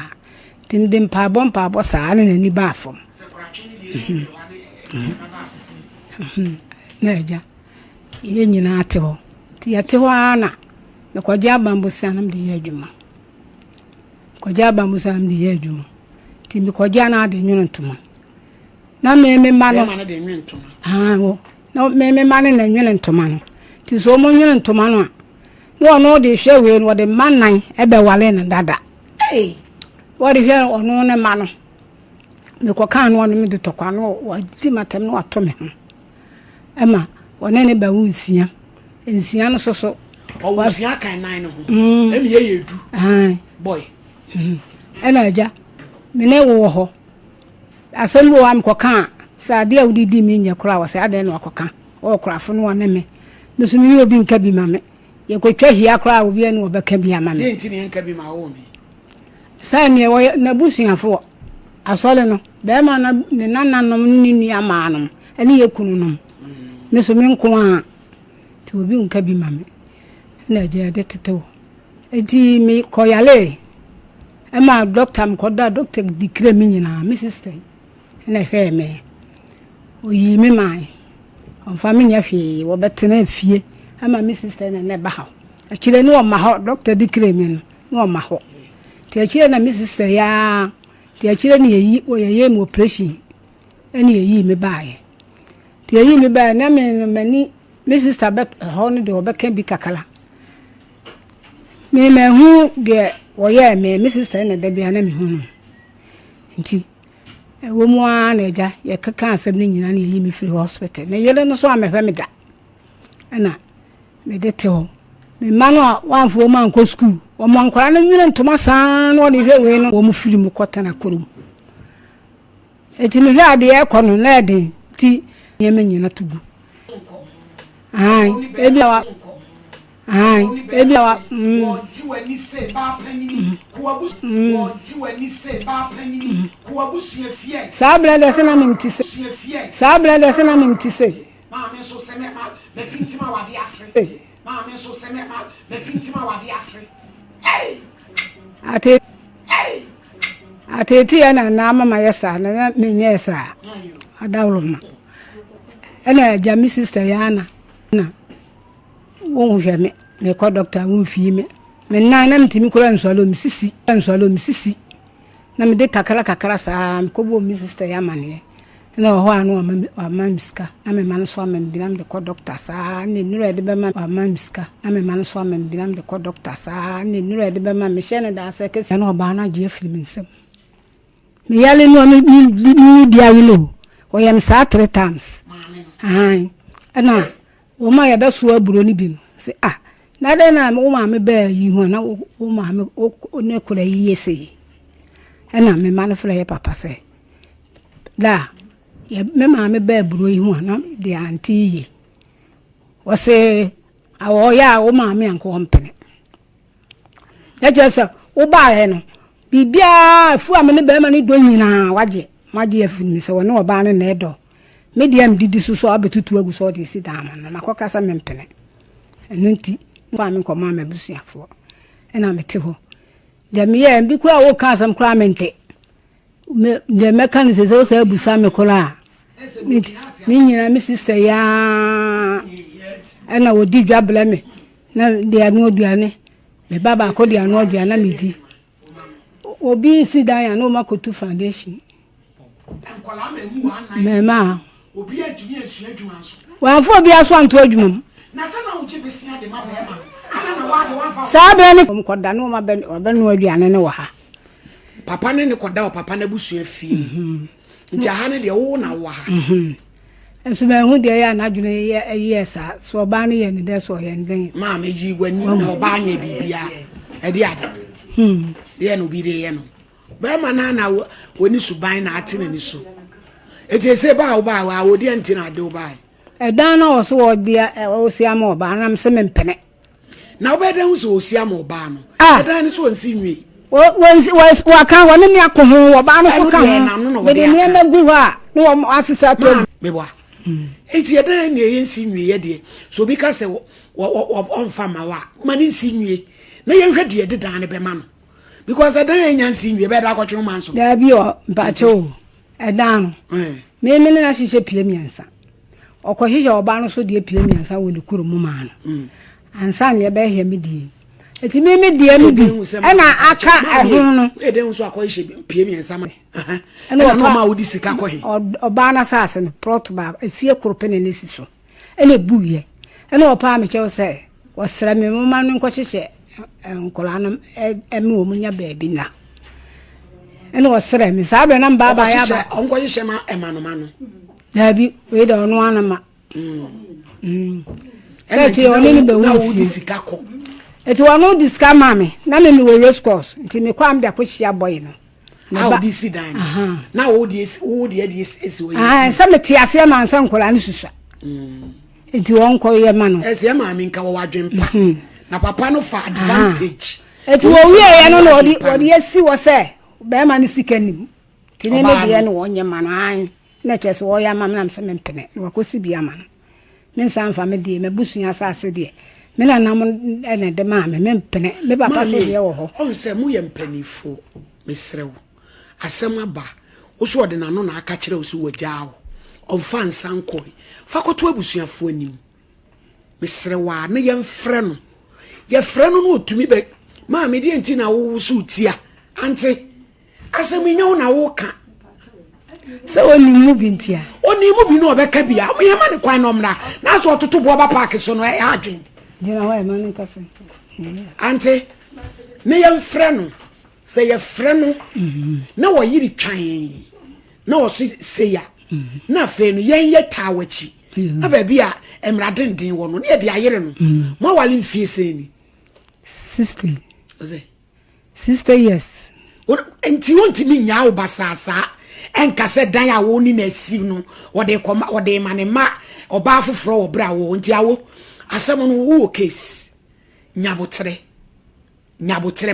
Speaker 19: tim dem pa bompa bo sa ne ni ba afom na eja ye nyina ate ho ti ate ho ana me kwaje abambo sanam de ye adwuma kwaje abambo sanam de ye adwuma ti me kwaje na de nwunu ntoma na me ma no
Speaker 1: de nwunu ntoma
Speaker 19: wo na me ma na nwunu ntoma no ti so mo nwunu ntoma no wo no de hwe we no de manan ebe wale na dada wo de hwe ono ne ma no me ko kan no me de tokwa no wa di matem no ato me ho ema wona ne ba wunsia ensia no soso
Speaker 1: o wunsia kan nan no ho emi ye yedu boy
Speaker 19: ena aja me ne wo ho asem wo am ko kan sa de awdidi mi nya kura wa sa de no akoka o kura fo no ne me no so mi obi nka bi ma me ye ko twa hia kura obi ene obeka bi ama me
Speaker 1: enti ne nka bi ma wo mi
Speaker 19: sa ne wo na busuafo asole no be ma na ne nananom ni nua ma no ene ye kunu no ne so mi nko a ti obi nka bi ma me na je de tetewo eti mi koyale ema doctor mkoda doctor dikire mi nyina mi sister na hwe me oyi mi mai on family hwe wo betena fie ama mi sister na ne ba ha akire ni o ma ho doctor dikire mi no o ma ho ti akire na mi sister ya ti akire ni yi o ye mu operation eni yi mi baaye ti yi mi baaye na me mani mi sister bet ho ni de obeka bi kakala me hu de wo ye me mi sister na da bia na me hu no nti wo mu a na eja ye kaka asem ni nyina na yi mi free hospital na yele no so amehwe me da ana me de te ho me manu wanfo ma nko school wo mo nkora na nwire ntoma san no de hwe we no wo mu free mu kota na korum eti me hwe ade e kono na ede ti ye me nyina tugu ai ebi wa ebi wa
Speaker 1: ti wani se ba panini kuabusu ti wani se ba panini kuabusu efie
Speaker 19: sabla do se na minti se sabla do se na minti se
Speaker 1: ma me so se me ma metintima wade ase ma me so se me ma metintima wade ase
Speaker 19: ate ya na mama yesa na menye yesa adawloma ena jami sister yana na won hwe me ko doctor won fi me na mtimi kura nsolo misisi na me de kakara sa me ko bo mi sister ya mane na ho anu ama miska na me man so ama binam de ko doctor sa ne nuru de be ma ama miska na me man so ama binam de ko doctor sa ne nuru de be ma me hye ne da sa ke na oba na je film nsem me yale no ni dia yilo o yam sa 3 times ana o ma ya da so aburo ni bi say na de na o ma me ba yi ho na o ma me o ne kura yi yese ana me man fla ya papa say la ya me ma me ba buro yi ho na de anti yi o say awo ya o ma me anko mpene ya jesa o ba he no bibia fu amene be ma ni do nyina waje afi mi se woni oba no na edo medium didi so abetutu agu so de si dama no makoka sa mempene enunti kwa me ko ma me busuafo ena mete ho de me ye bi kwa wo ka sam kra mente me de mekanise se so abusa me kola ni nyina mi sister ya ena wo di dwabele me na de anu oduane me baba ko de anu oduane na me di obi si dan ya no makotu foundation
Speaker 1: enkola memu anan
Speaker 19: mema
Speaker 1: obi atumi asu adwuma so
Speaker 19: wa fo obi aso anto adwuma
Speaker 1: na sana wo besia de ma be ma ana na wa de wa fa
Speaker 19: sabe ni koda no ma be no aduane ne wa ha
Speaker 1: papa ne koda o papa na busu afie nti ha ne de wo na wa ha
Speaker 19: enso me hu de ya na adwune ye sa so oba ne ye ne de so ye nden
Speaker 1: ma me ji gwani na oba anya bibia e de ade de no bi de ye no ba ma na woni suban na ate na ni so eje se ba wa wodi ante na de ba
Speaker 19: edan na wo so wo dia wo sia ma oba na mse me mpene
Speaker 1: na obedan wo so sia ma oba no edan ni so nsi nwi wo
Speaker 19: kan wo ne akoho oba no so kan be de ne magu ha no wo asisa to
Speaker 1: me bwa eji edan ne ye nsi nwi ye de so bi ka se wo onfa ma wa ma ni nsi nwi na ye hwe de dan ne be ma no because edan enya nsi nwi be da kwotwe man so
Speaker 19: da bi o mpacho edan me na hihye pie miensa okohihye oba no so de pie miensa wo likuru mu ma no ansa ne be hye me di eti me die no bi na aka ehun no
Speaker 1: eden so akohihye pie miensa ma na no ma wo di sika kohe
Speaker 19: oba na sase no plot ba efie koropene nesi so ene buye ene opa me chew se wo sra me mu ma no nkohihye nkola no eme wo munya baabi na ene wo sra me sabe na baba ya ba
Speaker 1: onkohihye ma emanoma
Speaker 19: dabi we da ono anama sechi oni ni be wusi
Speaker 1: sika ko
Speaker 19: eti wonu diska mame na me we race course nti me kwa am da ko hia boy no
Speaker 1: na odi si dan na odi esi we
Speaker 19: sa me ti ase ma nsa nkola ni susa eti won ko ye ma no
Speaker 1: ese ma me nka wo wadwempa na papa no fa advantage
Speaker 19: eti wo wie ye no no odi esi wo se be ma ni sika nim ti ne me de no wonye ma no na chese wo ya ma na mse me mpene wo kosi bia ma no me nsa mfa me de me busunya asase de me na nam ene de ma me mpene me papa so de wo ho
Speaker 1: on se mu ye mpanifo me serew asem aba wo so de na no na aka kire wo so wagyawo on fa nsan koi fa koto abusuafo anim me serewa na ye mfre no ye frɛ no no otumi be ma me de enti na wo so tia ante asem nya wo na wo ka
Speaker 19: se oni mu bintia
Speaker 1: oni mu bi no obeka bia o ye ma ne kwan no mra na so ototo bo ba park so no e adwen
Speaker 19: dina wa ma ne kase
Speaker 1: ante ne ye mfrɛ no se ye frɛ no na wo yiri twan na wo se ya na fe no yen ye tawachi na ba bia emra denden wo no ne de ayere no mo wale mfie se ni
Speaker 19: 60 years
Speaker 1: enti wonti mi nya wo basasa enka se dan ya wo ni na si no wode koma wode manema oba foforo wo bra wo nti awo asem no wo case nyabotre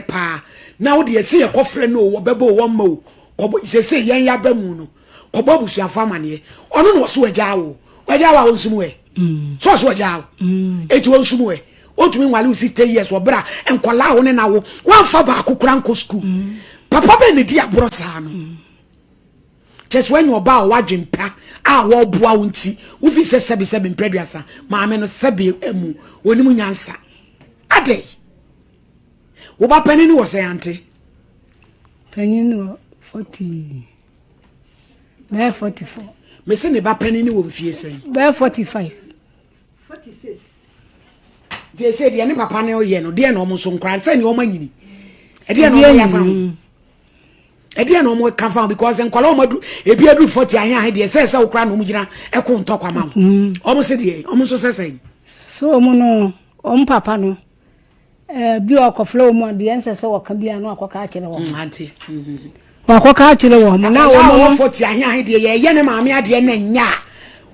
Speaker 1: pa na wo de yesi ye kofre no wo bebo wo ma o kobo sese yen ya ba mu no kobo busuafo amane ono no so agya wo nsum we so agya wo eti wo nsum we otumi nwale usi 10 years wo bra enkola wo ne na wo wanfa ba akokora nko school papa be ne di abro saa no tes when you ba wadwempa a wo boa wo nti wo fi se sebe mpreduasa maame no sebe emu wonimu nyansa ade wo ba panini wo se ante
Speaker 19: panini wo 40 me 44
Speaker 1: me se ne ba panini wo fie sen
Speaker 19: be 45 46
Speaker 1: de se de ne papa ne oye no de na omo so nkran se ne omo anyini e de na omo ya fa ede na omo ka fa because nkwala omo ebi adu 40 ahan de se okra na omo gina e ko ntokwa ma omo se de omo so se
Speaker 19: so omo no omo papa no bi okoflo omo de ense se woka bia no akoka akire wo
Speaker 1: anti
Speaker 19: akoka akire wo na
Speaker 1: omo 40 ahan de ye ne maame ade na nya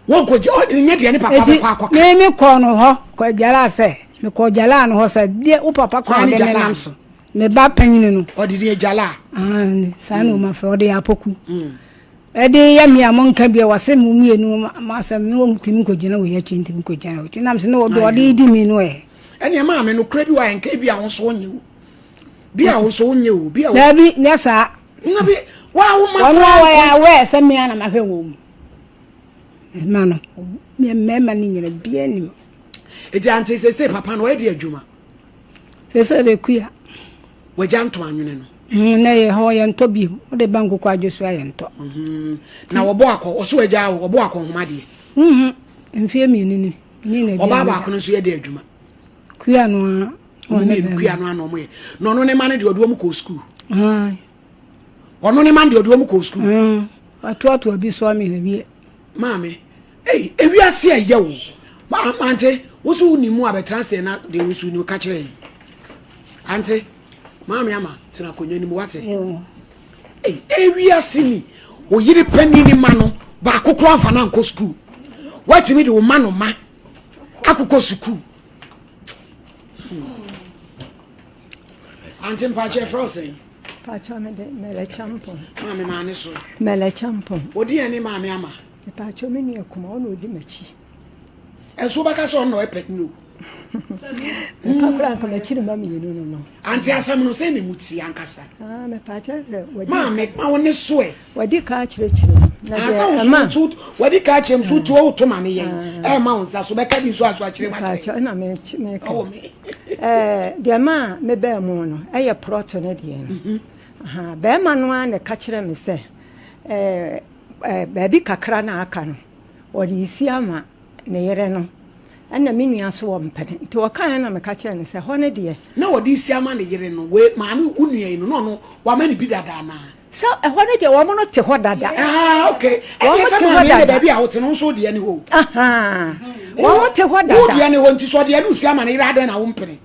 Speaker 1: won ko je nya de ne papa ko akoka
Speaker 19: me ko no ho ko jala se me ko jala no ho se de o papa ko de ne namso me ba panyin no
Speaker 1: odidi jala
Speaker 19: sa no ma fe odi apoku edi ya mi amonka bia wase mu mienu ma sa mi wo ntimi ko gina wo ya chi ntimi ko gina wo tinam se no odi di mi no
Speaker 1: ene ma me no kra bi wa enka bi a wo so onye wo bi a wo so onye wo bi a wo
Speaker 19: dabi ne sa
Speaker 1: ngabi wa wo ma
Speaker 19: ono wa ya we se mi ana ma hwe wo mu ma no me ni nyina bia ni
Speaker 1: eji anti se papa no e di adwuma
Speaker 19: se de kuya
Speaker 1: wajanto anwene no
Speaker 19: na ye ho ye nto bi o de banku kwa josu aye nto
Speaker 1: na wo bo akọ oso agya wo bo akọ homa de
Speaker 19: mfie mi ni na
Speaker 1: bia baba akọ no so ye de adwuma
Speaker 19: kuya no
Speaker 1: one kuya no ano mo ye no no ne man de oduom ko school ono ne man de oduom ko school
Speaker 19: atu abi so mi na bi
Speaker 1: maame ewiase aye wo ma ante wo so ni mu abetrance na de wo so ni ka kire ante maami ama tina konyo ni mu wate wiase ni oyiri panini ma no ba akokoro anfa na nko school watimi de wo ma no ma akokọ school ante mpache frozen
Speaker 20: pacha me de mele champo
Speaker 1: maami ma ne so
Speaker 20: mele champo
Speaker 1: odi ene maami ama
Speaker 20: pacha me ni akuma ono odi machi
Speaker 1: enso baka so no epet no
Speaker 20: kakura nka chiri mami yenu no
Speaker 1: anti asam no se ne muti ankasa
Speaker 20: me pacha wadi
Speaker 1: maami ma woni so e
Speaker 20: wadi ka chire na
Speaker 1: de ama wadi ka chem so tu o to mane yen ma wonsa so beka bi so aso a chire ma
Speaker 20: pacha na me ka de ma me be mu no eye proto ne de no be ma no a ne ka chire me se be bi kakra na aka no wadi isi ama ne yere no ana minua so wo mpene nti wo kan na me ka kire ne se ho ne de
Speaker 1: na wodi isi ama ne yere no we maami unua yi no wa ma ne bi dada na
Speaker 20: so ho ne de wo mo no te ho dada
Speaker 1: okay wo mo te ho dada da bi a wo te no so de ne ho
Speaker 20: wo mo te ho dada
Speaker 1: wo de ne ho nti so de ne usi ama ne yere ada na wo mpene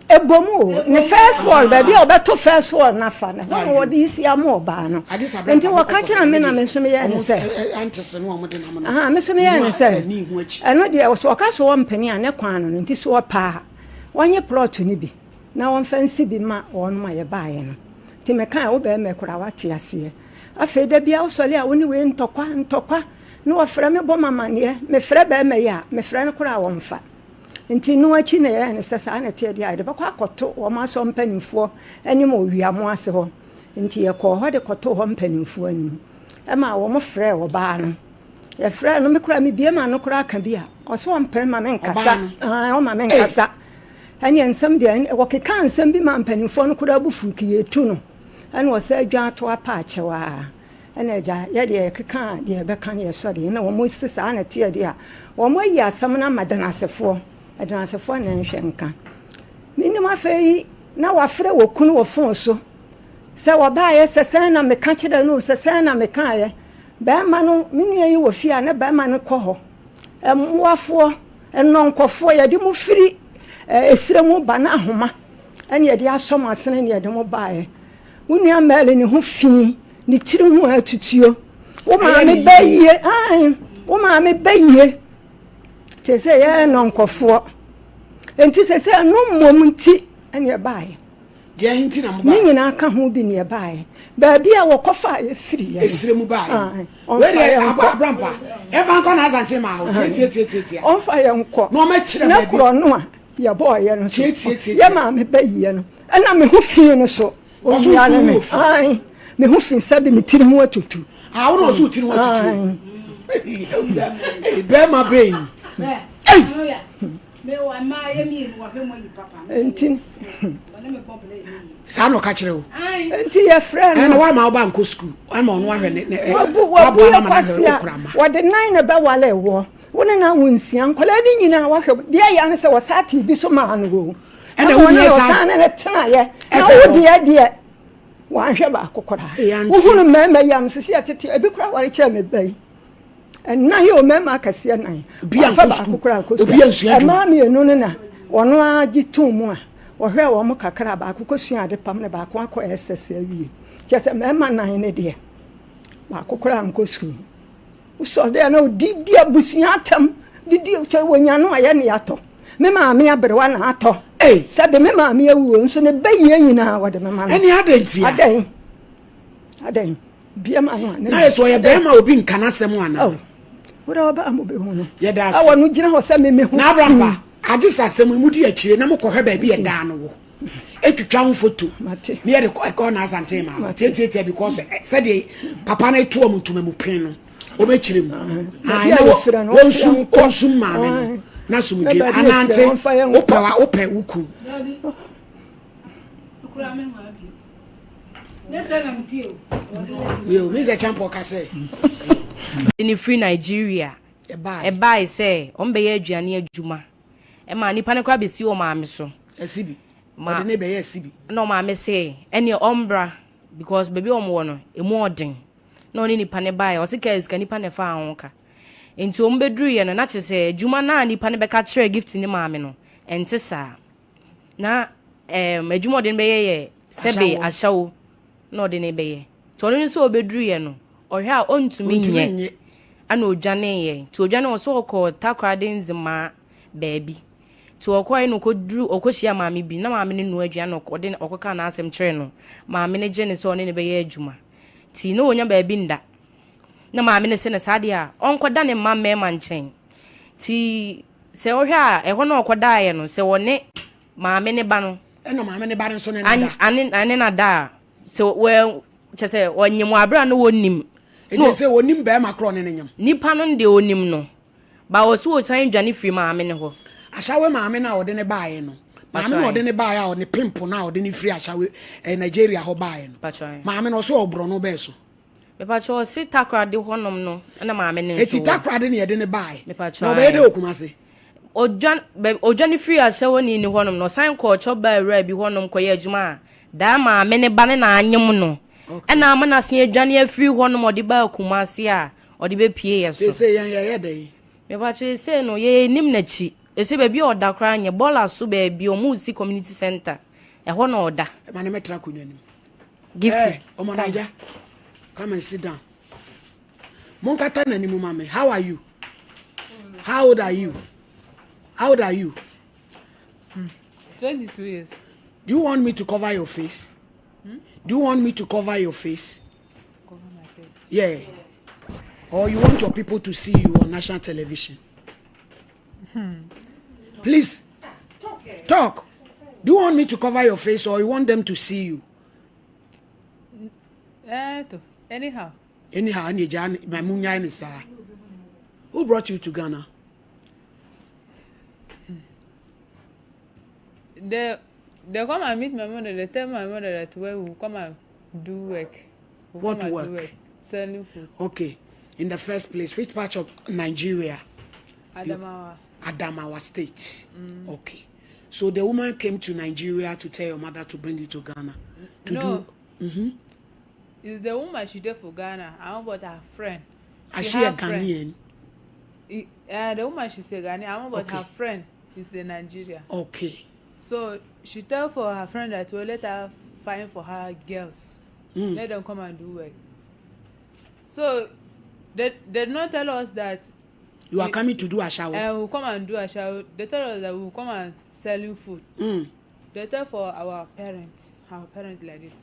Speaker 20: ebomu ne first wall baby obeto first wall na fa ne ho wodi isi ama oba no nti wo ka kire me na me so me ye ne se
Speaker 1: antese no mo de na mo
Speaker 20: me so me ye ne se eno de so ka so wo mpani a ne kwan no nti so pa wonye plot ni bi na won fancy bi ma won ma ye baaye no ti me kan wo be me kura wate ase afa da bia wo sole a woni we ntokwa no wo frɛ me bɔ mama ne me frɛ be me ya me frɛ ne kura wo mfa nti no achi na ya ne sesa na tie dia de bakwa akoto wo ma so mpanimfo anim owiamo ase ho nti ye ko ho de koto ho mpanimfo anim e ma wo mo frɛ wo ba no ye frɛ no me kura me bie ma no kura aka bia o so mpere ma me nkasa o ma me nkasa ani ensam de wo keka ensam bi ma mpanimfo no kura bufu ki yetu no ani wo sa adwa to apa achewa ana ja ye de keka de be kan ye so de na wo mo sesa na tie dia wo mo yi asam na madanasefo adanasefo na nhwe nka minim afei na wafre wo kunu wo fon so se wo ba ye sese na meka kire no sese na meka ye ba ma no minua yi wo fia na ba ma no kɔ hɔ emwafo enonkofo ye de mu firi esire mu ba na ahoma ene ye de asom asene ne ye de mu ba ye wunua mele ne ho fi ni tiri ho atutuo wo ma me baye wo ma me baye tese ye nonkofo enti se no mom nti ene bae
Speaker 1: dia hinti na mo
Speaker 20: ba ni nyina ka ho bi ne bae ba bia wo kofa efiri ya
Speaker 1: esire mu bae we dey abrampa eva nko na azante ma ho tie
Speaker 20: on fa ye nko
Speaker 1: no ma kire
Speaker 20: ba bi na no a ya boy ye no tie ya ma me bayi no ana me ho fi no so o ya na me ai me ho fi sabi me tiri ho atutu
Speaker 1: ah wo no so tiri ho atutu be ma be
Speaker 19: me wa ma ye mi wa be mo yi papa
Speaker 20: enti
Speaker 1: sa no ka kire o
Speaker 20: enti ye friend
Speaker 1: na wa ma oba nko school wa ma ono ahwe ne
Speaker 20: wa bo na ma na kurama wa de nine na ba wale wo wona na wonsia nkola ni nyina wa hwe de ya ne se wa sati bi so ma no go
Speaker 1: ena wona
Speaker 20: sa na tena ye na wo de wa hwe ba kokora wo hunu mema yam sisi atete ebi kura ware che me bai na he o mema kase na
Speaker 1: bi an kokora obi ansua
Speaker 20: ma me enu na wono agitum mu a wo hwe wo mo kakra ba kokosua ade pam ne ba ko akọ SS awie chese mema na ne de ba kokora nkosu uso de na odidi abusia atam didi che wonya no aye ne yato me ma me abrewa na ato sabe me ma me awu nso ne bayi nyina wode me ma
Speaker 1: eni adanti
Speaker 20: adan bia ma no
Speaker 1: na yeso ye be ma obi nkana sem ana
Speaker 20: wora oba amobe hu no
Speaker 1: ye da
Speaker 20: awo no gina ho sa me hu
Speaker 1: na abrampa agisa sem mu di akire na mokɔhwe ba bi ye da no wo etwitwa ho foto me ye de ko na asante ma tie because said papa na etu amutuma mu pin no obekire mu na wonsu ma me na sumuje anante opa wuku yo Mr. Champo ka say
Speaker 21: in free Nigeria e buy say on be aduane adwuma e ma nipa ne kwa be si o ma me so
Speaker 1: asibi ma de ne be asibi
Speaker 21: no ma me say any ombra because baby omo no emu odin no ni nipa ne buy o se ka nipa ne fa anwoka enti ombedru ye no na che say adwuma na nipa ne be ka kire gift ni ma me no enti sa na adwuma odin be ye sebe ashawo no de ne be ye to no so obedru ye no ohwe a ontumi nye ana odwane ye to odwane o so ko takrade nzima baabi to okoi no kodru okohia maame bi na maame ne no adwane ko de okoka na asem kire no maame ne je ne so ne be ye adwuma ti no onya baabi nda na maame ne se ne sade a onkoda ne mamme ma nchen ti se ohwe a eho na okoda ye no se wone maame ne ba no
Speaker 1: eno maame ne ba no so ne na da
Speaker 21: ane na da so we chese onyem abra no wonim
Speaker 1: no se wonim be makro ne nyam
Speaker 21: nipa no de onim no ba wo so otan dwane firi maame ne ho
Speaker 1: ashawe maame na ode ne baaye no maame na ode ne baaye a ode pimple na ode ne firi ashawe Nigeria ho baaye no maame no so obro no be so
Speaker 21: me pa cho si takrade honom no na maame ne so
Speaker 1: eti takrade ne de ne baaye no be de okumase
Speaker 21: ojan free ashawe ni honom no san ko cho ba ra bi honom ko ye adwuma da maame ne ba ne na anyem no ena ama na se adwane afiri honom ode ba akumase a ode be pie ye so
Speaker 1: se ye dey
Speaker 21: me pa cho se no ye nim na chi ese ba bi oda kra anye bola so ba bi o mu si community center e ho na oda
Speaker 1: ma ne metra kunwa nim
Speaker 21: gift
Speaker 1: o manager come and sit down monkata na nimu mame how are you how old are you
Speaker 22: 22 years.
Speaker 1: Do you want me to cover your face? Do you want me to cover your face?
Speaker 22: Cover my face.
Speaker 1: Yeah. Or you want your people to see you on national television? Please. Talk. Do you want me to cover your face or you want them to see you?
Speaker 22: Anyhow.
Speaker 1: Who brought you to Ghana?
Speaker 22: They come and meet my mother. They tell my mother that we will come and do work.
Speaker 1: What work?
Speaker 22: Selling food.
Speaker 1: Okay. In the first place, which part of Nigeria?
Speaker 22: Adamawa
Speaker 1: State. Okay. So the woman came to Nigeria to tell your mother to bring you to Ghana.
Speaker 22: It's the woman she did for Ghana. I want about her friend.
Speaker 1: Is she a Ghanaian?
Speaker 22: The woman she's a Ghanaian. I want about her friend is in Nigeria.
Speaker 1: Okay.
Speaker 22: So she tell for her friend that we'll let her find for her girls. Let them come and do work. So they did not tell us that
Speaker 1: You are coming to do a shower.
Speaker 22: We'll come and do a shower. They tell us that we'll come and selling food. They tell for our parents like this.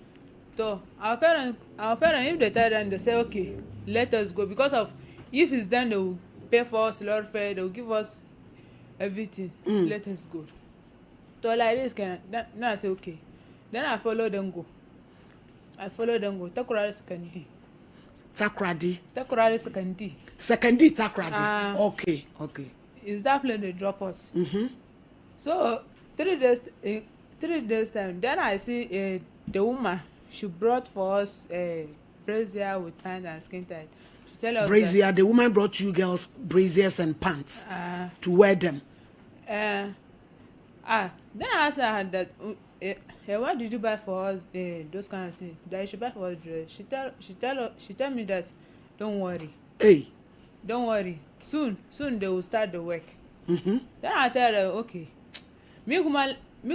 Speaker 22: So our parents, if they tell them, they say, okay, let us go, because of if it's done, they will pay for us lot fare, they will give us everything. Let us go. So like this, then I say okay. Then I follow them go. Takurari Secondary.
Speaker 1: Secondary Takradi. Okay.
Speaker 22: Is that place they drop us? So 3 days time. Then I see the woman. She brought for us brazier with pants and skin tight. She tell us
Speaker 1: brazier. The woman brought you girls braziers and pants to wear them.
Speaker 22: Then I asked her that. What did you buy for us? Those kind of things. That you should buy for us dress. She tell me that, don't worry.
Speaker 1: Hey.
Speaker 22: Don't worry. Soon they will start the work. Then I tell her, okay. Me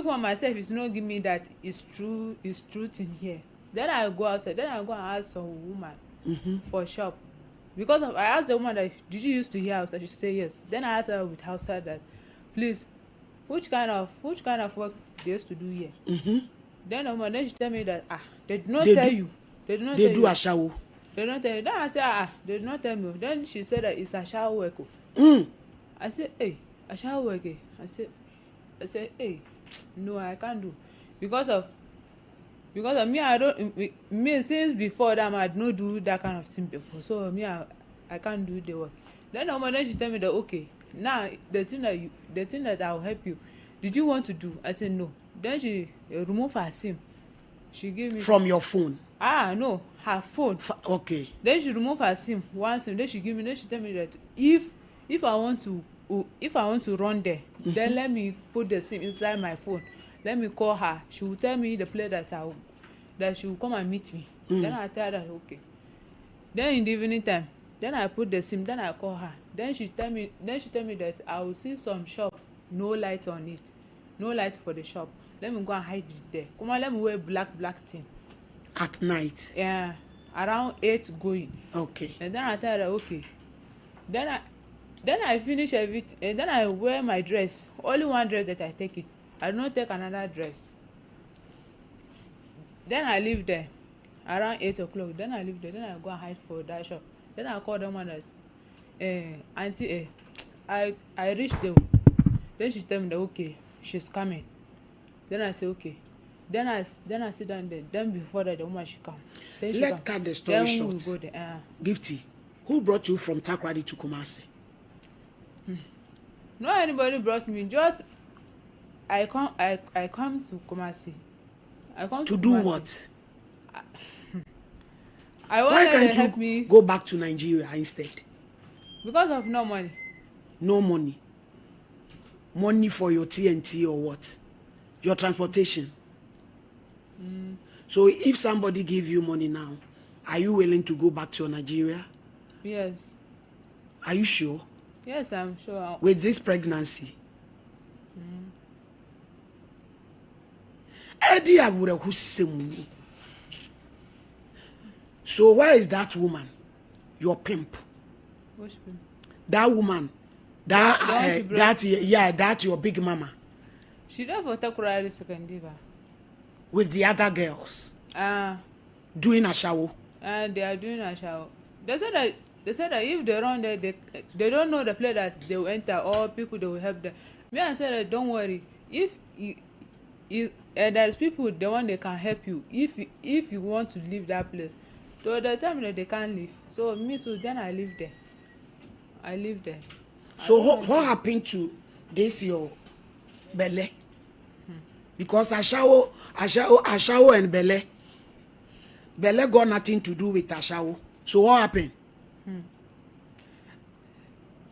Speaker 22: myself is not give me that it's truth in here. Then I go outside. Then I go and ask some woman for shop. Because I asked the woman that, did you used to hear outside? She say yes. Then I asked her with outside that, please, which kind of work they used to do here? Then the woman, then she tell me that they did not tell you. They do
Speaker 1: a shower.
Speaker 22: They don't tell you. Then I say they did not tell me. Then she said that it's a shower work. I said, hey, a shower work. I said, hey, no, I can't do, because of me. I don't me since before that I don't do that kind of thing before. So me I can't do the work. Then the woman, then she tell me that, okay, now the thing that I'll help you, did you want to do? I said no. Then she remove her SIM. She gave me
Speaker 1: from your phone.
Speaker 22: No, her phone.
Speaker 1: Okay.
Speaker 22: Then she remove her SIM, one SIM. Then she give me. Then she tell me that if I want to run there, then let me put the SIM inside my phone. Let me call her. She will tell me the place that she will come and meet me. Then I tell her okay. Then in the evening time, then I put the SIM. Then I call her. Then she tell me that I will see some shop, no light on it, no light for the shop. Let me go and hide it there. Come on, let me wear black thing.
Speaker 1: At night.
Speaker 22: Yeah, around 8 going.
Speaker 1: Okay.
Speaker 22: And then I tell her okay. Then I finish everything. And then I wear my dress. Only one dress that I take it. I do not take another dress. Then I leave there around 8 o'clock. Then I leave there. Then I go and hide for that shop. Then I call them and auntie, I reached there. Then she tell me that okay, she's coming. Then I say okay. Then I sit down there. Then before that, the woman she come. Then
Speaker 1: let's cut the story short.
Speaker 22: Then we go there.
Speaker 1: Gifty, who brought you from Takrady to Kumasi?
Speaker 22: No, anybody brought me. Just I come to Kumasi. I come
Speaker 1: to do Kumasi. What?
Speaker 22: Why
Speaker 1: can't you go back to Nigeria instead?
Speaker 22: Because of no money.
Speaker 1: No money. Money for your TNT or what? Your transportation. So if somebody give you money now, are you willing to go back to Nigeria?
Speaker 22: Yes.
Speaker 1: Are you sure?
Speaker 22: Yes, I'm sure.
Speaker 1: With this pregnancy? So where is that woman? Your pimp.
Speaker 22: Which pimp?
Speaker 1: That woman. That's your big mama.
Speaker 22: She there for Takurari Secondary.
Speaker 1: With the other girls. Doing a shower.
Speaker 22: They are doing a shower. They said that if they run there, they don't know the place that they will enter or people they will help them. Me I said that don't worry. If there's people the one they can help you if you want to leave that place. So the time that they can't leave. So me too. Then I live there.
Speaker 1: So what happened to this your belly? Because Ashawo and Bele got nothing to do with Ashawo. So what happened?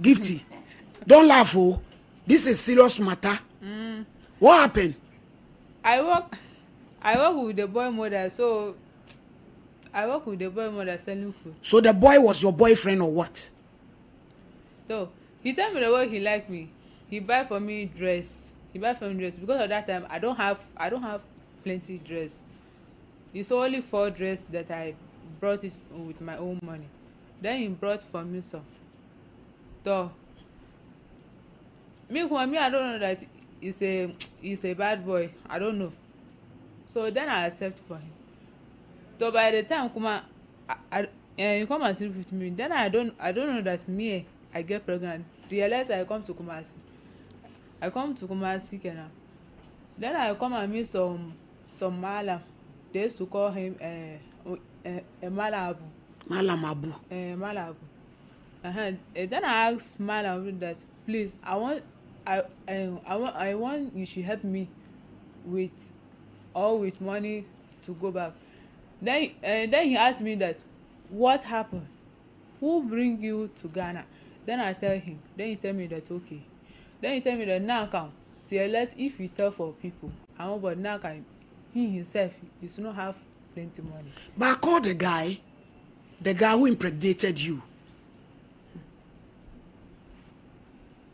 Speaker 1: Gifty, don't laugh, oh. This is serious matter. What happened?
Speaker 22: I work with the boy mother, so I work with the boy mother selling food.
Speaker 1: So the boy was your boyfriend or what?
Speaker 22: So he tell me the way he like me. He buy for me dress. Because of that time I don't have plenty dress. It's only 4 dress that I brought it with my own money. Then he brought for me some. So me I don't know that he's a bad boy. I don't know. So then I accept for him. So by the time you come and sleep with me, then I don't know that I get pregnant. Realize I come to Kumasi. Kenya. Then I come and meet some Malam. They used to call him Malabu.
Speaker 1: Malamabu.
Speaker 22: Malabu. Then I asked Malam that, please, I want you should help me with money to go back. Then he asked me that, what happened? Who bring you to Ghana? Then I tell him. Then he tell me that okay. Then he tell me that now come. Unless if you tell for people, but now can he himself does not have plenty money.
Speaker 1: But I called the guy who impregnated you.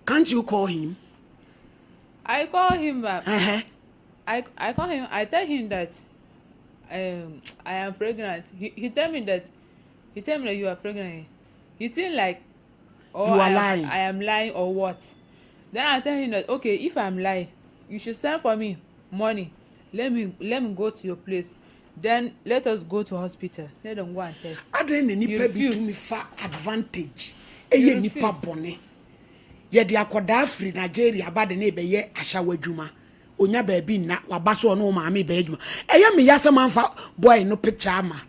Speaker 1: Can't you call him?
Speaker 22: I call him back. I call him. I tell him that I am pregnant. He tell me that you are pregnant. He think like
Speaker 1: you are lying.
Speaker 22: I am lying or what? Then I tell him that okay, if I'm lying, you should send for me money. Let me go to your place. Then let us go to hospital. Let them go and test.
Speaker 1: I don't need to be too far advantage. Eye nipa bone. Ye de akoda free Nigeria ba de na be ye ahyawa adwuma. Onya ba bi na wabaso no ma me be adwuma. Eye me yasa manfa boy no picture ama.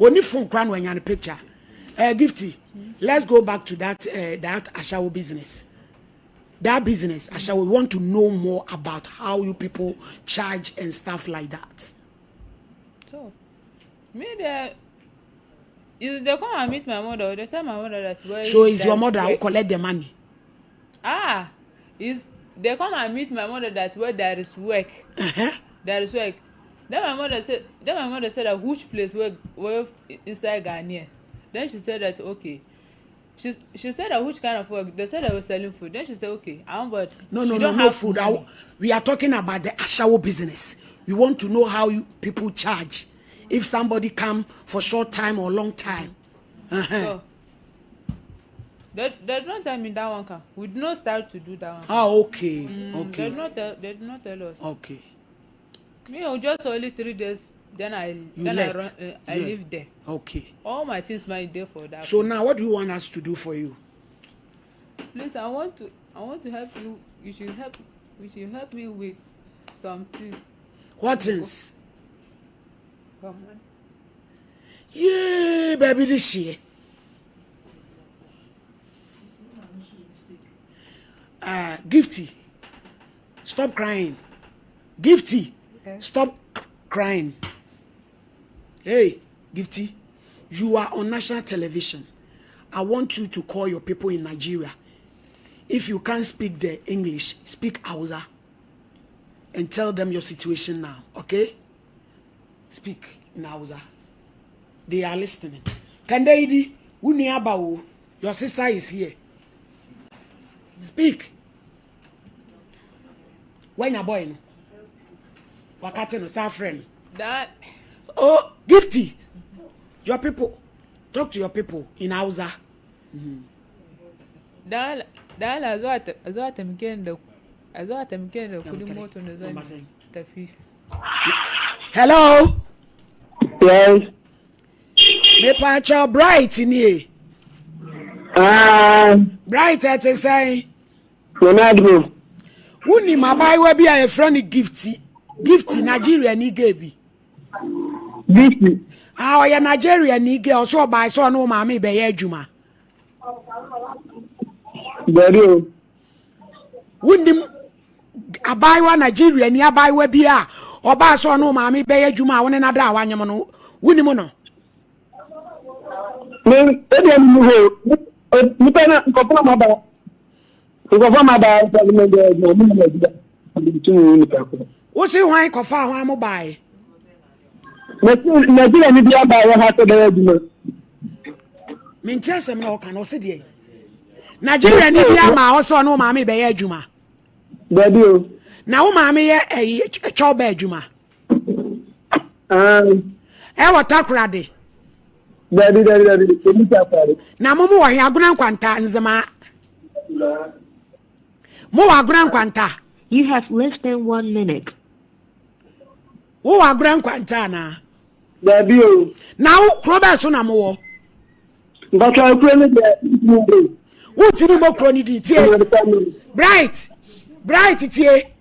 Speaker 1: Oni phone kra no anya no picture. Gifty. Let's go back to that ahyawa business. That business, Asha, we want to know more about how you people charge and stuff like that.
Speaker 22: So, if they come and meet my mother, they tell my mother that where.
Speaker 1: So is your mother who collect the money?
Speaker 22: They come and meet my mother that where there is work. There is work. Then my mother said that which place where inside Ghana. Then she said that okay. She said that which kind of work? They said they were selling food. Then she said, okay, but
Speaker 1: no food. We are talking about the ashawo business. We want to know how you people charge. If somebody come for short time or long time.
Speaker 22: So, they don't tell me that one come. We did not start to do that one.
Speaker 1: Okay.
Speaker 22: Okay. They did not tell us.
Speaker 1: Okay.
Speaker 22: Me, just only 3 days. Then I live there.
Speaker 1: Okay.
Speaker 22: All my things might there for that.
Speaker 1: So now, what do you want us to do for you?
Speaker 22: Please, I want to help you. You should help me with some things.
Speaker 1: What things?
Speaker 22: Come on.
Speaker 1: Yeah, baby, this year. Gifty, stop crying. Gifty, stop crying. Hey, Gifty, you are on national television. I want you to call your people in Nigeria. If you can't speak the English, speak Hausa and tell them your situation now, okay? Speak in Hausa. They are listening. Kandaidi, Uniabao, your sister is here. Speak. When a boy, Wakati no suffering.
Speaker 22: That.
Speaker 1: Oh, Gifty. Your people, talk to your people in Hausa.
Speaker 22: Hello.
Speaker 16: Yes.
Speaker 1: Me pacha bright in here. Bright at a say.
Speaker 16: Ronaldo.
Speaker 1: Uni mabai we be a friend Gifty. Gifty Nigeria ni gebi.
Speaker 16: Gifty.
Speaker 1: Ah, ya Nigeria ni ge so by so no ma me be ye adwuma.
Speaker 16: Dario.
Speaker 1: Uni abai wa Nigeria ni abai we bi a oba so no ma me be ye adwuma woni na da awanyem no. Uni mo no.
Speaker 16: Me e dey mu ho. Ni pa na ko pa ma ba. Ko pa ma ba so me dey no me na di. Ni pa ko.
Speaker 1: Wo si hwan ko fa hwan mo bai?
Speaker 16: Nigeria ni dia ba ha to dey adwuma.
Speaker 1: Me ntiasem na o kan o se dey. Nigeria ni dia ma o so no ma me be ye adwuma.
Speaker 16: Dario.
Speaker 1: Na wo ma me ye cho ba adwuma. Watakrade.
Speaker 16: Daddy.
Speaker 1: Na mumu wa aguna nkwanta nzema. Mo wa gran kwanta.
Speaker 2: You have less than 1 minute.
Speaker 1: Wo wa gran kwanta na.
Speaker 16: Baby o.
Speaker 1: Now krobe so na mo wo.
Speaker 16: But I pray me there.
Speaker 1: Wo ti mo kro ni di tie. Bright tie.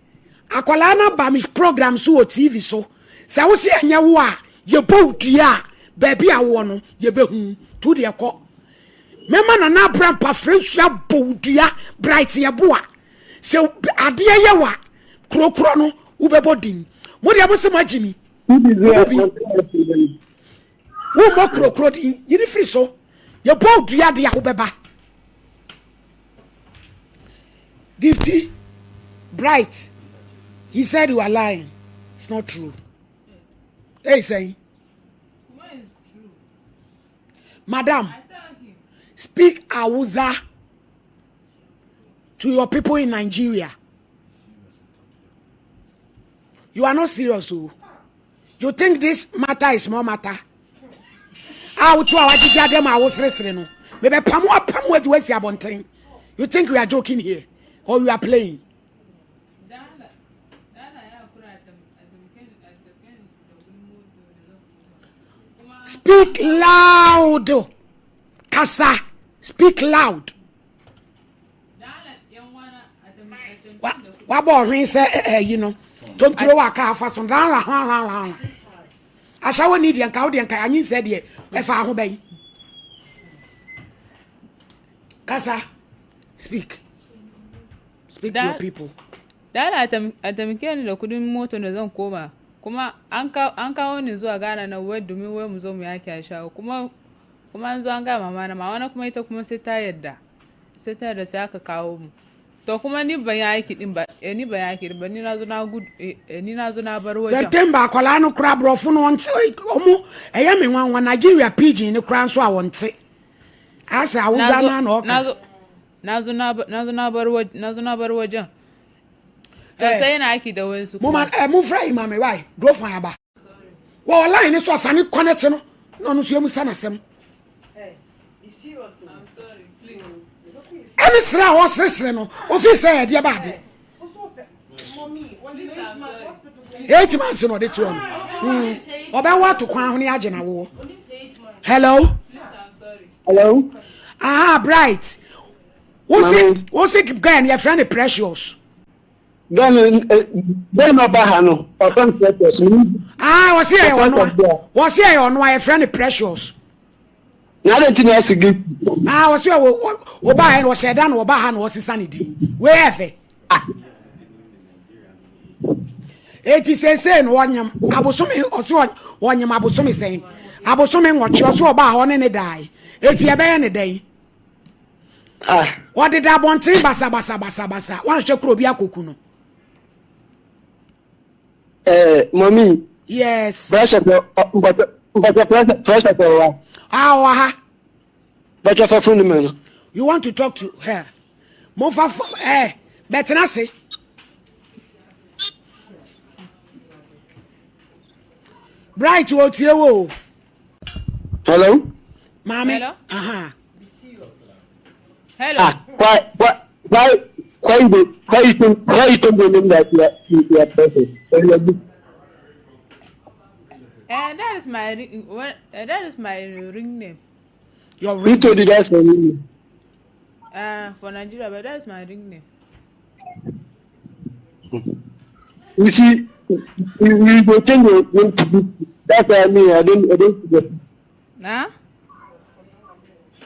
Speaker 1: Akwala na ba mi program so o TV so. Sa wo se anya wo a ye bo dua baby a wo no ye behu to de ko. Mema na bra pa frensua bo dua Bright ye bo a. Se ade ye wa krokro no wo bebo din. Mo de abo se magimi. Wo mo krokro din yiri free so. Ye bo dua de a wo beba. Gifty Bright, he said you are lying. It's not true. Hey, saying, Madam, speak Hausa to your people in Nigeria. You are not serious, oh. You think this matter is small matter? I was listening. Maybe you think we are joking here or we are playing? Speak loud. Kasa. Speak loud. What boy say, you know, don't throw a car fast on down. I shall need your cow and I said, yeah, if I obey. Kasa, speak. Speak to your people.
Speaker 22: That at the mechanic couldn't motor in his own coma. Kuma anka woni zuwa Ghana na wai domin wai mu zo mu yaki a shawo kuma an zo an ga mama na mama kuma ita kuma sai ta yadda sai aka kawo mu to kuma ni ban yaki din ba ni ban yaki ba ni nazo na bar wajen
Speaker 1: September akwala no kra brofo no wonte omu eya me nwan Nigeria pidgin ni kra nso a wonte asa awuza na oka
Speaker 22: nazo na bar wajen say na aki da wensu
Speaker 1: mama mu fry mama why go for aba wo line so afani connect no no so mu sana sem
Speaker 22: be serious. I'm sorry, please.
Speaker 1: Any sra wo sresre no office say de ba de
Speaker 22: Mommy, when you come to hospital
Speaker 1: 8 months no de to no oba wa to kwan ho ne age na wo. Hello.
Speaker 22: Please, I'm sorry.
Speaker 16: Hello.
Speaker 1: Bright. What's it guy and your friend Precious?
Speaker 16: Then no bahano.
Speaker 1: Was here on my friend Precious.
Speaker 16: Now that you ask again.
Speaker 1: Was here Oba was said down Obahan was his sanity. Wherever. It is a saying one yam Abosumi or one yam Abosumi saying Abosumi what you saw about on any die. It's a any day. What did I want to basa? One show Krobia Kukuno.
Speaker 16: Mommy.
Speaker 1: Yes.
Speaker 16: Pressure, but pressure. But you're for
Speaker 1: you want to talk to her? Mofa, better not say. Bright, what's your
Speaker 16: hello?
Speaker 1: Mommy.
Speaker 22: Hello?
Speaker 1: Hello.
Speaker 16: Why you don't believe that you are perfect?
Speaker 22: And that is my ring name.
Speaker 1: Your ring
Speaker 16: told you that's your ring
Speaker 22: name? For Nigeria, but that is my ring name.
Speaker 16: You see, we go change your name to be. That's what I mean. I don't forget.
Speaker 22: Huh?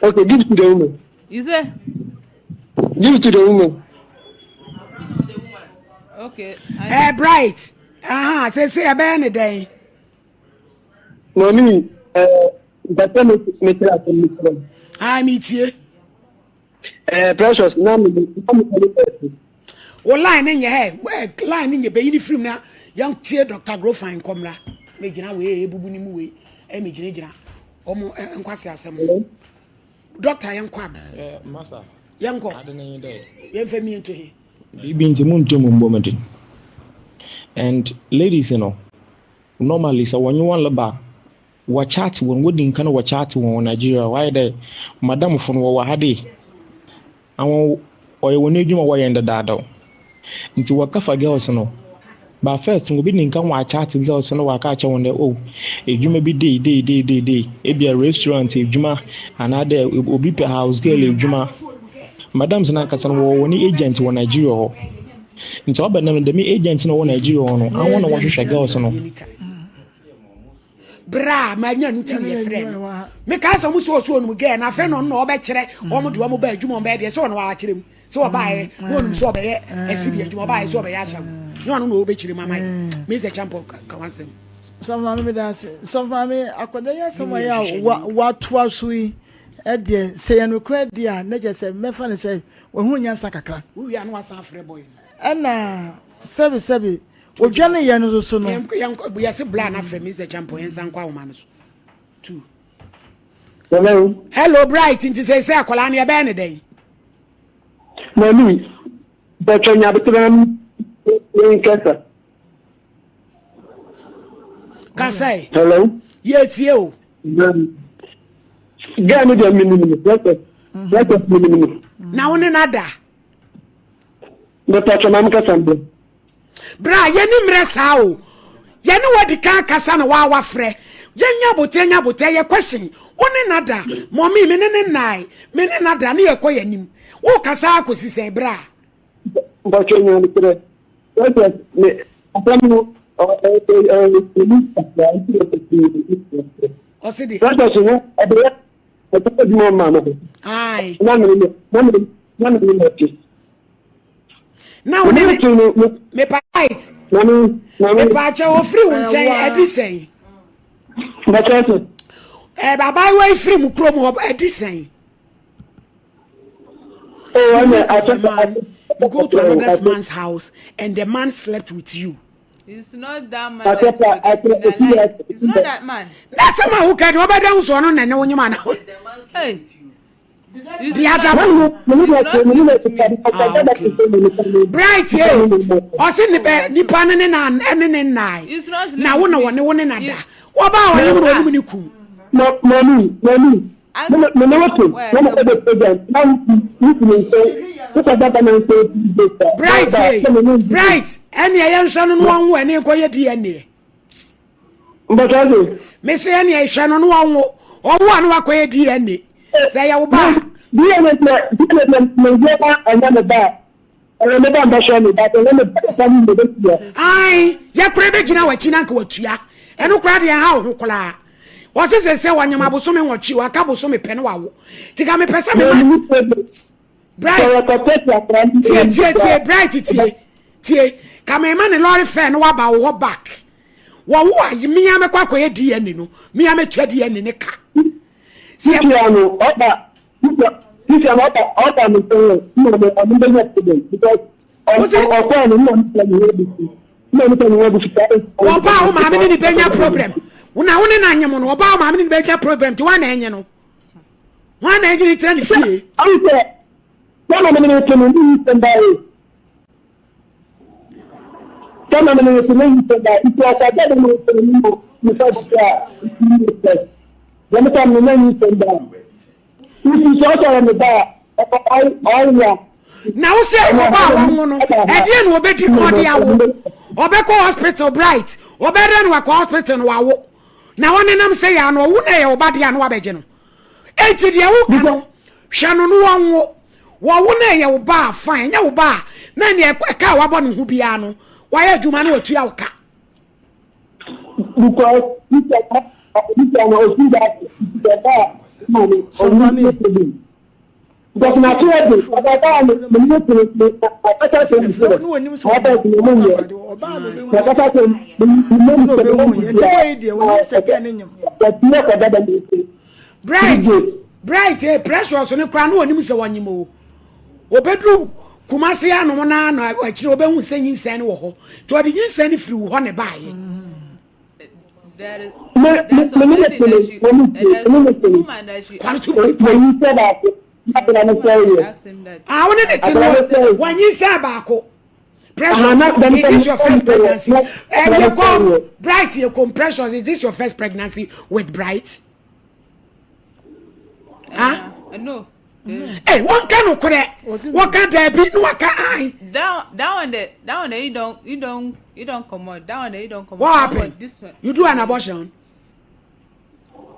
Speaker 16: Okay, give it to the woman.
Speaker 22: You say?
Speaker 16: Give it to the woman.
Speaker 22: Okay.
Speaker 1: Bright. Say a bad day.
Speaker 16: Mommy, I
Speaker 1: meet you.
Speaker 16: Precious, now
Speaker 1: line in your head. Where line in your baby film now? Young tear Dr. Grofine Comra. Making away, Bubuni Mui, Emigina. Omo and Quasia. Doctor Young Quab.
Speaker 4: Master.
Speaker 1: Young Quab.
Speaker 4: I don't know that.
Speaker 1: You're familiar to him.
Speaker 4: Been to Muntum. And ladies, you know, normally, so when you want to watch out when wedding kind of watch out in Nigeria, why the madam from Wahadi. ɔyɛ wɔn adwuma wɔyɛ ndadaadaw nti wɔkafa girls no ba first obi ne nka wɔn akyate girls no wɔaka akyɛ wɔn dɛ oh adwuma bi dey ebi a restaurant adwuma another obi pe house girl adwuma madams na kasa no wɔn agent wɔ Nigeria hɔ nti ɔbɛn nam dɛm agent no wɔ Nigeria hɔ no awon na wɔhwehwɛ girls no
Speaker 1: bra manya no tin ye frɛ no me ka so mu so no ge na fe no no obɛkyerɛ omo de omo ba adwuma omo ba de so no wa kyerɛ mu so obae wonum so obɛyɛ asibi adwuma obae so obɛyɛ ahyam no no no obɛkyerɛ mama me ze champion ka wansem
Speaker 3: so mama me da se so mama akoda ya so ya wa toa so yi e de se ye no kra dia na je se me fa ne se wo hu nya nsa kakra
Speaker 1: wo wi anu asa frɛ boy
Speaker 3: ana sebi odwane ye no so no
Speaker 1: ya se bla na frɛ me ze champion ensa nkwa wo ma no so 2 hello bright nti say akola na ye be ne dey
Speaker 16: mami bacho nya betram in kasa
Speaker 1: kasai
Speaker 16: hello
Speaker 1: ye tie o
Speaker 16: ga me dey minimum let minimum
Speaker 1: na woni nada
Speaker 16: bacho mam kasa mbe
Speaker 1: bra ye ni mre sa o ye ni wodi kan kasa na wa frɛ ye nya botre ye question woni nada mommy me ne nada na ye koye nim wo kasa akosi se bra
Speaker 16: bacho nya betre me apamu
Speaker 1: osidi
Speaker 16: bacho nya ebe di mama no
Speaker 1: ai
Speaker 16: na
Speaker 1: now me right me pa cha o free un chen edisen
Speaker 16: bacho
Speaker 1: baba we free mu krom ho edisen you go to another man's house and the man slept with you.
Speaker 22: It's not that man. It's not that man.
Speaker 1: That's a man who can over down so on and no man.
Speaker 22: Hey.
Speaker 1: The other bright here. Or send the Nipan and nine.
Speaker 22: It's not
Speaker 1: now one another. What about when
Speaker 16: Mommy.
Speaker 1: Bright, any I am son one when you go your DNA.
Speaker 16: But
Speaker 1: Miss Annie, I shall on one or one walk away DNA. Say, I will buy. Aye, ya credit now a chinako, and who cried your house. What is it say when you mabuso me watch you a cabo so me penwa? Tika me pesa me bright tie kama man lorry fan wa ba wo back wo me am kwa kwa DNA no me am twa DNA ne ka
Speaker 16: si no oda this am oda me because
Speaker 1: o ma me ni benya problem una woni na anyem no oba ma me ni benya problem ti wana enye no wana enye ni trend fie
Speaker 16: amse kama me ni tenu ni tendai kama me ni tenu ni tendai ito akada me ni tenu ni sabuka ni ta me ni tendai isi so so me ba ya
Speaker 1: na wo se oba won no e die no obedi no de awo obekọ hospital bright obere no akọ hospital no wawo na woni nam se ya no wo na ye oba de ano abeje no enti de wo ka no hwe no no wonwo wo na ye oba fine nya oba na ne ka wabo no hu bia no wa ye adwuma na otua wo ka
Speaker 16: because this no see that
Speaker 3: so mami
Speaker 16: but na clear this about me
Speaker 1: bright precious ne kra no onim se wanyimo obedru kumase ya no na na akire obehu senyin sen wo ho to odi yin sen firi wo ne baaye I wanted to know when you say about pressure. Is this your first pregnancy? And you call Bright, your compressions. Is this your first pregnancy with Bright? Huh?
Speaker 22: No.
Speaker 1: Hey, one can no correct. What can there be? No, I can't.
Speaker 22: That one you don't come out. That one you don't come out.
Speaker 1: What happened?
Speaker 22: This one.
Speaker 1: You do an abortion.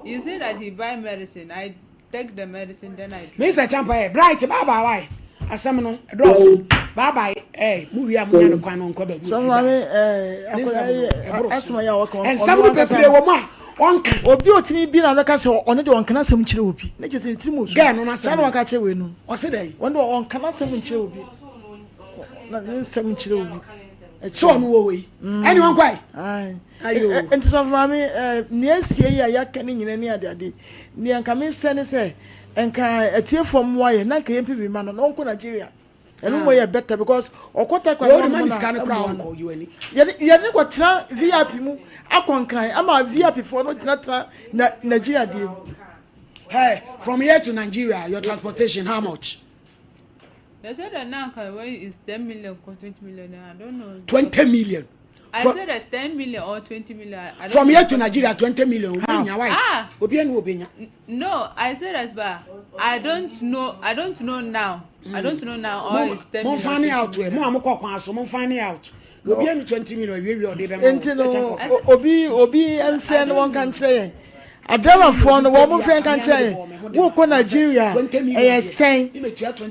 Speaker 22: You say that he buy medicine. I take the medicine, then I.
Speaker 1: Mr. Champa, bright, bye bye. Asamino, draw. Bye bye. Hey, movie I'm going to go on cover.
Speaker 3: So, and
Speaker 1: some of the people were
Speaker 3: obi otimi bi na naka se ono de on kana sem kire obi na chese ntiri mo
Speaker 1: ga no na
Speaker 3: se na waka che we no
Speaker 1: o se dey
Speaker 3: won do on kana sem kire obi na sem kire obi
Speaker 1: so no wo we anyone kwai
Speaker 3: ayo enti so mama ni asie ya ya ka ni nyina ni ade ni anka me se ne se enka etie fom waye na ka yempi bi ma no onko Nigeria enu mo ye better because okota kwa
Speaker 1: no man is can crown call you any
Speaker 3: ye ni ko tra VIP mu akonkran ama VIP for no tra Nigeria dey.
Speaker 1: Hey, from here to Nigeria your transportation how much?
Speaker 22: They said that now is 10 million or 20 million. I don't know.
Speaker 1: 20 million.
Speaker 22: I said that 10 million or 20 million. I
Speaker 1: from here to Nigeria 20 million.
Speaker 22: Why?
Speaker 1: No,
Speaker 22: I said that but I don't know now. I don't know now or is 10 million.
Speaker 1: Find out we. Mo amko kwan so mo find out. Obi enu 20 million we o dey be.
Speaker 3: Entino obi enfre no won kan kire. Adama for no wo mo friend kan kire. Wo ko Nigeria eh sen.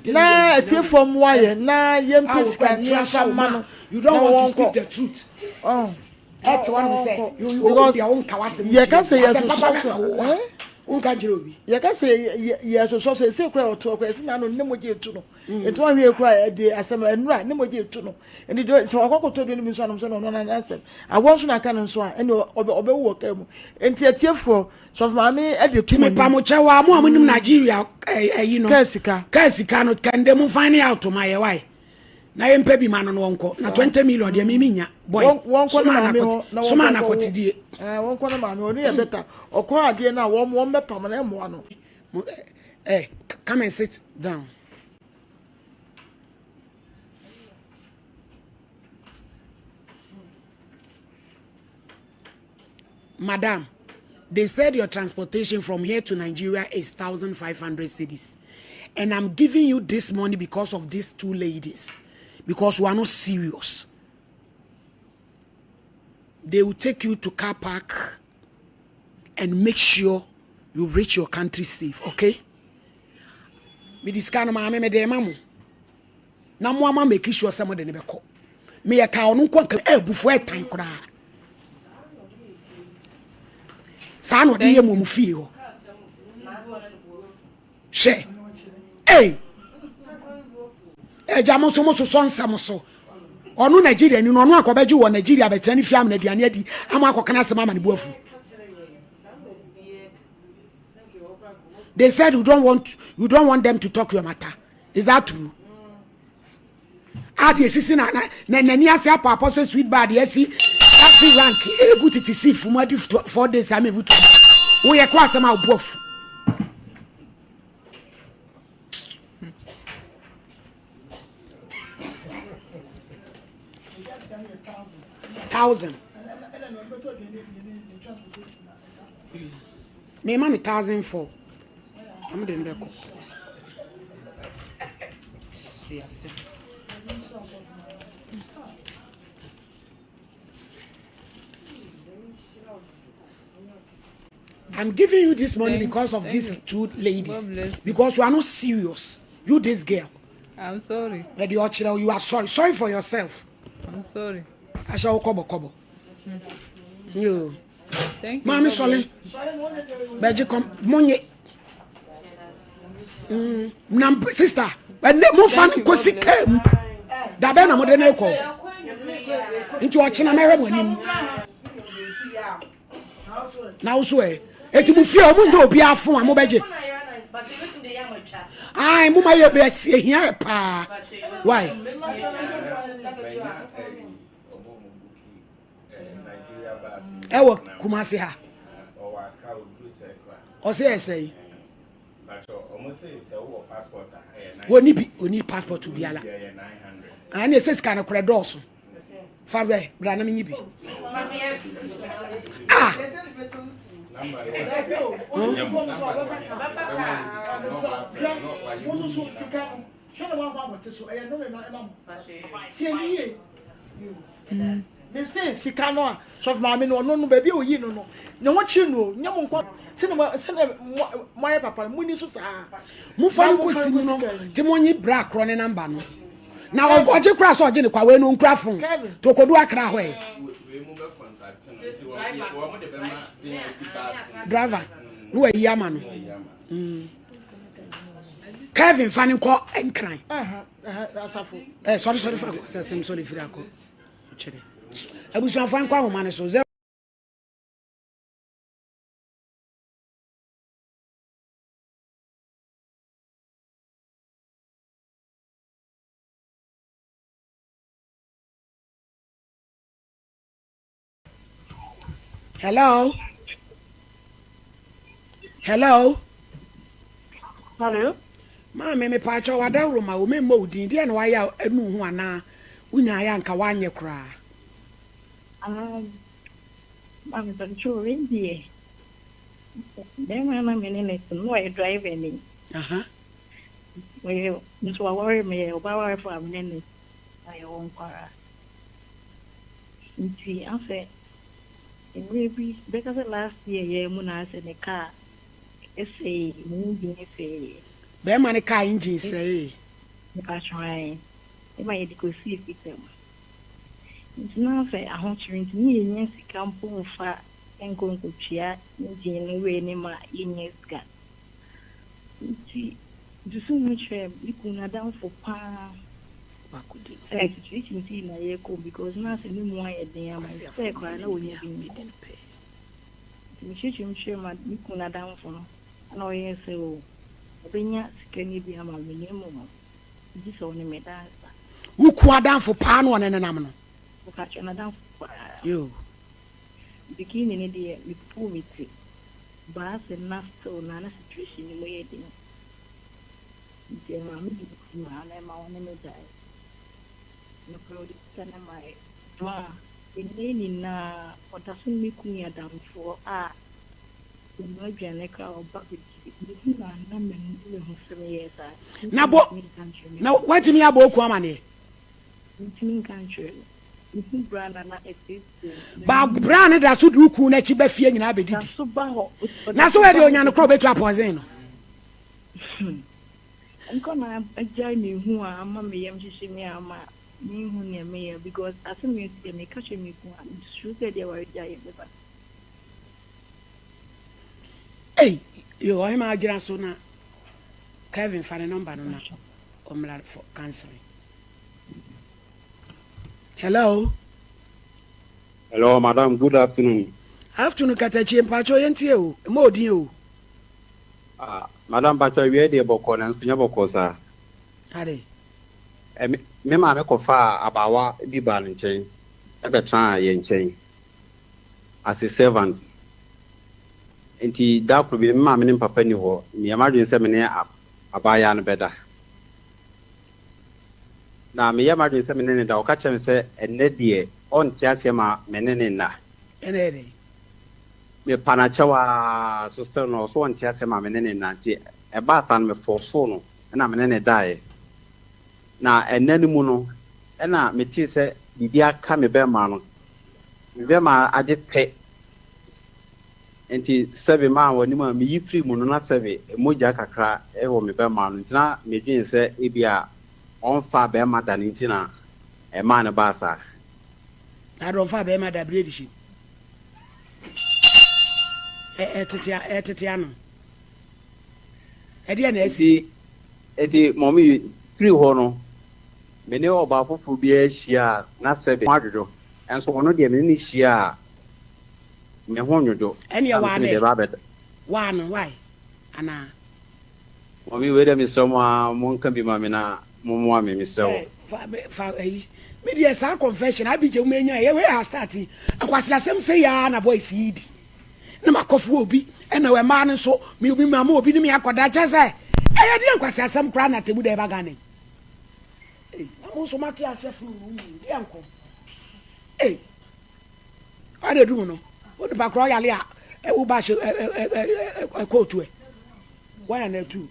Speaker 3: Na etie from waye na yem piska ni afama.
Speaker 1: You don't want to speak the truth.
Speaker 3: Oh.
Speaker 1: That's what we say. You be own kawase.
Speaker 3: You can say yes so.
Speaker 1: Unka jirobi.
Speaker 3: You can say yes so say kra oto kra si na no nemoje etu no. Etu an hwe kra de asem enura nemoje etu no. Eni do se wakokoto do ni mi so anum so no na asem. Awon so na ka no so a eni obewo ka mu. Enti atiefo so ma me e de
Speaker 1: kimi pa mo chewa mo amunim Nigeria you know. Kasika no kan dem find out my why. Na yempe bi ma no wonko na 20 million de mi nya boy
Speaker 3: wonko na
Speaker 1: so ma na kotidie
Speaker 3: wonko na ma me oni e better okọ ade na won mepam na emo ano
Speaker 1: come and sit down. Madam, they said your transportation from here to Nigeria is 1,500 cedis, and I'm giving you this money because of these two ladies. Because we are not serious. They will take you to car park and make sure you reach your country safe, okay? Me discount ma me de mamu. Na mo ama make sure some de ne beko. Me ya ka onu kwa ebufu etan kura. Sa no de ye mo fie ho. She. Hey. Ejamo so nsam so onu Nigeria ni no onu akobeju wo Nigeria betra ni fiam na diane adi ama akokana asema ma ne buafu. They said you don't want them to talk your matter. Is that true? Adi sisi na nani ase apa so sweet bad yesi happy rank e good to see fumadi 4 days am evutu wo ye kwa asema obuafu. $1,000. Me man 1,004. I'm doing back. Yes. I'm giving you this money because of these two ladies. Because you are not serious. You this girl.
Speaker 22: I'm sorry.
Speaker 1: You are sorry. Sorry for yourself.
Speaker 22: I'm sorry.
Speaker 1: I shall kobo. You.
Speaker 22: Thank you.
Speaker 1: Mami sorry. Beji kom monye. Nam sister. Mo fan ko sikem. Da be na mo de na ko. Nti o china mehwe mo nim. Na wo so eti mu fie o mu ndo obi afon a mo beje. Ai mo ma ye be ehia pa. Why? Ewo Kumasi ha. O say say. Oni passport to be ala. And it says kind of credit. Fabe, brana mi bi. Me say sika no a so ma me no no baby oyi no no ne ho chi no nya mo nko se ne mo ya papa mo ni so sa mo fa no ko si no ti mo nyi bra kro ne number no na oje kra so oje ne kwa we no nkra fon to kodu akra ho e driver no we yama no Kevin fani ko enkran asafo sorry for say sorry for akọ chere abusuan fan kwa homa ne so Hello. Hello. Ma me pa cho wada roma o me mo din dia na wa ya anu hu ana unya ya nka wanye kra.
Speaker 7: I'm not sure India. Then when I'm in it, no, I drive any. Well, this will worry me about for a minute. I won't quarrel. See, I said, it may be because last year, Muna said the car. It's a moving, it's a
Speaker 1: bear money car engine say.
Speaker 7: That's right. If I had to see it, it's not say I want to rent me and yes, come pull fat and go to chair in away any my in yes gun. See, the soon much you could down for pa. Situation in a echo because nothing more at the am. I know you didn't pay. The shooting chairman, you could down for no. No, yes, so. Benya sikani bi ama minimum. This only made that.
Speaker 1: Who quad down for pan one and an amno?
Speaker 7: Catch another
Speaker 1: you.
Speaker 7: Beginning in the with poor meat. Bass and nafta or nana situation in waiting. The mammy, and my own die. No product can my draw. In any na what doesn't make me a down for
Speaker 1: Now what me about Kwamane? Ba brand that should do ku na chi ba fie nyina be didi. Na so we de onya no kro betu apozen no.
Speaker 7: Nko na ajai me hu a ama me yam hihye me ama me hu ne me because asem me see me catch me ku sure say they were ajai be ba.
Speaker 1: Hey, yo, I'm a grand son. Kevin for the number no na for canceling. Hello.
Speaker 10: Hello, madam. Good afternoon.
Speaker 1: Afternoon, Katachi, Pacho, Yentio, Modio.
Speaker 10: Madam Pacho, we are the Bocon and Pinaboko, sir.
Speaker 1: Are
Speaker 10: me mamma cofa about Biban and chain. Ever try and chain as a servant. Nti da probi ma me papa ni ho ni amadwen se me ne abaya no beda na me ya amadwen se me ne da o ka chem se enne de on ti ase ma me ne na
Speaker 1: ene
Speaker 10: me panachawa so still no so on ti ase ma me ne na ti e ba san me forso no na me ne dai na enne ni mu no na me ti se bibia ka me be ma no me be ma ade pe enti sebe ma woni ma mi free mu no na sebe moja kakra e wo me be ma no ntina me dwen se e bia on fa be ma da ntina e ma no ba sa
Speaker 1: I don't fa be ma da breedship tetiano e dia na esi
Speaker 10: eti mommy free ho no me ne oba fofu bi a hia na sebe madodo enso wono de me ni hia me honyodo
Speaker 1: enya one why ana
Speaker 10: mommy we dem so mo nka bi ma me na mo mo ame me so
Speaker 1: fa me dey sa confession abije mo enya ye we ha start akwasila sem say ya na boy seed na makofu obi ena we ma ne so me obi ma ma obi ni me akoda chese eye dey akwasila sem kra na tebu dey baga ne mo so maki asef no dey anko ade du no o de bakro yale a wo ba she ko to e why na two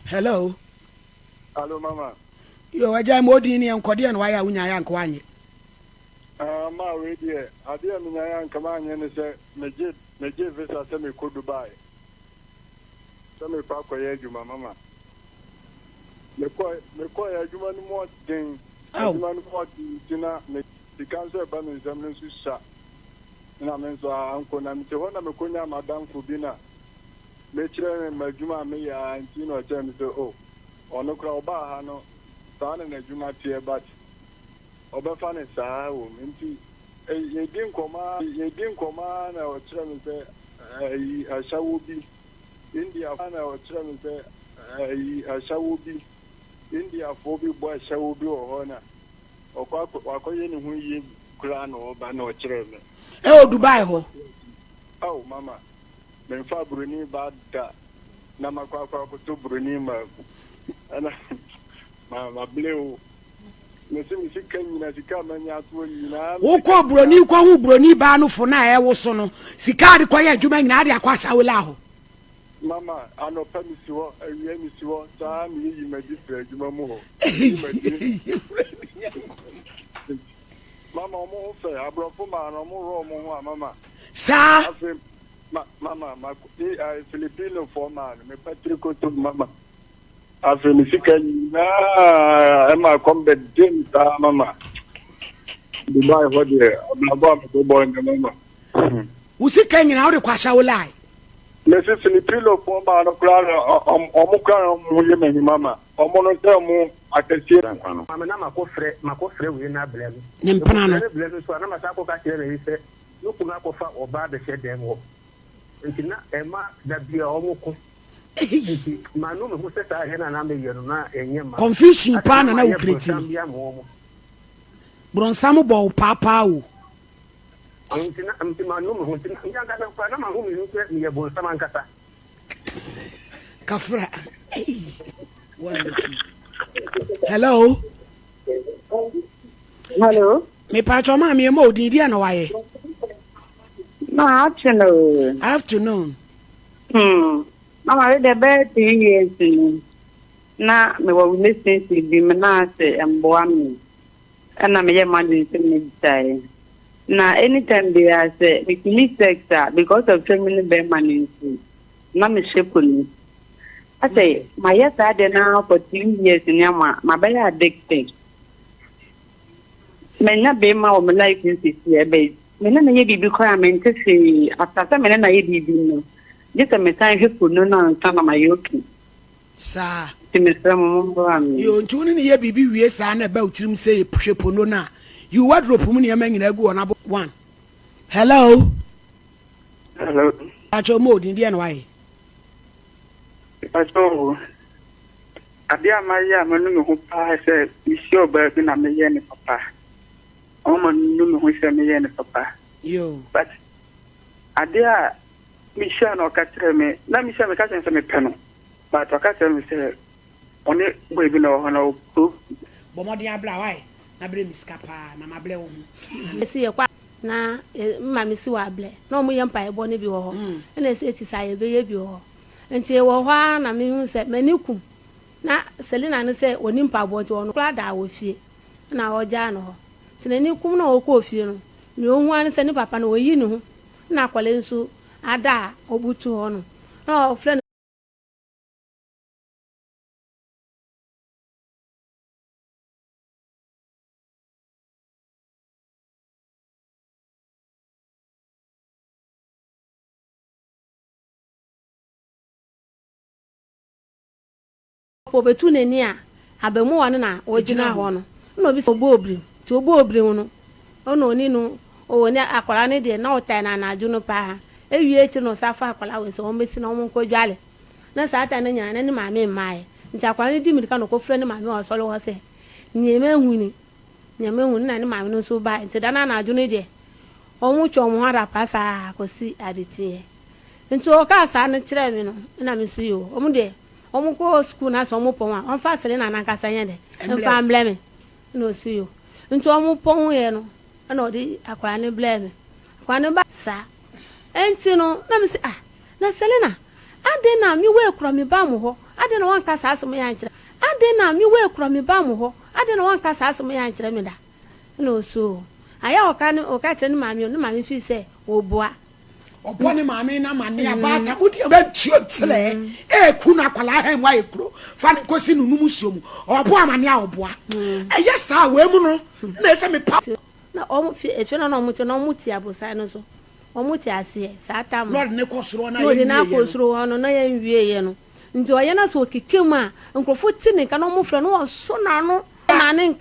Speaker 1: hello
Speaker 8: mama
Speaker 1: yo aja modi ni enkode na waya wunya ya nko anye
Speaker 8: ma we die ade a minya ya nka ma anye ne se meje visa se me ko Dubai se me pa ko ye juma mama me ko ya juma ni mo den juma ni mo tina me dikanso ba me zamne su sha na me so anko na me te ho na me ko nya madam fu bina me kire me majuma me ya ntino che me se o ono kra oba ha no sa na juma tie bat oba fa ne sa wo nti ye din koma na o kire me se ashawo bi India fa na o kire me se ashawo bi India fo bi bo ashawo bi o ho na okwa ye ni hu yi kra na oba na o kire me
Speaker 1: o Dubai ho
Speaker 8: mama me fa Bruni ba da na makwa ko to Bruni ma ana ma bleu me se mi sika nyina sika manya to nyina
Speaker 1: wo ko Bruni ko hu Bruni ba no fo na e wo so no sika de ko ye adwuma nyina ade akwasa wo la ho
Speaker 8: mama ano pa mi siwo awie mi siwo ta mi yi ma di fra adwuma mu ho mama mo fe abrofo ma no mo ro mo ho mama
Speaker 1: sa
Speaker 8: mama Filipino for man me Patrico to mama afi mi sika na ma kombe din ta mama Dubai ho de na ba me boy mama
Speaker 1: usika nyina wo de kwasha wo lai
Speaker 8: me se Filipino for man no kra omo kra mo ye me mama omo no se mo atesi
Speaker 9: mama na makofre we na blem
Speaker 1: ne mpana no
Speaker 9: blem so na masa ko ka kire ise no kuna ko fa oba be she dem wo ntina ema da bia omuko manu me huse sa he na me yero na enye ma
Speaker 1: confusion pa na wo kreti bronsam bo papa wo
Speaker 9: ntina manu me huse nyanga na pa na ma hu me huse ni ye bronsam ankasa
Speaker 1: kafra hello me pa choma me mo din dia na waye
Speaker 23: no afternoon mama read the bed 3 years na me wa listening to be na say amboa me and me ye man in me die na anytime they are say we need sex because of family be man na me shepuli I say my yes I dey now for 3 years in my be addicted me na be ma o me like this here be me na ye bibi ko amente se after me na ye bibi no just me time hepo no na ntana ma yoki
Speaker 1: sa
Speaker 23: ti me se mo am
Speaker 1: yo ntuni ni ye bibi wie sa na ba utirim se ye hwepo no na you wardrobe mu ne ya manyina gu ona one hello acho mo din dia na wai
Speaker 23: acho abia ma ya manu me ho pa se isi oba bi na me ye ne papa o man nu me ho se me ye ne papa
Speaker 1: yo
Speaker 23: but adia mi sha no ka tere me na mi sha me ka se me peno but o ka tere me se oni boy bi no hono ko
Speaker 1: bomodi abla wai na bre miskapa na mable wo
Speaker 24: esi ye kwa na mma mi si wa ble na omu ye mpa ebo ne bi wo ho na esi eti sa ye be ye bi wo nti wo ho na mi hu se maniku na Selina ne se oni mpa bo nti wo no kla da wo fie na wo ja no tinani kum na wo ko fie no ni o hu an se ni papa na wo yi ni hu na kwale nso ada obutu ho no na o fle obetu neni a abemu wonu na ojina ho no na obi so obri ti obri no ono oni no oni akwara ne de na otai na aju no pa ewie echi no safa akwara we so omesi na omo nkwadwale na saata na nya na ni maame mmae nti akwara ne di mirika no ko frɛ ne maame o solo ho se nyeme huni na ni maame no so ba nti dana na aju no de omo twa omo hara pasa kosi aditi nti o ka sa ne kire mi no na mi si yo omo de omo ko school na so omo pon a on fa Selina na nkasa nya de mfa blame no si yo nti omo pon ye no na odi akwara ne blame akwara ne ba sa enti no na me say na Selena ade na mi we kura me ba mo ho ade na wanka sa asem ya nkyere ade na mi we kura me ba mo ho ade na wanka sa asem ya nkyere me da no so aya o ka kire ni maami fi say oboa
Speaker 1: obone maami na mane abata mudi ba tio tele ku na kwala ha nwa ekuro fa ne kosi nunu musuomu obo amane a oboa eye sa we mu no na se me pa
Speaker 24: na o fi efe na mu ti abosa no so o mu ti ase sa tam
Speaker 1: lord ne ko soro na
Speaker 24: ye na ko soro ono na ye nwie ye no nti o ye na so kekemu a nkrofo ti ne ka no mu fra no so na no mane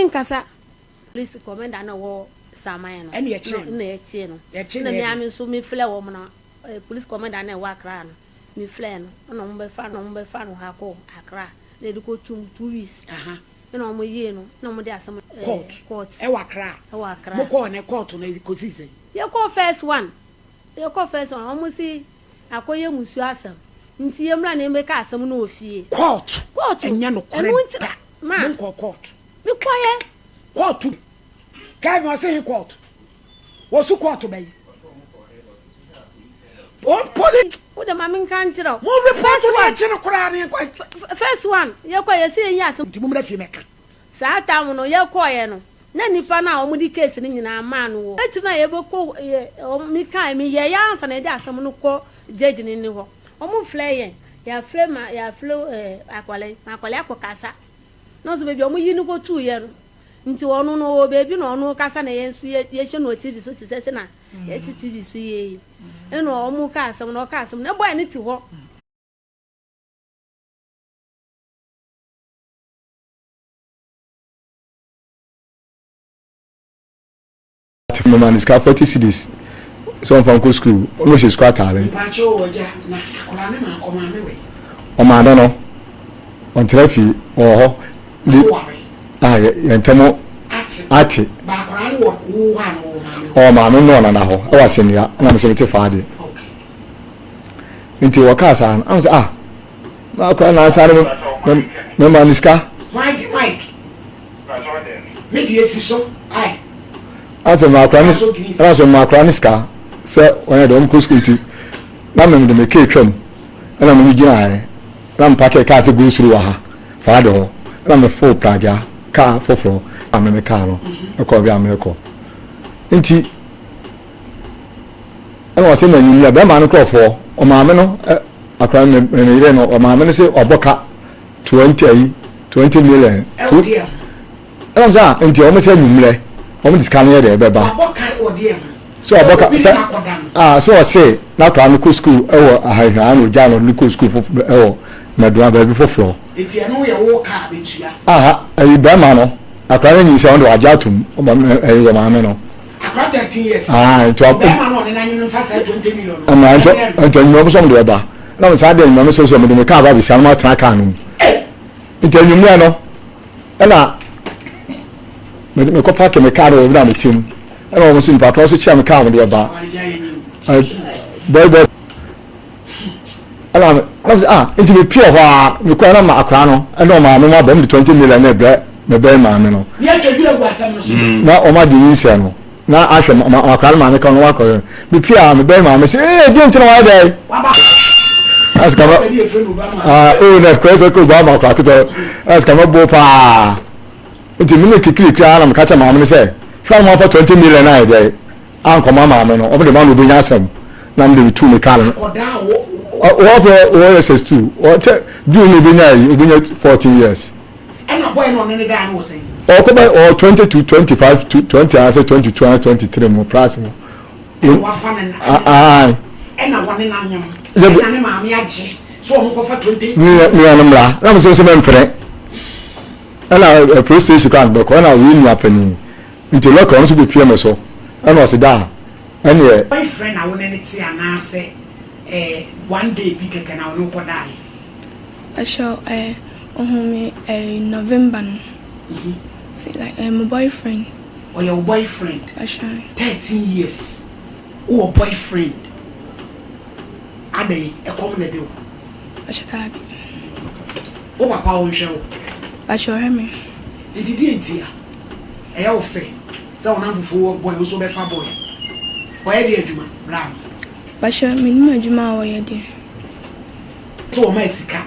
Speaker 24: nkasa police commander na wo samaya no
Speaker 1: ene ye chi
Speaker 24: no na me am so me fle wo mo na police commander na wa Accra no me fle no na mo be fa no ha ko Accra na de ko tum 2 weeks na mo ye no na mo de asem court
Speaker 1: e wa Accra mo ko ne court na ko sise
Speaker 24: ye ko first one omo si akoye musu asem nti ye mra na me ka asem na ofie
Speaker 1: court enya no korrect
Speaker 24: ma
Speaker 1: mo court
Speaker 24: me koye
Speaker 1: court Guys, I say court. What's the court by? What police?
Speaker 24: What the mammy can't you know?
Speaker 1: More report to
Speaker 24: first one, you're quite saying yes.
Speaker 1: To Mumaka.
Speaker 24: Satan, no, you're quiet. Nanny Pana, Moody case in our man. Let's not ever call me kind me, yes, and I got some no call judging in the hall. Almost flaying. Ya flame, ya flow, aqualaco casa. Not baby, you go 2 years. Nti onu no baby no onu kasa na yensu ye hwe no TV so tise na ye TV so ye eno omu ka asem no ka asem na boy ni ti ho
Speaker 11: man is 40 cedis so from go school almost is quite talent
Speaker 1: pa cho oja na akola ne ma o ma me we
Speaker 11: o ma do no on trafi o ho yentemo ati
Speaker 1: ba kwara ni wo ha
Speaker 11: no ma no na ho e wasenia na me semete faade nti wo ka san am say ma kwara na sare me maniska
Speaker 1: Mike me di esiso ai
Speaker 11: ati ma kwara ni ska se wona do mko school ti na me de me ke twam na me gina ai na mpake ka se go suru wa ha faade ho na me full praga ka foforo ameme ka no e bi ameko nti e wo se na nyimla be ma no krofo o ma me no akra me ire no o ma me se oboka 20 million e wo sa nti o me se nyimle o me discount ye de be ba
Speaker 1: oboka odie
Speaker 11: so oboka so o se na kwa no ko school e wo ahahwa no jalo no ko school foforo e wo medua ba bi foforo
Speaker 1: enti eno ye wo ka betua
Speaker 11: ayi ba ma no akwara nyi se on do ajatum o ma yo ma me no
Speaker 1: akwara 13 years
Speaker 11: to
Speaker 1: ba ma no na nyi no fa 20 million
Speaker 11: ama anto nyi mo so mo do ba na mo sa de nyi mo so so mo de ka ba bi san ma tra ka no enti nyi mu no na me ko park me car o bi na me tim na mo so mpa to so chia me car mo de ba boy ala enti me pure ho me ko na ma akwara no na ma me ma ba me 20 million na bre me be ma me no
Speaker 1: ni atwedura gu asam no so
Speaker 11: na o ma di nsia no na ahwe akwara ma me ka no wa ko me pure me be ma me say di ntina wa dey
Speaker 1: baba
Speaker 11: aska ma na ko so ko ba ma kwa ko aska ma bo pa enti me ne kikiri kra na me ka cha ma me say fra ma for 20 million na dey an ko ma me no o de ma no be nya asam na me de tu me ka no what for OSS2 what do you be now 14 years
Speaker 1: and a boy no ne da no say
Speaker 11: or 20 to 25 to 20 I say 22 and 23 more price mo
Speaker 1: wa fa na and a one na nyam na ne ma me agi so o mo ko fa 20
Speaker 11: me anamla na mo so me mpre ana police station kan do ko na we ni apani nti lock on so be pm so ana o se da any
Speaker 1: boyfriend I want any tia na say one day big can I no ko die
Speaker 12: I show me November see like my boyfriend
Speaker 1: or your boyfriend
Speaker 12: I show
Speaker 1: 13 years or boyfriend ade e come na de
Speaker 12: I show that
Speaker 1: o papa o nhwe
Speaker 12: I show him
Speaker 1: e didi entia e ya ofe say ona fufu boy o so be fa boy Why did you, Brown?
Speaker 12: Basho, minimum Juma, why did
Speaker 1: so my sika?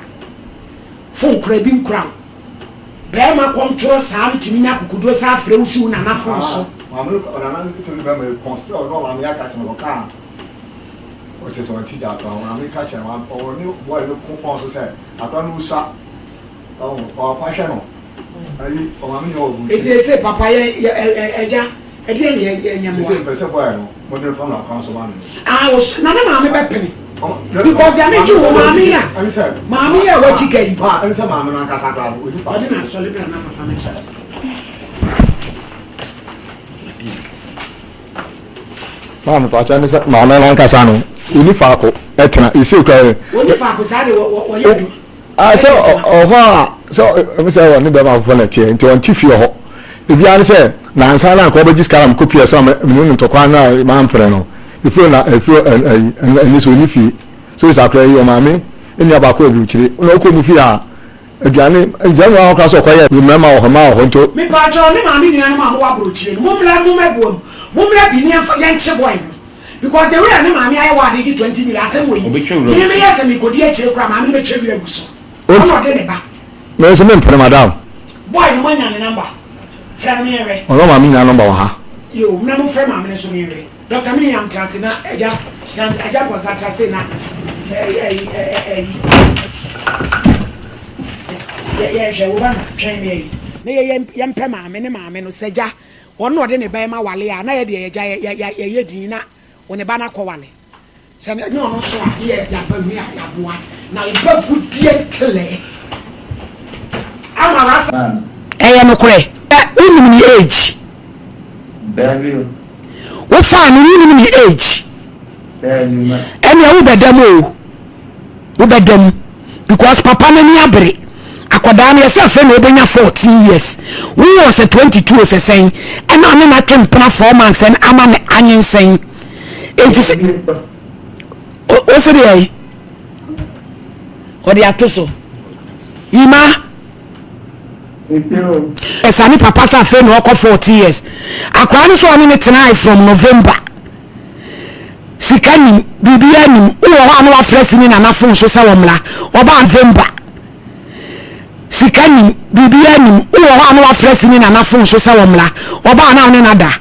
Speaker 1: Phone crabbing crown. Bema control sound to me now could do a frozen and a phone so.
Speaker 11: I'm looking to remember constant or I'm catching a car. Which is on Tida, I'm catching one or new boy who conforms to say, I don't know, sir. Oh, passion.
Speaker 1: It is a papaya, a dear, I was none of my weapon. Because I made you, Mamma, what you get. And some mamma, I didn't actually be another promise.
Speaker 11: Mamma, Mamma Casano, Unifaco, Etna, is still crying.
Speaker 1: Unifaco, what you do?
Speaker 11: I saw, so, Mr. Nibama volunteer into Antifio. If you answer, Nansana, Cobages Calam copy some minimum to Quana, Mampreno. If you're not, if you're and this will fee. So it's a clear your mammy in your back of you. No, couldn't fear. Again, in general, class of quiet, remember her mouth onto
Speaker 1: me. Patron, mammy, and mamma, Mumla be near for young boy. Because the real mammy, I wanted 20 minutes. I think we may ask me could yet check from mammy, the tribute.
Speaker 11: There's a man for madam.
Speaker 1: Boy, no one and a number. Friend Mary.
Speaker 11: Oh, no, mammy, number one.
Speaker 1: You never friend mammy, so Mary. Dr. Me, I'm transina, I just was a transina. Yes, I will train me. Young Pema, many mammy, no say, ja, one more than a Bama Wally, and I had Dina when a banner coali. So, no, so here, Yabua. Now, you good dear Tilly. I'm a rasta. I am a cray. In the age. What fun in the age? And you bet them, because Papa Naniabri, Aquadam yourself and over 14 years. We was a 22 as a saying, and I'm not a performance and I'm an onion saying. It is over the or the Atoso. Ima. Yes, I need Papa saying walk 40 years. I can't so I tonight from November. Sikani, Bibiani, who are no fresh in an affront so Salamla, or November. Sikani, Bibiani, who are no fresh in an affront so Salamla, or now another.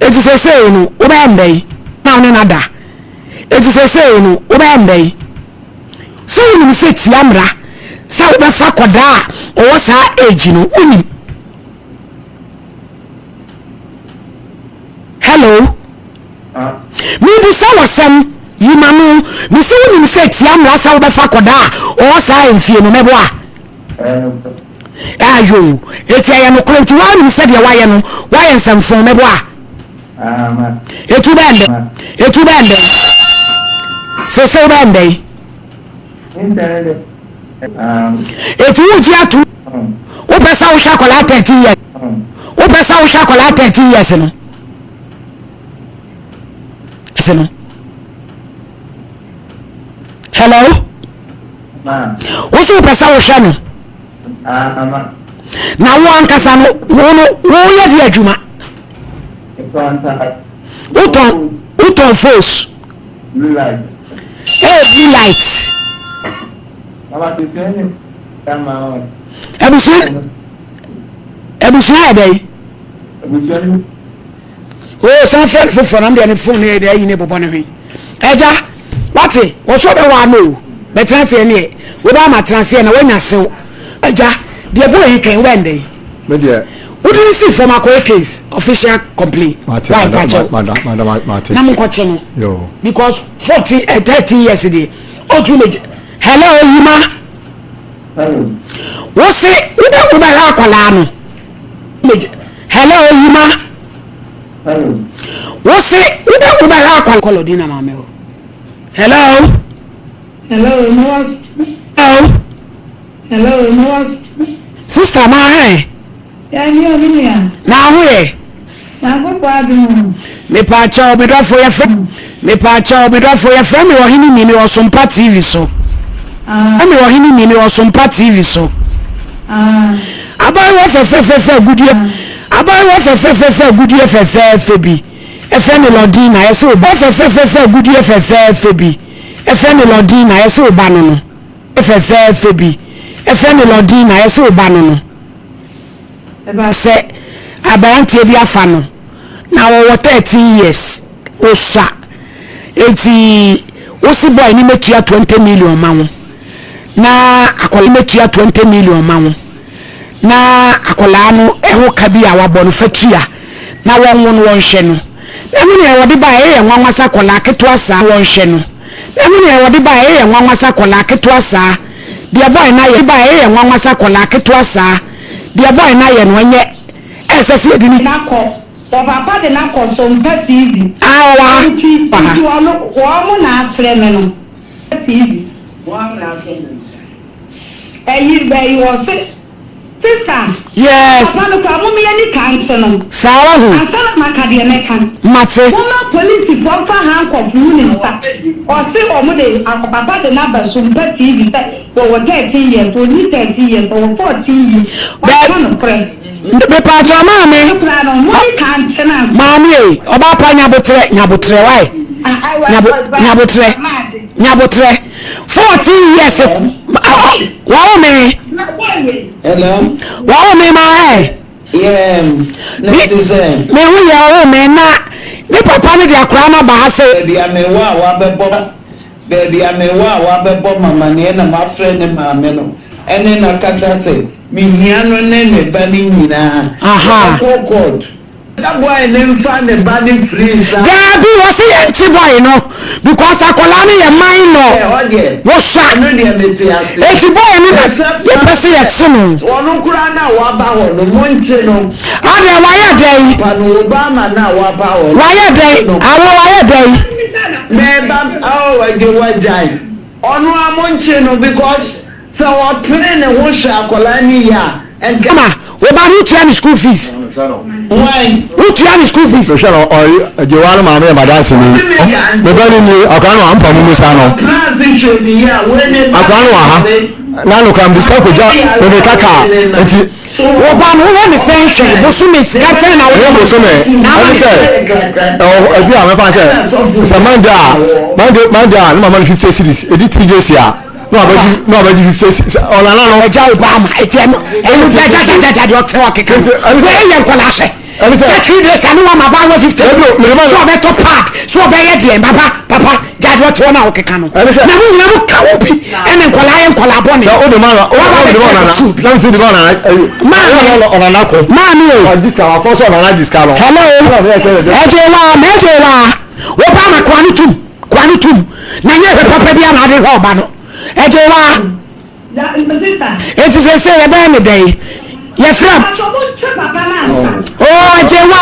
Speaker 1: It is a saying, Obande, now another. It is a saying, Obande. So you say Tiamra. Sa wo befa koda o sa age no uni. Hello. Me bi sa wasam yimanu me se uni se tiamra sa wo befa koda o sa enfie no mebo a. Ayo, eti aye no kwenti wa ni se de waye no, waye nsamfo mebo a. Etu bende. Se bende. If you just open South Chocolate 30 years, open South Chocolate 30 years. Hello? What's your South Channel? Now, one Casano, one year, Juma. Uton force. Every light. Ebusia dey. Oh, some friend for from the phone here dey in ebo bona me. Eja, what e? Wo so be wa no. Be transfer ne. We ba ma transfer na wanya sew. Eja, the boy he can when dey.
Speaker 11: Me dey.
Speaker 1: What do you see from a case official complaint? Why
Speaker 11: Martin.
Speaker 1: Na mo ko che no.
Speaker 11: Yo.
Speaker 1: Because 30 years dey. Hello, Yima.
Speaker 11: Hello.
Speaker 1: What's it? We don't have Colano. Hello, Yima.
Speaker 11: Hello.
Speaker 1: What's it? We don't have Colodina Mamel. Hello.
Speaker 6: Hello.
Speaker 1: Sister, my now where? Me pacho, me do for your friend. Me pacho, me do for your friend. Me or him me or some part TV so. Me or him me or some part TV so. Abai was a fe good year. Abai was a fe good year fe bi. efeni lodin na ese oba fe gudu efe bi efeni lodin na ese oba no efe bi efeni lodin na ese oba no eba se abantie bi afa no na wo 13 years osa eti osi boy ni metua 20 million ma wo na akola metua 20 million ma wo na akola no eho ka bi a wabɔ no fatua na won hye no na me ne wode ba ye nwanwasa akola keto asa won hye no na me ne wode ba ye nwanwasa akola keto asa dia boy na ye ba ye nwanwasa akola keto asa dia boy na ye no nye esese edini
Speaker 6: na ko papa de na ko Sompa TV
Speaker 1: awa
Speaker 6: ti wo mo na afre me no TV wo mo na afre me eyi be yi wo se sister
Speaker 1: yes
Speaker 6: papa no ko mo me ni kan no
Speaker 1: sawa hu
Speaker 6: asala makade ne kan
Speaker 1: mate
Speaker 6: wo ma police ko fa han ko fu ni nsa o se o mo de papa de na ba Sompa TV se wo 13 years o ni 13 years o 14 years o no pre
Speaker 1: me pa cha mame mame oba pa nyabotre why nyabotre 14 years wow me
Speaker 13: hello
Speaker 1: wow me ma
Speaker 13: yeah
Speaker 1: me hu ya me na me papa ne dia kra na ba ha se
Speaker 13: dia me wa bebo baby amewa wa bebo mama ne na ma friend mama no ene na kata se mi hiano ne ne bani nyina
Speaker 1: aha
Speaker 13: oh god that boy name fan the body free sir
Speaker 1: gabi was he boy no because akola ne ye man no wo sha
Speaker 13: no ne meti ase
Speaker 1: eti boy ne ye pese ye chi no
Speaker 13: wono kura na wa ba ho no monche no
Speaker 1: ade wa ye dai
Speaker 13: panu obama na wa ba ho
Speaker 1: wa ye dai awo wa ye dai
Speaker 13: meba oh wa jai onu amonche no because so what train and wash akola ni ya and
Speaker 1: come we ba who train school fees
Speaker 13: why
Speaker 1: who train school fees
Speaker 11: so shall or jewanu ma me madase ni me ba ni akanu ampa mu musa no
Speaker 13: transition ni ya when
Speaker 11: akanu aha na no kan biska ko ja o de kaka enti
Speaker 1: wo ba no wo ni senche bosume sika fe na wo
Speaker 11: bosume na say oh abi a me fa say samanda manda na mama 50 cities edi 3 days ya no abaji 50 ona na no
Speaker 1: eja obama etiano enu jaja de okwa keke we ye nkola hye emi say 3 days anu ma ba 50 so be to pad so be ye de papa jaja to na okeka no na mu nyina mu ka wo bi ene nkola boni
Speaker 11: so o de ma na see the man na ona na ko
Speaker 1: mami
Speaker 11: o diska wa for so ona diska no
Speaker 1: hello ejewa wo ba ma kwani tum na nye papa bia na de ho ba no ejewa it is a say ebe me dey ye from oh ejewa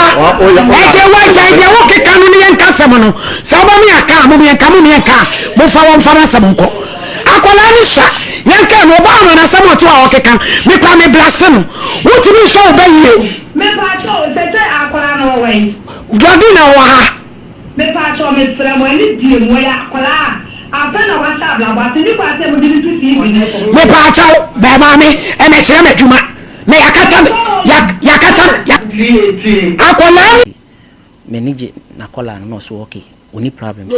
Speaker 1: ke kanu ni en kasem no sa ba mi aka mo mi enka mo fa won fa na sem nko akola ni sha yen ka no ba no na sem oto a okeka me kwa me blast no wuti ni show ba yie
Speaker 6: me pa cho tete akola no we
Speaker 1: jodi na wa ha
Speaker 6: me pa cho me sra mo ni die mo ya akola apena wa sabla ba tini kwa se mo di tu si
Speaker 1: me pa cho ba ma me e me kire me djuma me yakata akola
Speaker 14: menije na kola no so okay oni problem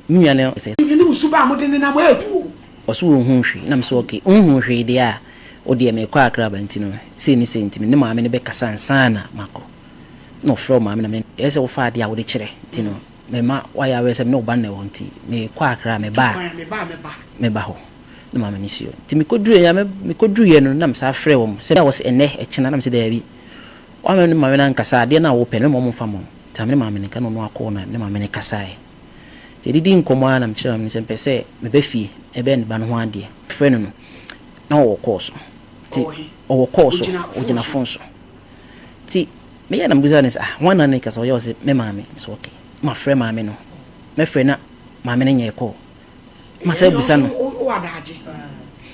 Speaker 14: mi anya say
Speaker 1: ni usuba mo de na mo eku
Speaker 14: oso wo hu hwe na me so okay hu hwe de a o de me kwa akra banti no se ni sentimi ne maame ne be kasa nsana mako no from maame na me ese wo fa de a wo de kire tino mema waya we se me no ban na wonti me kwa akra me ba ho na mama ni sio ti me koduru ye no na me sa frɛ wo se da wo se ene e kina na me se da bi o me mama na nkasa de na wo pɛ ne mo fa mo ta me mama ne ka no akɔ na ne mama ne kasa e ti didi nkomo na me kyerɛ me se mpɛ me ba fie e be ne ba no ho ade frɛ no na wo course ti o course o gina fonso ti me ya na business wana ne kasa o yo se me mama so okay ma frɛ mama no me frɛ na mama ne nye ko ma se busa no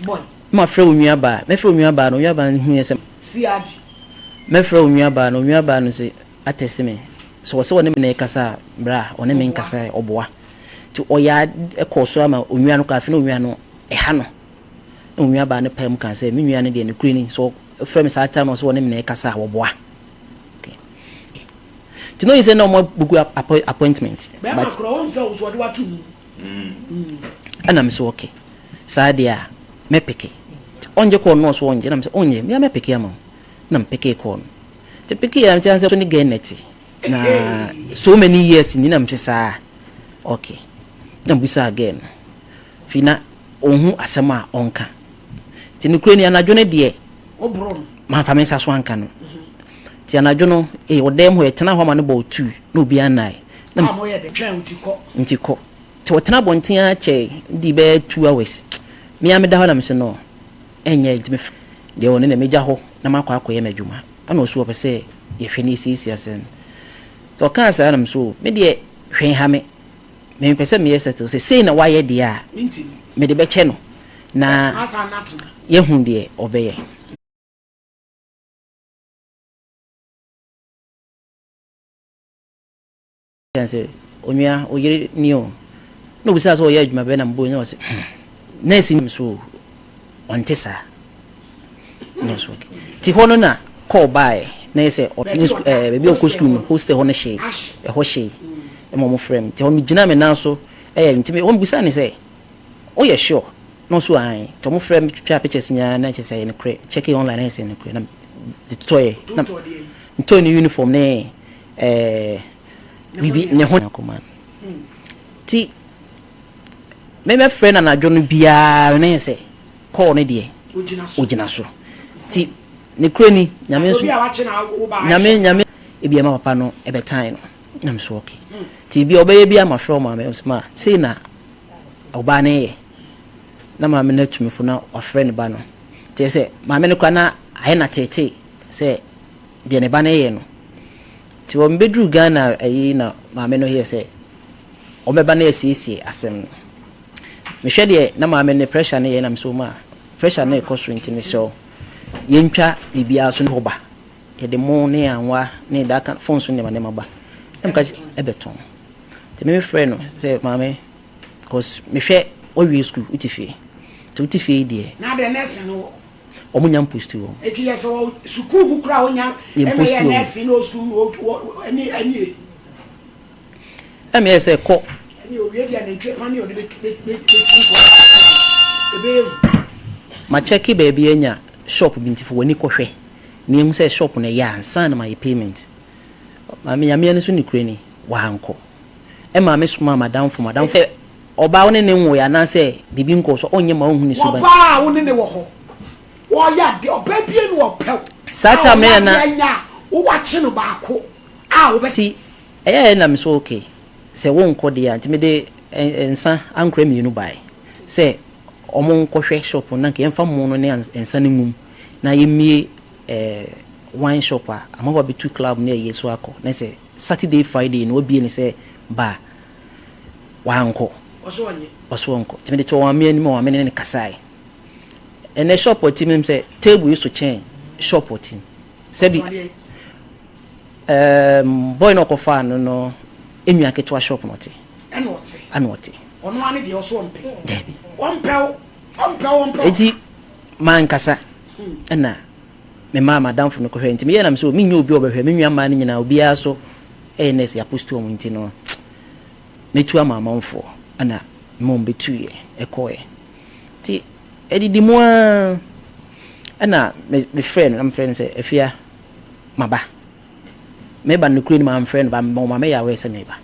Speaker 1: boy
Speaker 14: ma frɛ onua ba me frɛ onua ba no onua ba hu yesem
Speaker 1: siadi
Speaker 14: me frɛ onua ba no se attest me so wose woni me kasa bra woni me kasa oboa ti oya ekoso ama onua no ka fe na onua no ha no onua ba ne pam kan se me onua ne de ne kuri ni so frɛ me sa time no so woni me kasa oboa to know you say no more book appointment
Speaker 1: but
Speaker 14: and I'm so okay sadia me peke onje ko no so onje na me say onye me peke am na me peke ko te peke am say so ni geneti na so many years ni na me say okay na bisa again fina ohun asema onka ti ni kure ni anadwo ne de
Speaker 1: obro
Speaker 14: ma fa me sa so anka no ti anadwo no odem ho etena ho ma no bo 2 na obi anai
Speaker 1: na mo ye de twan
Speaker 14: ntiko ti wotena bonten a che di be 2 hours me ameda ho na me se no enye ntime de woni na meja ho na makwa akoye madwuma ana osu ope se ye hwe ni sisi asen to kan sa na me so me de hwen ha me pese me yesettle se na waye de a me de be che no na ye hu de obeye say onua oyere ni o no bisa so ye adwuma be na mbo nya o se nesi so ontesa no so ti hono na call by na say bebi o ko school host hono she e ho she e mo frame ti hono gina me na so ntimi o bisa ni say o ye sure no so an to mo frame twa pictures nya na che say ne cre check online na say ne cre na the toy na ntoni uniform ne bibi ne ho command ti me friend na adwo no bia na say call ne de ogina so ti ne kroni nyame so nyame ebia ma papa no ebe time no nyam so okay ti bia obeye bia ma fro ma me ma say na oba ne ye na ma me na tumifo na o friend ba no ti say ma me ne kwa na aye na tete say de ne ba ne ye no ti wo mbedru Ghana ayi na maame no here say o meba na esiesie asem me hwe de na maame ne pressure ne ye na so ma pressure na e cost ntimi so ye ntwa bibia so no ba ye de mo ne anwa ne da kan phone so ne ma ne maba em ka ebeton ti me friend no say maame cause me hwe o wi school utifie to utifie die
Speaker 1: na de nurse no
Speaker 14: omunyam post wo
Speaker 1: eti yes o school bu kra onya
Speaker 14: post
Speaker 1: no school ani
Speaker 14: emi ese ko
Speaker 1: ani owie dia na ntwe mani o de be
Speaker 14: ma check baby enya shop bintifo wani kohwe ni hu say shop na ya ansa na my payment ma me yame ne so ni kurani wa anko e ma me suma madam for madam oba woni ne nwo ya na say bibi nko so onye ma ohun ni so ba
Speaker 1: oba woni ne wo ho wo ya de oba bie no opew
Speaker 14: sata me na
Speaker 1: wo wache no ba ko a wo be
Speaker 14: si na me so okay se wo nko de ya ntime de ensa ankra mi nu bai se omo nkohwe shop na nke emfa mo no ne ensa ne mum na yemie wine shop a amaba bitu club ne yeso akọ na se Saturday Friday no obi ne se ba wanko oso onko ntime de to wa me ni mo wa me ne kasai ene shop otim se table you so chain shop otim se bi boy no ko fa no enu aketo shop no te anote
Speaker 1: ono ane de oso ompe
Speaker 14: debi
Speaker 1: ompe
Speaker 14: eti man kasa na me madam for no ko hwenti me ye na me so me nyu obi obehwe me nyu ama ne nyina obi aso nes ya post o munti no me tu ama amanfo ana mo mbetu ye ekoye ti edidi mo ana me friend am friend say efia maba me ba no kure ni ma friend ba mo ma me ya we say me ba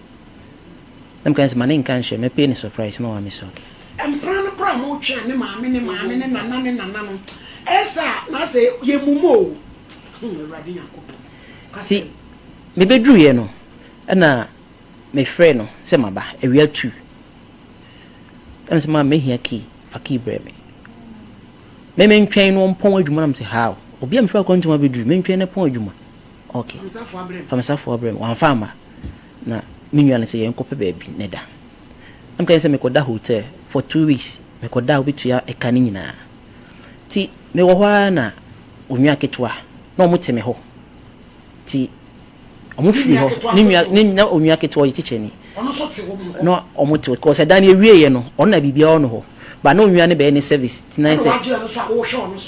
Speaker 14: nam kan se manin kan she me pay ni surprise no wa me so okay
Speaker 1: empran bra mo twa ne maame ne nana no esa na say ye mumo erade yakoko
Speaker 14: kasi me bedru ye no na me friend no se maba ewia 2 am se ma me hia ki faki breme me ntwen no mpon adwuma nam se how obi am fra kwantuma bedru me ntwen ne pon adwuma okay famsafo breme wan fama na minua ne se ye nkope baabi ne da am kan se me koda hotel for 2 weeks me koda obitua eka ni nyina ti me wo hwa na onua ketwa na omote me ho ti omufiri ho ni na onua ketwa yi tiche ni
Speaker 1: ono so te wo mu ho
Speaker 14: no omote ko se dan ewie ye no ono na bibia ono ho ba na onua ne be ne service ti na se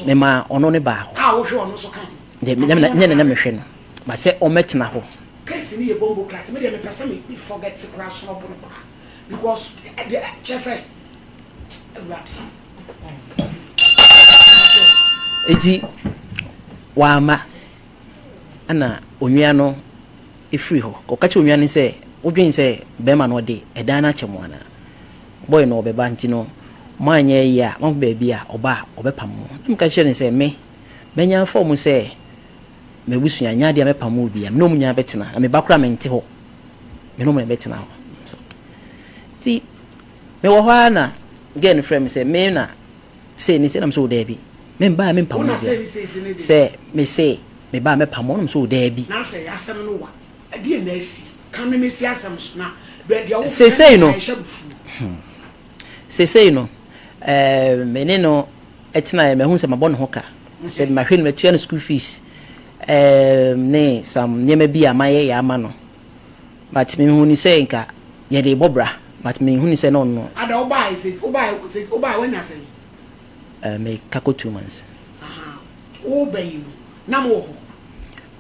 Speaker 14: me ma ono ne ba ho
Speaker 1: a wo hwe ono so kan
Speaker 14: de me na me hwe no ba se ometena ho
Speaker 1: case ni ye bombo class me dey me person me forget to crash no bono because the chefe
Speaker 14: eti wama ana onwia no efiri ho ko kache onwia ne se odwen se be ma no de edan na chemo ana boy no obeba nti no manye ya mo baby a oba obepam mo nim ka che ne se me benya form se me busu anya de mepam obi am no munya betena na me bakura mente ho me no mo betena ho so ti me wo hwa na gen frame se me na se ni se nam so de bi me ba me pam obi se me se me ba me pam no so de bi
Speaker 1: na se asem no wa de na asi kan me si asem so na be de wo
Speaker 14: se no se no me no etina me hu se mabon ho ka se ma hwe no metua no school fees ne sam nyema bi amaye ya ama no but me hu ni se nka ye de bobra but me hu ni se no no
Speaker 1: ada obai says obai when you say
Speaker 14: me kako 2 months
Speaker 1: obai na mo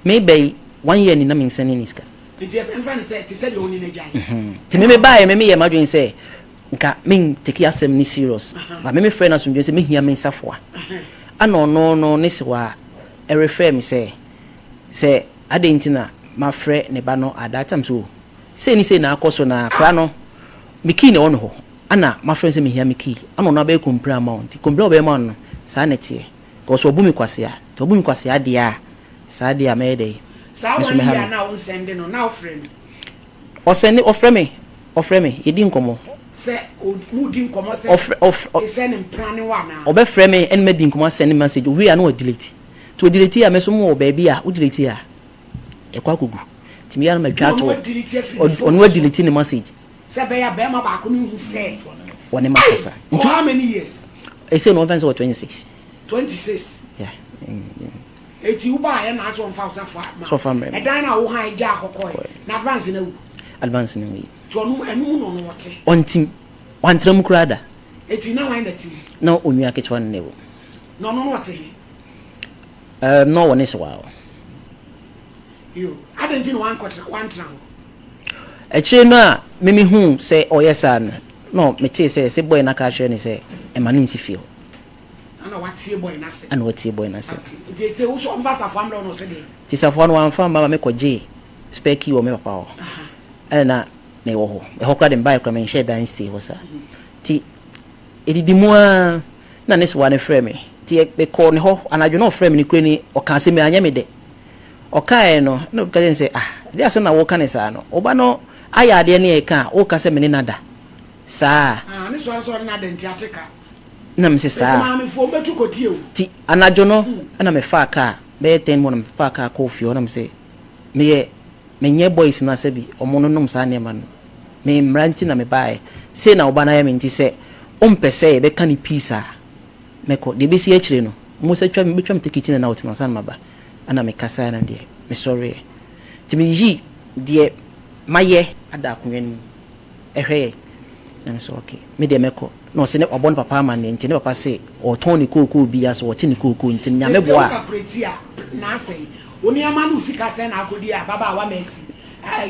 Speaker 14: me bay 1 year ni na me nsane ni ska
Speaker 1: nti emfa ne se ti se de oni na jai
Speaker 14: ti me bae me ye madwen se nka me take asem ni serious but me friend asumdwe se me hia me safoa ana no ne se wa e refer me se adentina ma frɛ ne ba no adatam so se ni se na akoso na fra no miki ne ono ho ana ma frɛ se me hia miki ana no ba compare amount compare ba amount no sa na tie ko so obu mi kwase a to obu mi kwase a dia sa dia me dey
Speaker 1: sa wa ya na on send no na ofrɛ me
Speaker 14: o send ofrɛ me yedi nkomo
Speaker 1: se mu di nkomo se se ne mprane wa na
Speaker 14: obe frɛ me en me di nkomo send message we are no delete to delete ya meso mo baby a delete ya e kwa kugu timi ya na matwa to onwa delete ni message
Speaker 1: se be ya be ma ba ko ni hu se
Speaker 14: woni makasa
Speaker 1: into how many years
Speaker 14: I say no offense 26 yeah
Speaker 1: eti uba ya na so mfa
Speaker 14: so fa me
Speaker 1: e dan na wo han ja akokoi na advance na wu
Speaker 14: advance ni we
Speaker 1: to onu enu no no wote
Speaker 14: ontim wantram kurada
Speaker 1: eti na wan da tim
Speaker 14: na onua ketwa ne wo
Speaker 1: no wote
Speaker 14: no one is wow
Speaker 1: you adentin one quarter one tram
Speaker 14: eche no a memi hu say oyesa no me te say boy na ka hwe ni say e ma nsi feel
Speaker 1: ana watie boy na say
Speaker 14: ana watie boy na say
Speaker 1: they say wo so mfa safo am no say dey
Speaker 14: ti safo no amfa mama me koje speki wo me papa ho ana me wo ho e ho kra dem buy kra me share dan stay ho sa ti edidi mu a na ne so one frame me ti e ko ne ho anadwo no frame ni kura ni o ka se me anya me de o ka no no ka say dia se na wo ka ne sa no oba no aya de ne e ka o ka se me ne nada sa
Speaker 1: ne so na de nti ateka
Speaker 14: na me se sa
Speaker 1: ma me fo betu kotie o
Speaker 14: ti anadwo no ana me fa ka be 10 mo na me fa ka ko fi o na me se me nye boys na se bi o mo no nom sa ne ma no me mranti na me bae se na oba na ya me nti se o mpese be ka ni pizza meko de besi akire no mo se twa me betwa me tikiti na out na san maba ana me kasa na de me sorry ti me yi de maye ada akonwa ni ehwe na so okay me de meko no se ne obon papa ma ne nti ne papa se o ton ni koko bi ya so o ti ni koko nti nya me boa
Speaker 1: na say oni ama no sika se na akodi a baba wa mesi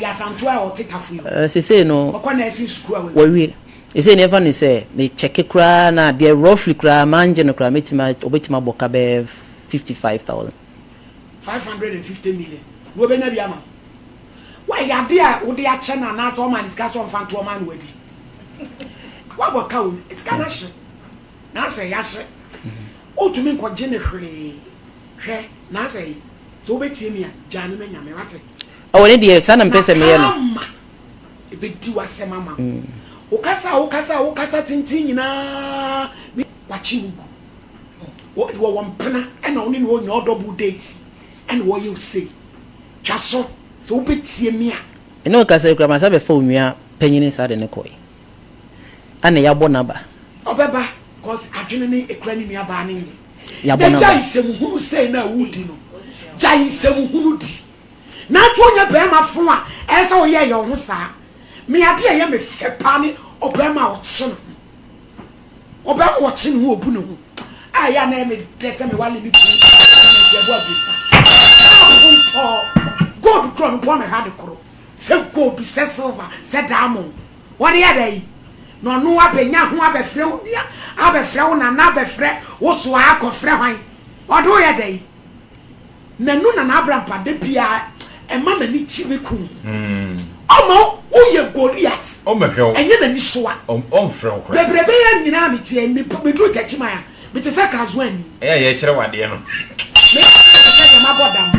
Speaker 1: ya santo a o tetafu
Speaker 14: se no
Speaker 1: o kwa na esi school
Speaker 14: wa wi ese never ni say me check kra na de roughly kra manje no kra metima obetima boka be 55,000
Speaker 1: 550 million no be na bia ma wa ya de a wo de a che na na to man discuss on fan to man wadi wa boka o iskana hye na say ya hye o tumi nko je ne hwe na say so betie mi a janu me nyame wate
Speaker 14: o ne de sana mpese me ye no
Speaker 1: e be di wa se mama ukasa tintin nyina mi wachi wugu wo wampena ena oni no nya double date ena wo you say twaso so betie mi a
Speaker 14: ena ukasa kura masa be fa onua panyini sa de ne koi ana ya bo naba
Speaker 1: obeba cause adwene ne ekura ni nua ba ne ni
Speaker 14: ya bo naba
Speaker 1: jai semuhunu say na wudi no jai semuhunu di na to nya be ma fo a esa wo ye ho sa me ade ye me fepa ni obema wo chino obema wo chino obu no hu aya na me dese me wale mi ku me je bo abisa gold crown bo me ha de koro se gold se silver se diamond what dey dey no no abenya ho abefre wo nia abefre wo na na abefre wo so akofre hwan odo ye dey nanu na Abraham pa de bia e ma na ni chi me ku omo wo ye Goliath
Speaker 5: o me hwe
Speaker 1: enye na ni soa
Speaker 5: o mfre wo kra
Speaker 1: bebrebe ya nyina me tie me dru tachima ya me te se kazo ani
Speaker 5: ye kire wade no
Speaker 1: me te ma bodam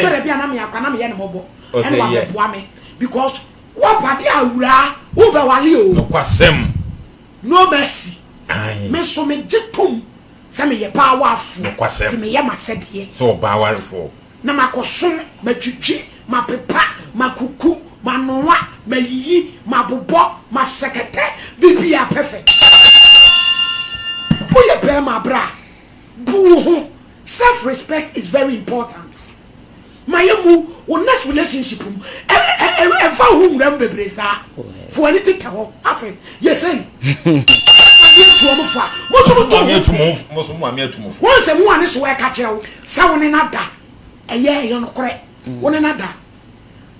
Speaker 1: to re bia na me akwa na me ye ne mobo en wa be boa me because what body awura wo be wale o
Speaker 5: no kwasem
Speaker 1: no mercy me so me jitum se me ye powerful
Speaker 5: no kwasem
Speaker 1: ti me ye masede
Speaker 5: so powerful
Speaker 1: na makosom matwitwi mapepa makuku manwa mayiyi mabobo masekete bibia perfect o ye be ma bra bu self respect is very important mayemu wo next relationship e fa hu mram bebre sa for anything tawo ati yes say yetu mo fa mo so mo won se mo ane so e ka kire wo sa woni na da eye no kore woni na da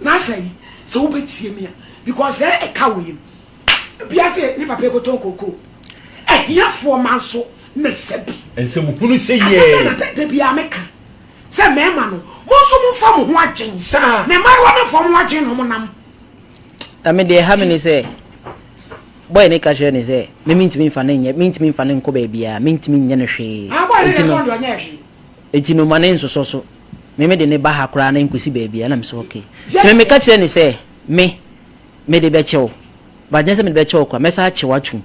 Speaker 1: na say so wo betie me because e ka wo yim biate ni papa ko to koko ya fo man so na sabi
Speaker 5: ense mo hunu se ye
Speaker 1: na da bia meka se mema no mo so mo fa mo ho adwen sa na mai wa na fo mo adwen no mo nam
Speaker 14: ame de ha me ni se boy ne ka share ni se me mintimi fa na nye mintimi fa na nko ba bia mintimi nye no hwe
Speaker 1: boy ne so ndo nya hwe
Speaker 14: etino mane nso so me de ne ba ha kra na nkosi ba bia na me so okay se me ka kire ni se me de be chew ba nya se me de be chew kwa me sa chewa tu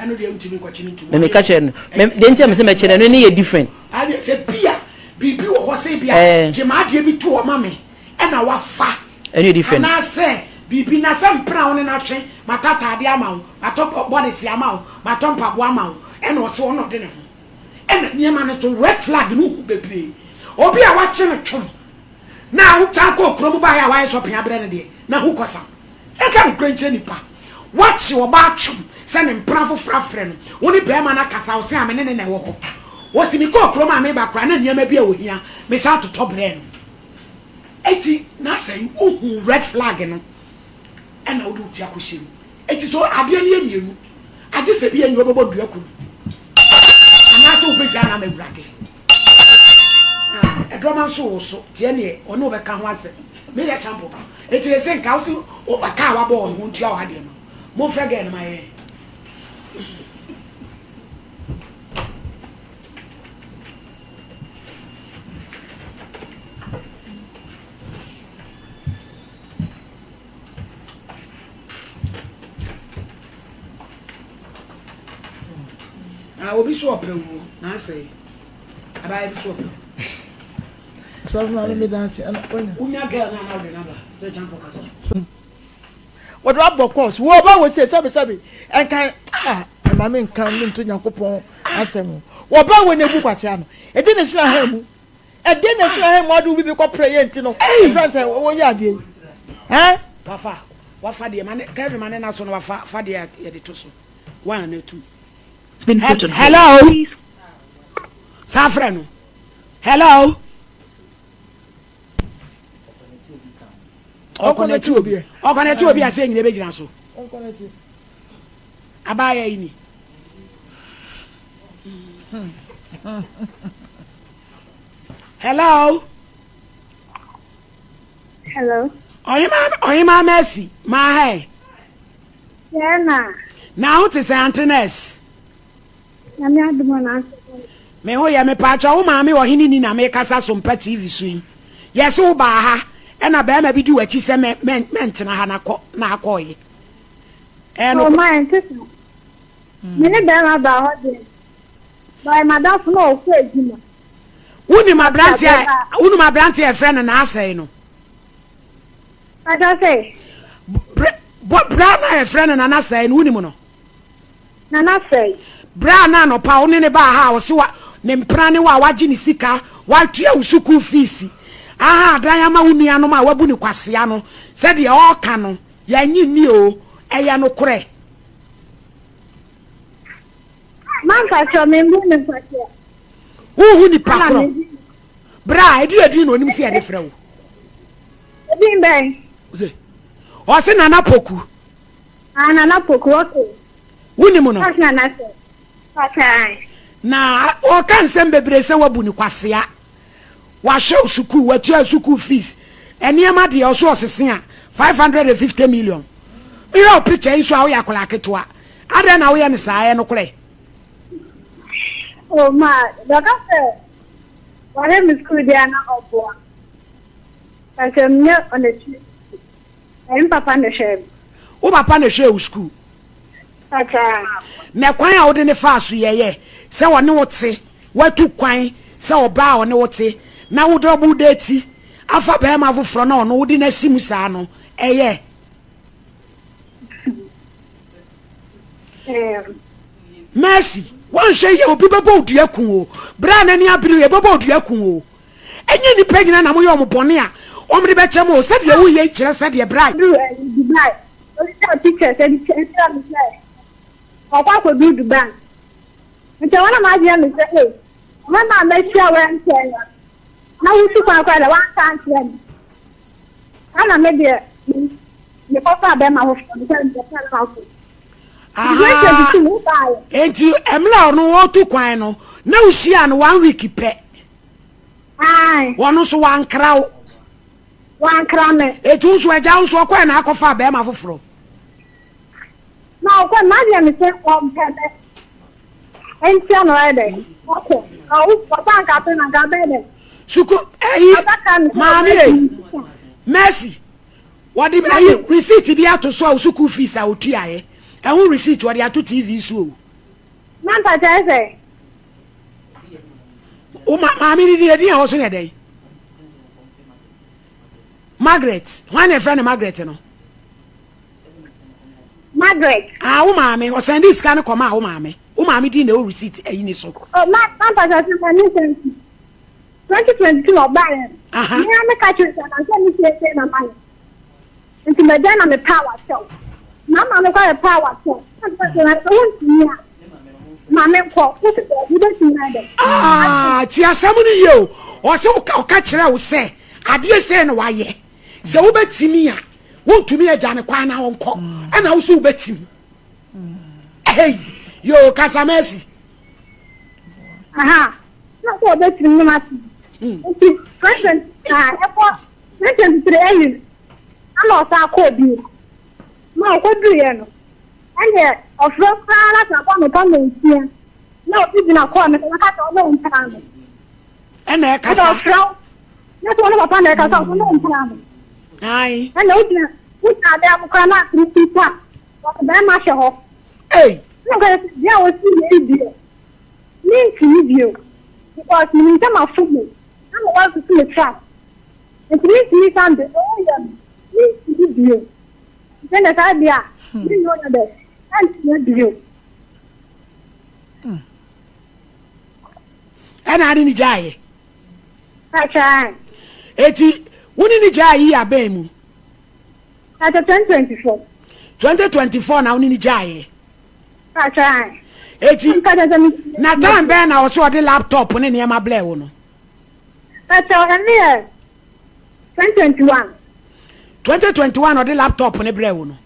Speaker 1: eno de ntimi kwa chini tu
Speaker 14: me ka kire no de ntia me se me kire no ni ye different
Speaker 1: ade se bia bibi wo ho se bia jema de bi tu o ma me e na wa fa
Speaker 14: any different
Speaker 1: na se bibi na se mpra wo ne na twe matata ade ama wo matop body si ama wo matompa bo ama wo e na o so no de ne ho e na niema ne to red flag no hu bebre obi a wa che ne twom na wo ta ko kro mu ba ya wa shopping abre ne de na hu kosa e ka ne krenche nipa wa che wo ba twom se ne mpra fofra frɛ no wo ni be ma na kasa wo se amene ne wo ho wo si mi ko kro ma me ba kra na niema bi a wo hia me sa to bre no eti na say wo red flag no e na wo do tia ko shiri eti so ade ne emienu ade se bi enyo obebo dua ku ana so be ja na mawurade e do man so tie ne ono be ka ho ase me ya champo eti e se nka wo o ka wa bo no ntua wa de no mo frage ne ma ye obi so opewu na say abai bi so opewu
Speaker 3: so na me dance ana
Speaker 1: unya girl na na number say champo kaso
Speaker 3: what about course wo ba wo say sabi enkan ma me nkan ni to Yakopon asem wo ba wo na bu kwase ano e de ne sira ha mu e de ne sira ha mu adu bi ko pray enti no friends wo ya de
Speaker 1: wafa de man Kevin man na so no wafa de ya de to so 1 and 2 hello Safrano hello okoneti obi ase nyine be gina so okoneti abaya yi ni hello oyima Mercy ma hai na who is Antones me ho ya me pacha wo ma me wo hini ni na me kasa Sompa TV so yi yes wo ba ha e na ba ma bi di wachi se me ntena ha na akoye e no
Speaker 23: ma ntese me ne ba ma ba ho de ba ma da fo no ko ejima
Speaker 1: uni ma branti e friend na asai no
Speaker 23: ada say
Speaker 1: brana e friend na asai no uni mo no
Speaker 23: na asai
Speaker 1: brana no pa oni ne ba ha wo se wa ne mprane wa waji ni sika wa tua usuku fees aha dan ya ma wunua no ma wabu ni kwasea no se de o ka no ya nyi ni o eya no kure
Speaker 23: man ka cho me mbu ne kwasea
Speaker 1: hu ni pakro bra edi no nim se ya de frɛ wo
Speaker 23: Ebi mbɛ.
Speaker 1: Ɔsi nana poku.
Speaker 23: Nana poku okay.
Speaker 1: Wuni mu no.
Speaker 23: Ɔsi nana sɛ. Okay.
Speaker 1: Na ɔka nsɛm bebree sɛ wabu ni kwasea. Wahwɛ sukuu, watua sukuu fees. Ɛnneɛma deɛ ɔso ɔsese a 550 million. Iyo picture iso a woyɛ akola ketewa. Ada na woyɛ ne saa ɛ no korɛ.
Speaker 23: Oh ma, dɔkta wale mi school dia na ɔboa. Kasi mnyɛ ɔnɛti. Ɛyin papa ne hwɛ.
Speaker 1: Wo papa ne hwɛ wo school.
Speaker 23: Okay.
Speaker 1: Na kwan a wode ne fa so yɛyɛ sɛ wɔne wo te, watu kwan sɛ ɔbaa ɔne wo te, na wo dɔbu deti afa bɛɛma foforɔ na ɔno wode na sim saa no ɛyɛ. Mercy, one shay you people both you cool. Bran and Yabri, about you cool. And you pegging and I'm Bonia. Omri Betchamo said you ye said your bride.
Speaker 23: Dubai. Teachers and or what would do the bank. And so one of my dear Mr. Hey, Mama, make sure when now you should quite a 1 time friend. I'm maybe the papa Bema of the house.
Speaker 1: Enti emla no otu kwan no na usia no 1 week pe wono so wan kraw me etu so agya nso kwan na akofa be ma foforo
Speaker 23: na kwan ma dia me se kom pebe enti no ede okay papa ka pe na ga be
Speaker 1: suku mami Mercy what the receipt bi ato so suku fees a otuaye who receipt what they are to TV so.
Speaker 23: Manta say.
Speaker 1: Oh, mammy, the house in a day. Margaret, when a friend of Margaret, no.
Speaker 23: Margaret.
Speaker 1: Mammy, or send this kind of come out, mammy. Oh, mammy didn't know receipt in so.
Speaker 23: Oh, Manta 2022 or Bayern. I'm a catcher and I'm going to say, I'm into my den on the power show. Mama, I'm a power show.
Speaker 1: Tia samuni yo. O se o ka kire wo se. Ade se na waye. Se wo betimi a, wo ntumi agya ne kwan na wonko. E na wo so wo betimi. Hey, yo Kasamesi.
Speaker 23: Aha. Na so betimi ma ti. President, airport, president 3 years. I'm not a code. No, what do you know? And yet, of your father, I'm coming here. No, even a corner, I got all the time.
Speaker 1: And I can't
Speaker 23: throw. That's one of a panic. I got no time.
Speaker 1: Aye.
Speaker 23: I know you. Which are them cannot repeat that. But the master.
Speaker 1: Hey,
Speaker 23: no, there was you. Me to you. Because you need my food. I'm about to see a trap. And to me, something. Oh, yeah. Me to you. Then as I be, you know that. And you.
Speaker 1: And I didn't jay.
Speaker 23: That's right.
Speaker 1: Eti, wouldn't ni jay ya bemu?
Speaker 23: At 2024.
Speaker 1: 2024 na wouldn't ni jay.
Speaker 23: That's right.
Speaker 1: Eti, na time ben I was the laptop on any my blue no.
Speaker 23: That's all I'm here. 2021.
Speaker 1: 2021 or the laptop on the blue no.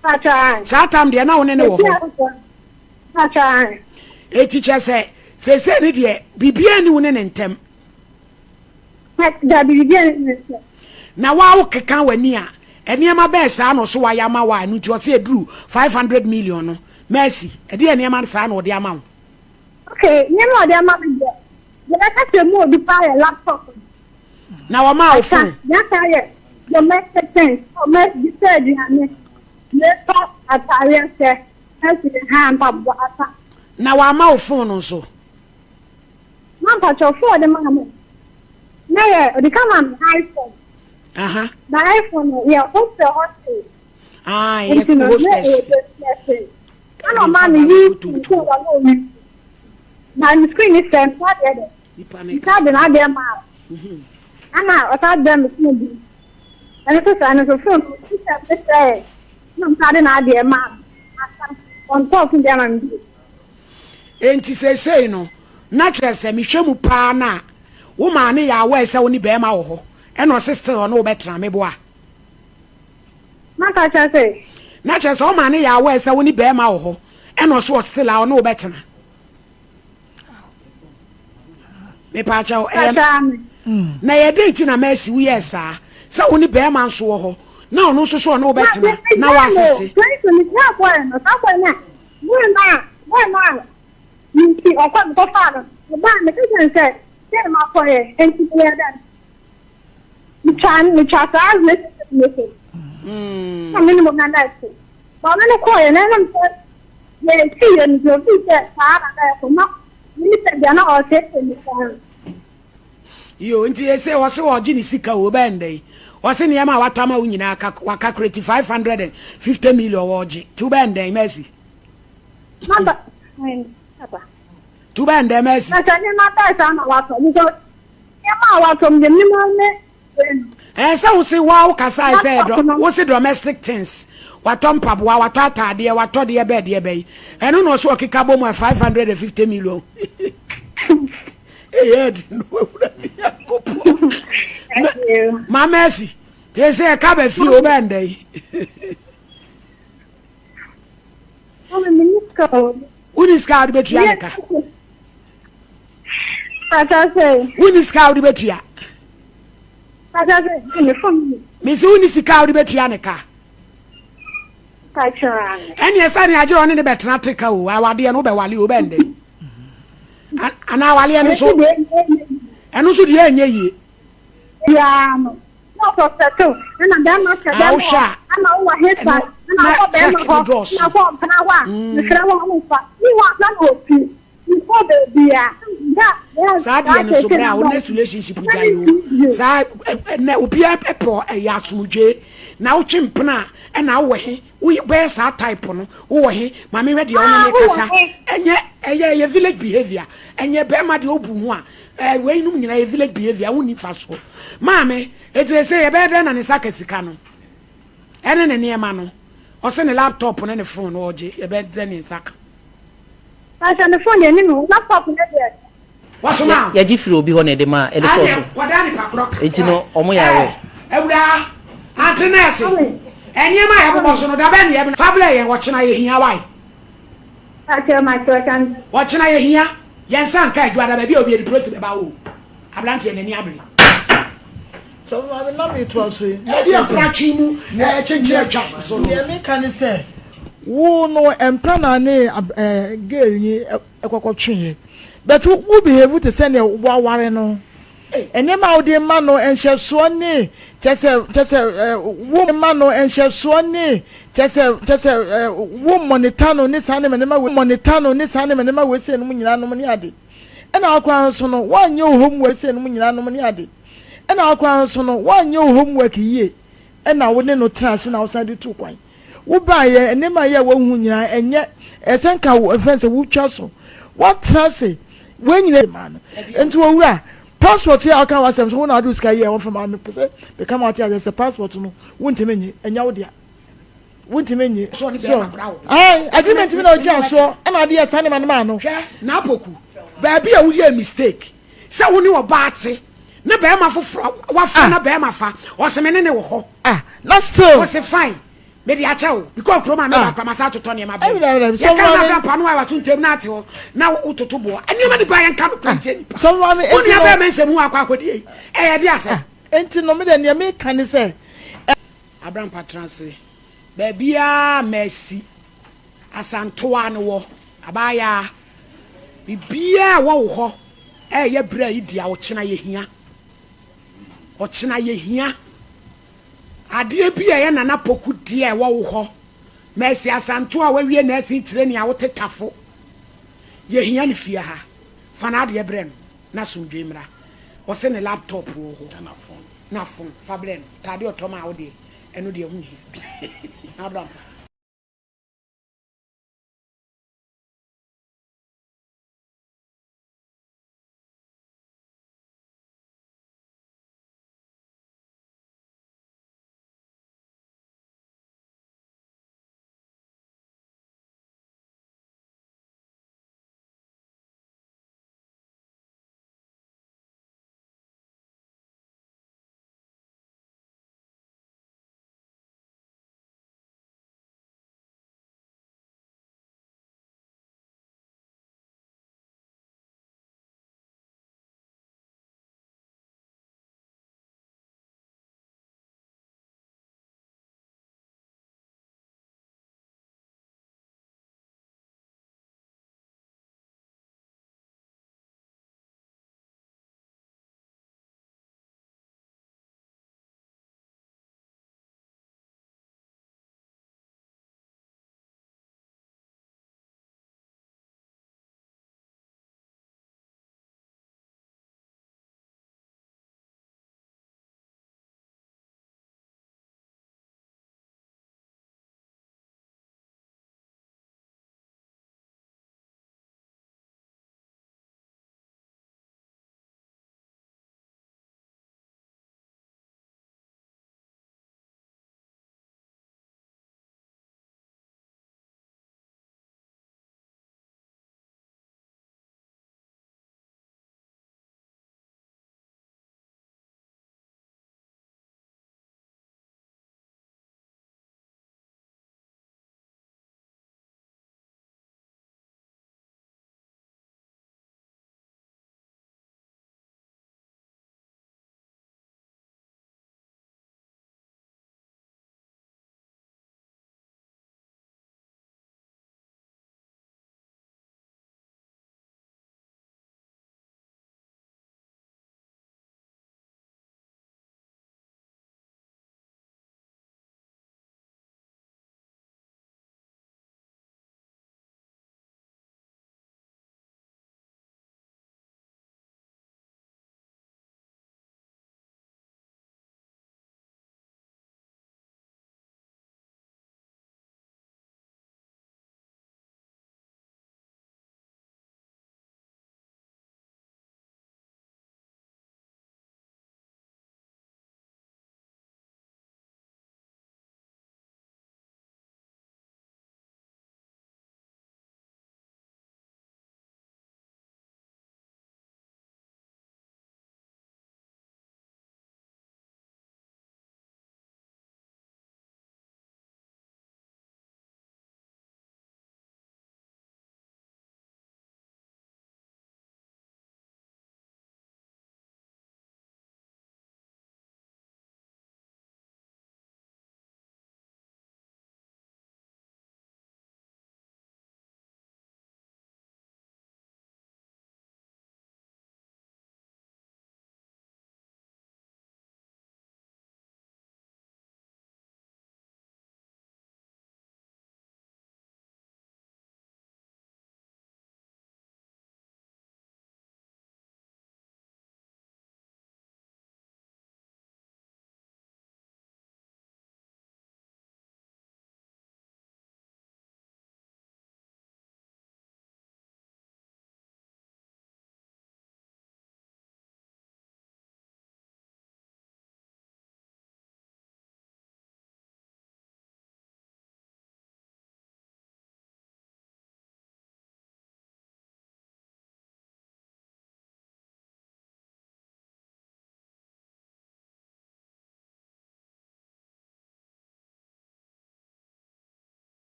Speaker 23: That's right.
Speaker 1: Satam de na woni ne wo ho.
Speaker 23: That's right.
Speaker 1: E teacher say ni de bibia ni woni ne ntem.
Speaker 23: Da bibia ni ntem.
Speaker 1: Na wa wo keka wani a enema be sa no so wa ya ma wa no ti o se eduru 500 million no. Mercy, e de enema sa no de ama wo.
Speaker 23: Okay, enema de ama me de. De na ka se mu obi pa laptop.
Speaker 1: Na wa ma wo phone.
Speaker 23: Ya ka ye. The message sense, or message said you let us attire say as the hand of water.
Speaker 1: Na wa ma wo phone so.
Speaker 23: Man pa cho phone de mama. Na ye, the come on iPhone.
Speaker 1: Aha.
Speaker 23: The iPhone, yeah, what's the hot thing?
Speaker 1: Ah, yes, yes.
Speaker 23: No man you to alone. Na the screen is sent what the you can't be not there ma. Ana, what are them is and it's a phone. It's a no starting idea ma. On talking them and
Speaker 1: enti say no na kire se me hwemu pa na wo ma ne ya wa se woni be ma wo ho eno sister ono betra meboa
Speaker 23: maka cha say
Speaker 1: na che so ma ne ya wa ese woni be ma wo ho eno so still a ono betra me pa cha na ye date na mercy we yes ah se woni be ma nso wo ho na ono so so ono betra na wa sete
Speaker 23: Nti okwa ko fara ba me ke say say ma ko e enti ya dan mi chan as me na minimum na na se ba me ko e na nam se ye ti ye ni jo bi se fara na ko ma ni se dia na o se ni fara
Speaker 1: yo nti ye say wo se wo gi ni sika wo ba ndai wo se ne ma watama wo nyina aka waka create 550 million wo gi tu ba ndai mercy
Speaker 23: mamba
Speaker 1: tu ba ndai mercy
Speaker 23: na tani na ta sa na wato ni so e ma wato me ni ma ne
Speaker 1: so wo se wow kasa say wo se domestic things watom paboa wato atade wato de be de be eno no so okika bom 550 million ma mercy they say ka be fi o ba ndai Uniska odi betua neka.
Speaker 23: Ata say.
Speaker 1: Uniska odi betua.
Speaker 23: Ata say me phone.
Speaker 1: Me si unisika odi betua neka.
Speaker 23: Ka chara.
Speaker 1: Eni esa ni agye oni ne betena teka o. Awade no be wale o be ndai. Ana wale eno so. Eno so de enye yie.
Speaker 23: Ya no. No for settle. Na da ma ka da. Ana o wa heta. Na ko be ma ko. Na ko pana wa. Ni kra wa mu fa. Ni wa na no pi. Ni ko be bia. Da.
Speaker 1: Sa de no so bra o next relationship jayo. Sa na obi epo ya atumdwe. Na wo twempena e na wo he. Wo be sa type no. Wo he. Ma me hwede ono ne kasa. Enye eye village behavior. Enye be ma de obu ho a. We num nyina village behavior wo ni fa so. Ma me eti say ye be de na ne saka sika no. Ene ne ne ma no. O se ne laptop ne phone o je ye be de ne saka.
Speaker 23: Asa ne phone ye ni no laptop ne de.
Speaker 1: Waso ma
Speaker 14: ya jifiri obi ho ne de ma e de so so.
Speaker 1: Wadani pakro.
Speaker 14: Enti no omo ya we.
Speaker 1: Ewura antenese. Enye ma ye bobo so no da be ne ye fable ye wo chena ye hia wai.
Speaker 23: Asa ma to kan.
Speaker 1: Wo chena ye hia ye nsan ka adwa da ba bi obi e proti be ba wo. Ablante ne ni abri.
Speaker 3: So I will not be to us.
Speaker 1: Dia prachi mu chenche atwa so no.
Speaker 3: Ye me kan say wo no empra na ne girl yi ekokotwe. But who behave to send a ware no. Enema wo de ma no enhyeso ne chese wo ma no enhyeso ne chese wo monitor no ne sane menema we monitor no ne sane menema we se no nyina no ne ade. Ena akwa so no wanye homework se no nyina no ne ade. Ena akwa so no wanye homework yie. Ena wo ne no trance na wo sade tu kwan. Wo ba ye enema ye wo hu nyina enye esenka wo fense wo twa so. What trance when you man into a wura passport here aka wasem so na do sky here one from me say be come out here as a passport no won't menye enya wo dia won't menye so agreement me na oja so na dey sane man no
Speaker 1: na poku ba bia wo dey mistake say wo ni wo baate na be ma foforo wa fa na be ma fa o se me ne wo ho
Speaker 3: na still
Speaker 1: was fine me di acha because kroma na ba kwamasa to ne ma be ya ka na pa no wa to ntem na ate ho na utoto bo eni ma di ba yan ka no kwante ni pa
Speaker 3: so ma me
Speaker 1: oni aba me nsem ho akwa akodi e ye di ase
Speaker 3: enti no me de ne me kan say
Speaker 1: Abraham Patranse ba bia merci asantoa ne wo abaya bibia wo ho ye bra yi dia wo chena ye hia o chena ye hia ade bia ye nana poku dia wo ho merci asantoa wa wie na asin training a wo tetafo ye hia ne fia ha fana ade bre no na sundwe mra o se ne laptop wo ho na phone fablen tade otoma wo de eno de hu hia Abraham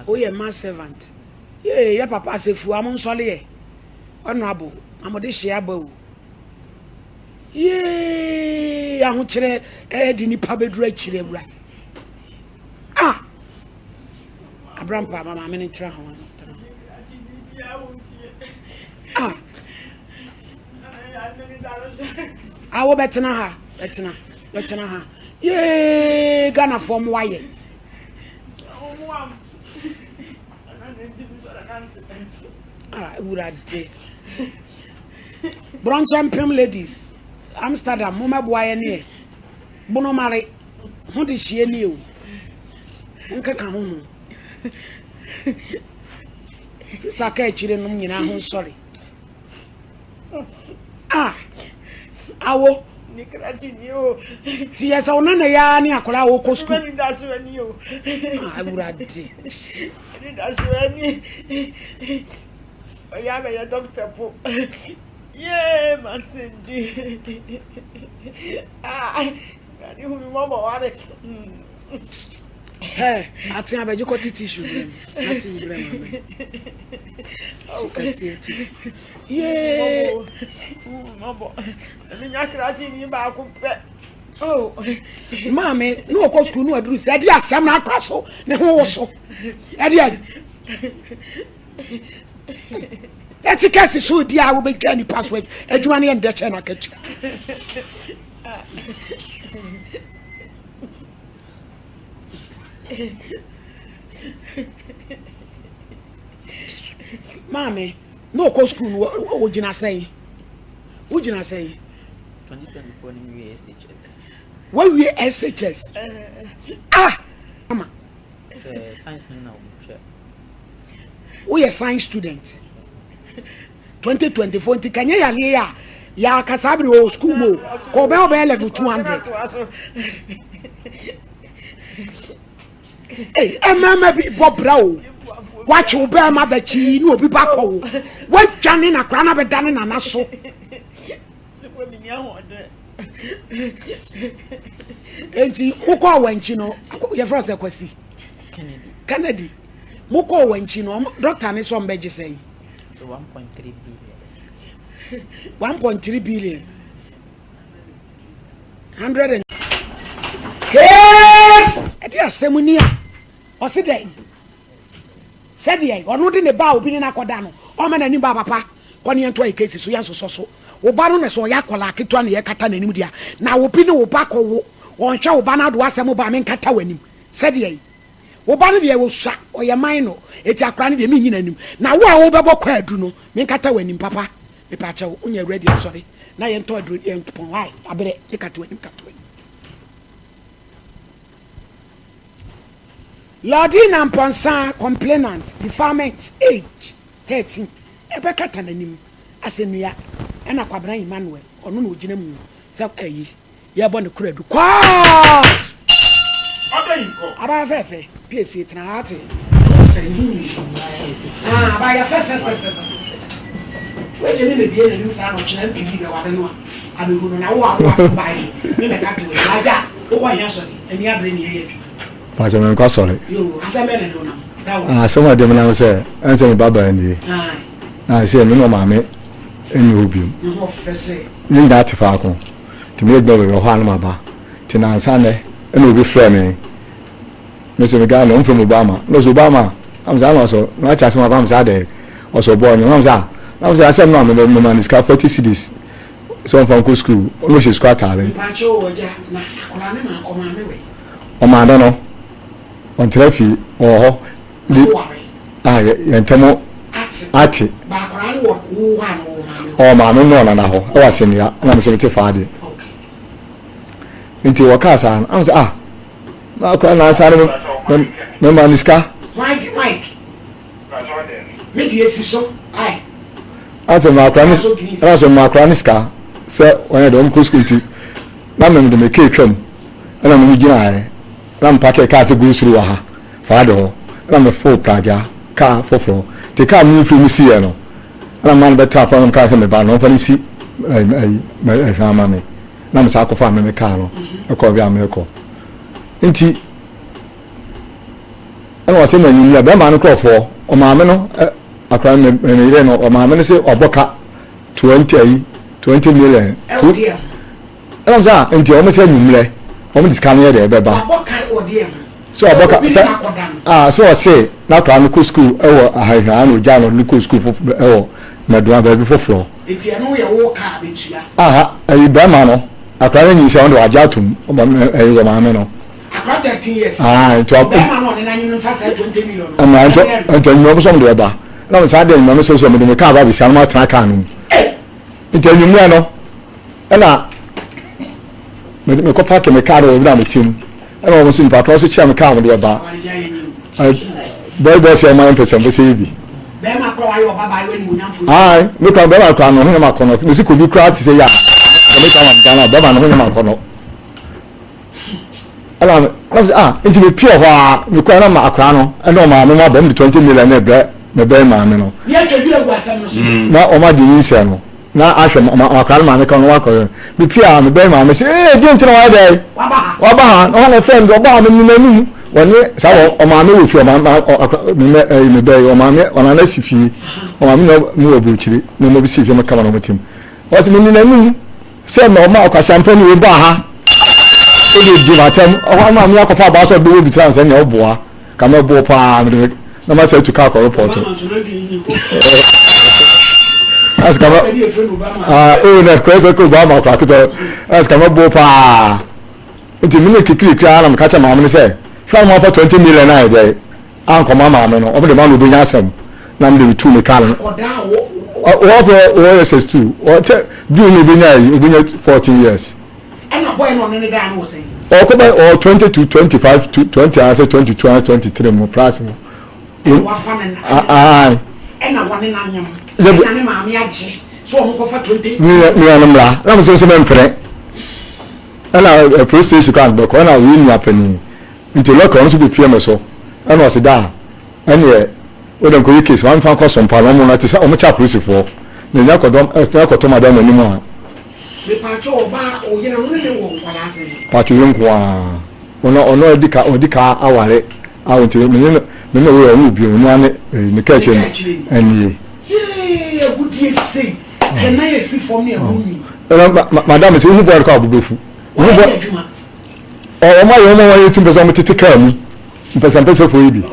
Speaker 1: Oh, yeah, my servant. Yeah, papa say fu am nsole honorable amode hia bawo. Yeah, ahu kire di nipa bedura kire wura. Ah. Abraham pa mama me ntra ho. Ah. Awo betena ha, betena ha. Yeah, Ghana form waye. Ah, urade. Brown champion ladies. Amsterdam, mama boy ne. Bono mare. Ho de hie ne o. Nka ka ho. Sister ka chire no nyina ho sorry. Ah. Awo.
Speaker 22: Nikrachi ni o.
Speaker 1: Ti yesa ona na ya ni akola wo ko school.
Speaker 22: Ni dasu ani o.
Speaker 1: Ah, urade.
Speaker 22: Ni dasu ani. Oya be ya doctor po. Yeah, Masindi. Ah, ni hu mi mama wa de.
Speaker 1: Hey, ati abeji ko tissue blem. Ati blem. Oh, kasi. Yeah.
Speaker 22: Mama. Ni nyakrachi ni ba ku pe. Oh.
Speaker 1: Mama, no ko school no aduru. E di asam na akwa so, ne ho wo so. E di etiquette so di a wo be twa ni password adwuma ne ende che na kachi Mame no ko school no wo gina sai wo gina sai
Speaker 14: 2024 ni SHS
Speaker 1: wo we SHS ah mama
Speaker 14: science no
Speaker 1: we are science student 2024 nti kanye ya kasabri o school mo ko be level 200 eh mama bi bobra o watch o be ma ba chi ni obi ba ko wo twane na kra na be dane na na so enti uko wanchi no ye frost ekwasi Kennedy muko wanchi no doctor ni so mbeje sei 1.3 billion 100 yes edi asemunia o se dey said dey onu de ne ba obi ni nakoda no o ma nani ba papa ko ne ento ikesi so yan so wo ba no ne so ya kola keto na ye kata nanim dia na wo bi ne wo ba ko wo on hwe wo ba na do asem ba men kata wanim said dey wo ba no de wo swa o ye man no eti akra ne de mi nyina nim na wo a wo bebo kwa adu no men kata wanim papa me pa che onye ready sorry na ye nto adu ye pon why abere e kata wanim Lordina Mponsa complainant deferment age 13 ebe kata nanim asenua e na kwabran Emmanuel ono na ogina mu se ayi ye bo ne kuradu kwa aba fefe pc tena ate ba ya fefe we le me bie na nsa no chena pigi be wade no abe hunu na wo awo bai me me kata we aja wo ya so ni eni abre ni ye
Speaker 11: Pacho me nko sorry.
Speaker 1: Yo, aseme ne do na.
Speaker 11: Some of them now say, answer me baba ndi. Na say me no maame eni obi.
Speaker 1: No ho fese.
Speaker 11: Ni that fa ko. Ti me gbe we ho anu maba. Ti na ansa ne eni obi frɛ me. Me say me ga no from Obama. No Obama. Am say no so. No cha some am say dey. Also boy no am say. Am say asem no me man is 40 cedis. So from school. No she school tare.
Speaker 1: Pacho oja na akola ne ma o maame we.
Speaker 11: O ma do no. On trafi oho di yentemo ati
Speaker 1: ba kwara no wo ha no
Speaker 11: o ma no no na ho o wasenia na me se te faade nti wo ka sa am say na kwara na sa me maniska
Speaker 1: Mike me di esiso ai
Speaker 11: ati ma kwara niska se wona do mko school ti na me de me ke twam na me gina ai ram packet car se go suru ha faado ram full plaga car fofo te car mu fi musi e no ram man beta fa ram car se me ba no fa ni si ma me ram sa ko fa me car no e ko bia me ko nti ɛna ɔsɛ na nyimla bɛma no krɔfoɔ ɔmaame no akra me yire no ɔmaame no sɛ ɔbɔka 20 million ɛna sɛ nti ɔmo sɛ nyimlɛ ɔmo discount yɛ de bɛba so ɔbɔka sɛ so ɔsɛ na akra no kɔ school ɛwɔ ahahwa na ogya no kɔ school foforɔ ɛwɔ madua baabi foforɔ
Speaker 1: eti ɛno yɛ wo ka betua
Speaker 11: ayi bɛma no akra no nyi sɛ ɔno wagya atom ɔmaame no
Speaker 1: akra 13 years
Speaker 11: nti
Speaker 1: bɛma no ɔne na nyino fa 20 million
Speaker 11: ama nti nyimo so mo de ba na mo sa de nyimo so so mo de me ka ba bi sa no atena ka no nti nyimo no ɛna me ko park me ka no na me tim ɛna mo so mpa ko so chia me ka mo de ba boy say my person be say bi
Speaker 1: bɛma kɔ ayo baba ayo ni mo nyamfo
Speaker 11: me ka bɛma kɔ no ho ma kɔ no me si ko bi kra ti say ya me ka wan dana bɛma no ho ma kɔ no ala nti me pure ho a me kɔ na ma akra no ɛna ma me ma bom de 20 million na brɛ me bɛ ma me no
Speaker 1: ni atwadura gu asam no so
Speaker 11: na o ma di yin se no na ahwɛ ma akra no ma me ka no wa kɔ me pure me bɛ ma me say di nti na wa dai wa ba no na friend o ba me ni nanim woni sa o ma me wo fi o ma me bɛ o ma me ona na si fi o ma me no mu obuchiri me mo bi si fi me ka ma no mutim o se me ni nanim se ma o ma akwasampo ni wo ba ha odi di matem o ma me akofa ba so do bi trans na oboa ka me bo pa na ma say to ka ko report as ka na kwese ko ba ma kwa kito as ka me bo pa nti me kikiri kra na me ka cha ma me say try mo for 20 million na dey an ko ma me no o de ma no be nya asem na me de tu me ka no o for OSS2 o te do ni be nya yi obi nya 14 years
Speaker 1: ɛna boy no ne da no say
Speaker 11: o ko by 20 to 25 to 20 I say 22 and 23 mo price mo
Speaker 1: wa fa na ɛna wone na nyam ɛna ne ma me agi so o mo ko fa 20
Speaker 11: mi na mra na mo se me mpre ɛna police station kan do ko na wi ni apani nti local no so be pm so ɛna o se da ɛna o dan ko yi case wan fa ko Sompa no mo na te o mo cha police for na nya ko dom na ko to madam ani mo
Speaker 1: me pacho oba o yena no ne wo kwala ase
Speaker 11: pacho yenko a ono odika aware awonti me no wo mu bi onu ane ne ka che anie
Speaker 1: ye gudi sei je na ye si for me ehumi
Speaker 11: madam se hu boy ko abubefu hu boy o ma yo mo wa yetim bezo mo tete ka mu mpesa fo yibi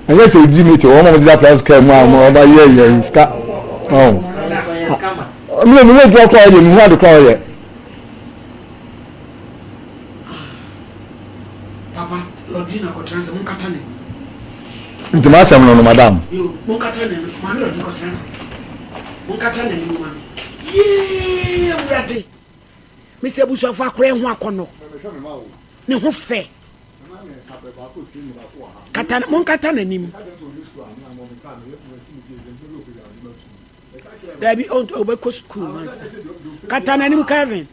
Speaker 11: anya se di mi te o mo da plan ka mu a mo ba ye ska me no go kwa ye mi ha de kwa ye
Speaker 1: papa lodina ko trans mun katane
Speaker 11: nti ma asem no madam
Speaker 1: yo mun katane ma no lodina ko trans mun katane ni ma ye brade me se bu so fa kora hu akono ne ho fe katane mun katane ni Debbie on obeko school man katana ni Kevin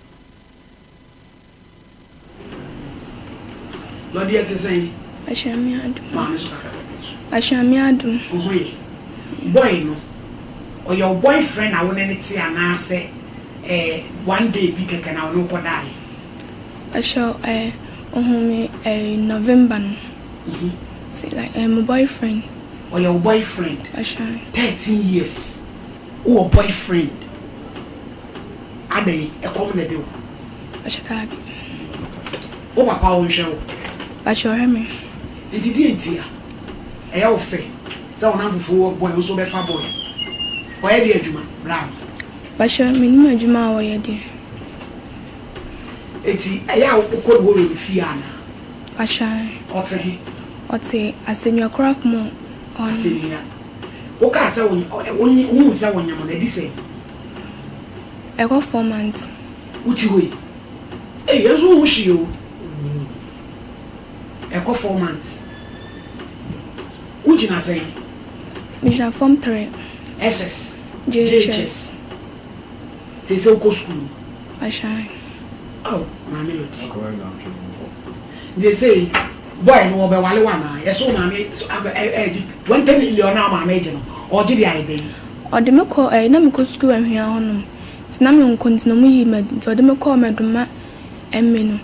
Speaker 1: Lord yet say
Speaker 12: Ashamiadu
Speaker 1: Mama so
Speaker 12: Ashamiadu
Speaker 1: ohoye boy no or your boyfriend I won anything and I say one day bi keke na no ko dai
Speaker 12: Asho ohumi November see like my boyfriend
Speaker 1: or your boyfriend
Speaker 12: Asha
Speaker 1: 13 years or boyfriend ade e come na do
Speaker 12: Ashakabi
Speaker 1: o papa o nhwe o
Speaker 12: Asho hemi
Speaker 1: enti di entia e ya ofe se ona fufu boy o so be fa boy o ye di aduma bra
Speaker 12: Asho minima aduma wo ye di
Speaker 1: enti e ya ko do wo fi ana
Speaker 12: Asha
Speaker 1: ote
Speaker 12: asenwa craft mo on
Speaker 1: asenwa o ka se won se won nyamo na di se
Speaker 12: I got 4 months
Speaker 1: uti we yeso hu shi o I got 4 months ujina say
Speaker 12: Mission form 3
Speaker 1: SS
Speaker 12: JHS
Speaker 1: se ko school
Speaker 12: Asha
Speaker 1: oh ma melody they say boy no be wale wana yeso na me 20 million na ma meje no o gidi ai dey
Speaker 12: o de me ko na me ko school ahia hono tina me nkontina mu yi med o de me ko meduma emme no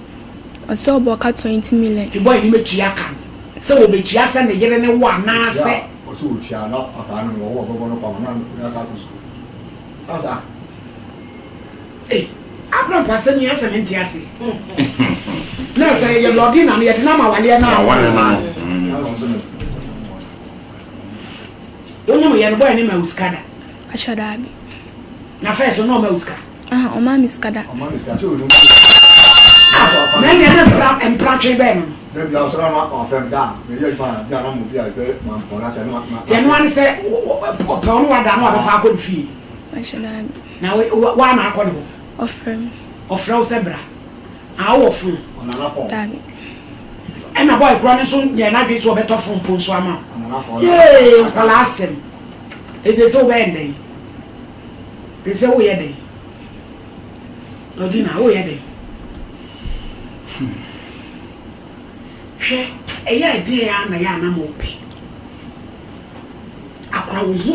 Speaker 12: o so bo ka 20 million
Speaker 1: ti boy ni metua kan So we be just and the year and one now say.
Speaker 11: Or two, she are not a kind of war, but one of our school. How's that?
Speaker 1: Hey, I'm not passing yes and in Jessie. No, say you're not in, and yet now I now. Don't know you're boy named Muscada.
Speaker 12: I should have.
Speaker 1: Now, first, no Musca.
Speaker 12: Oh, Mammy Scada.
Speaker 1: And Pratchett Ben.
Speaker 11: Maybe I'll surround my friend down. The young man, Jan will be a good man.
Speaker 1: Then one said, upon what I could fee.
Speaker 12: I should have.
Speaker 1: Now, one I call you.
Speaker 12: Of him.
Speaker 1: Of Frosebra. Our fool.
Speaker 12: Damn.
Speaker 1: And a boy growing soon, you're not so better from Ponsama. Yay, Palassem. It is so bad. It's a weird day. No dinner, weird day. A year day and a yana mopi. A crow who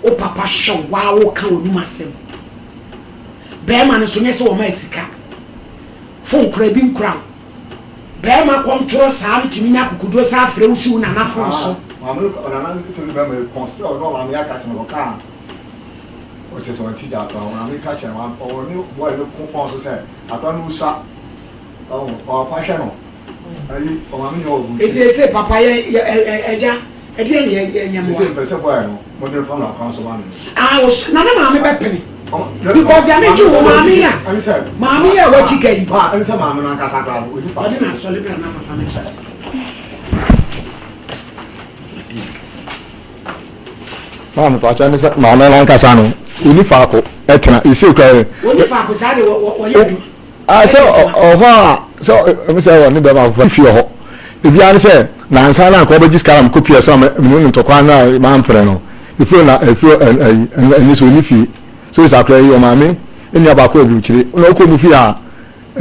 Speaker 1: o papa show wow can we myself. Bearman is soon so Mexica. Phone crabbing crown. Bearman control Sam to me now could do a frail soon and a so.
Speaker 11: I'm looking to remember constantly on the catching of a car. Which is on Tija, I'm catching one or new boy look conform said. I don't know, sir. Oh, or passion. It is a papaya, a I was none of my baby. Because I made you, Mamma, what you get. I didn't actually plan my families. Mamma, Mamma Lancasano, Unifaco, Etna, you see,
Speaker 1: Unifaco, what you do.
Speaker 11: I saw, so, Mr. Nibba, if you if you answer, Nansana, Cobages Caram, copy or some to Quana, Manfreno, if you're and this will fee. So it's a play your mammy in your back of you, no could be a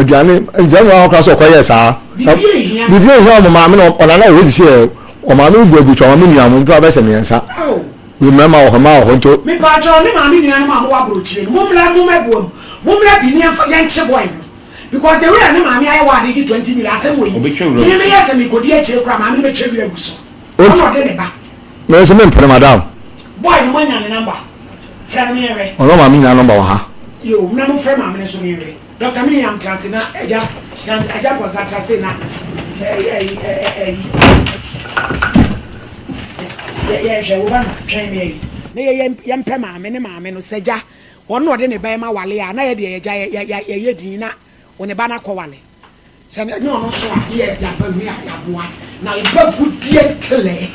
Speaker 11: Johnny, a general class of quiet, sir. The blue home, mammy, or another was here, or mammy will be to a million when Travis and answer. Remember her mouth to
Speaker 1: me, Patron, mammy, and mamma, Mumma be near for young boy. Because the way mammy I wanted 20 minutes away. Yes, and we could hear Chilcram, I'm the children.
Speaker 11: There's a man for madame.
Speaker 1: Boy, no one and number. Friend Mary.
Speaker 11: Oh, no, mammy, number one.
Speaker 1: You, no friend, mammy, so Mary. Dr. Me, I'm trusting her. I just was at Trasina. Yes, I will train me. Young Pema, many mammy, no say, ja. One more than a Bama Wally, and I did Dina when a banner Kowali. Send no, so here, now you got good dear Tilly.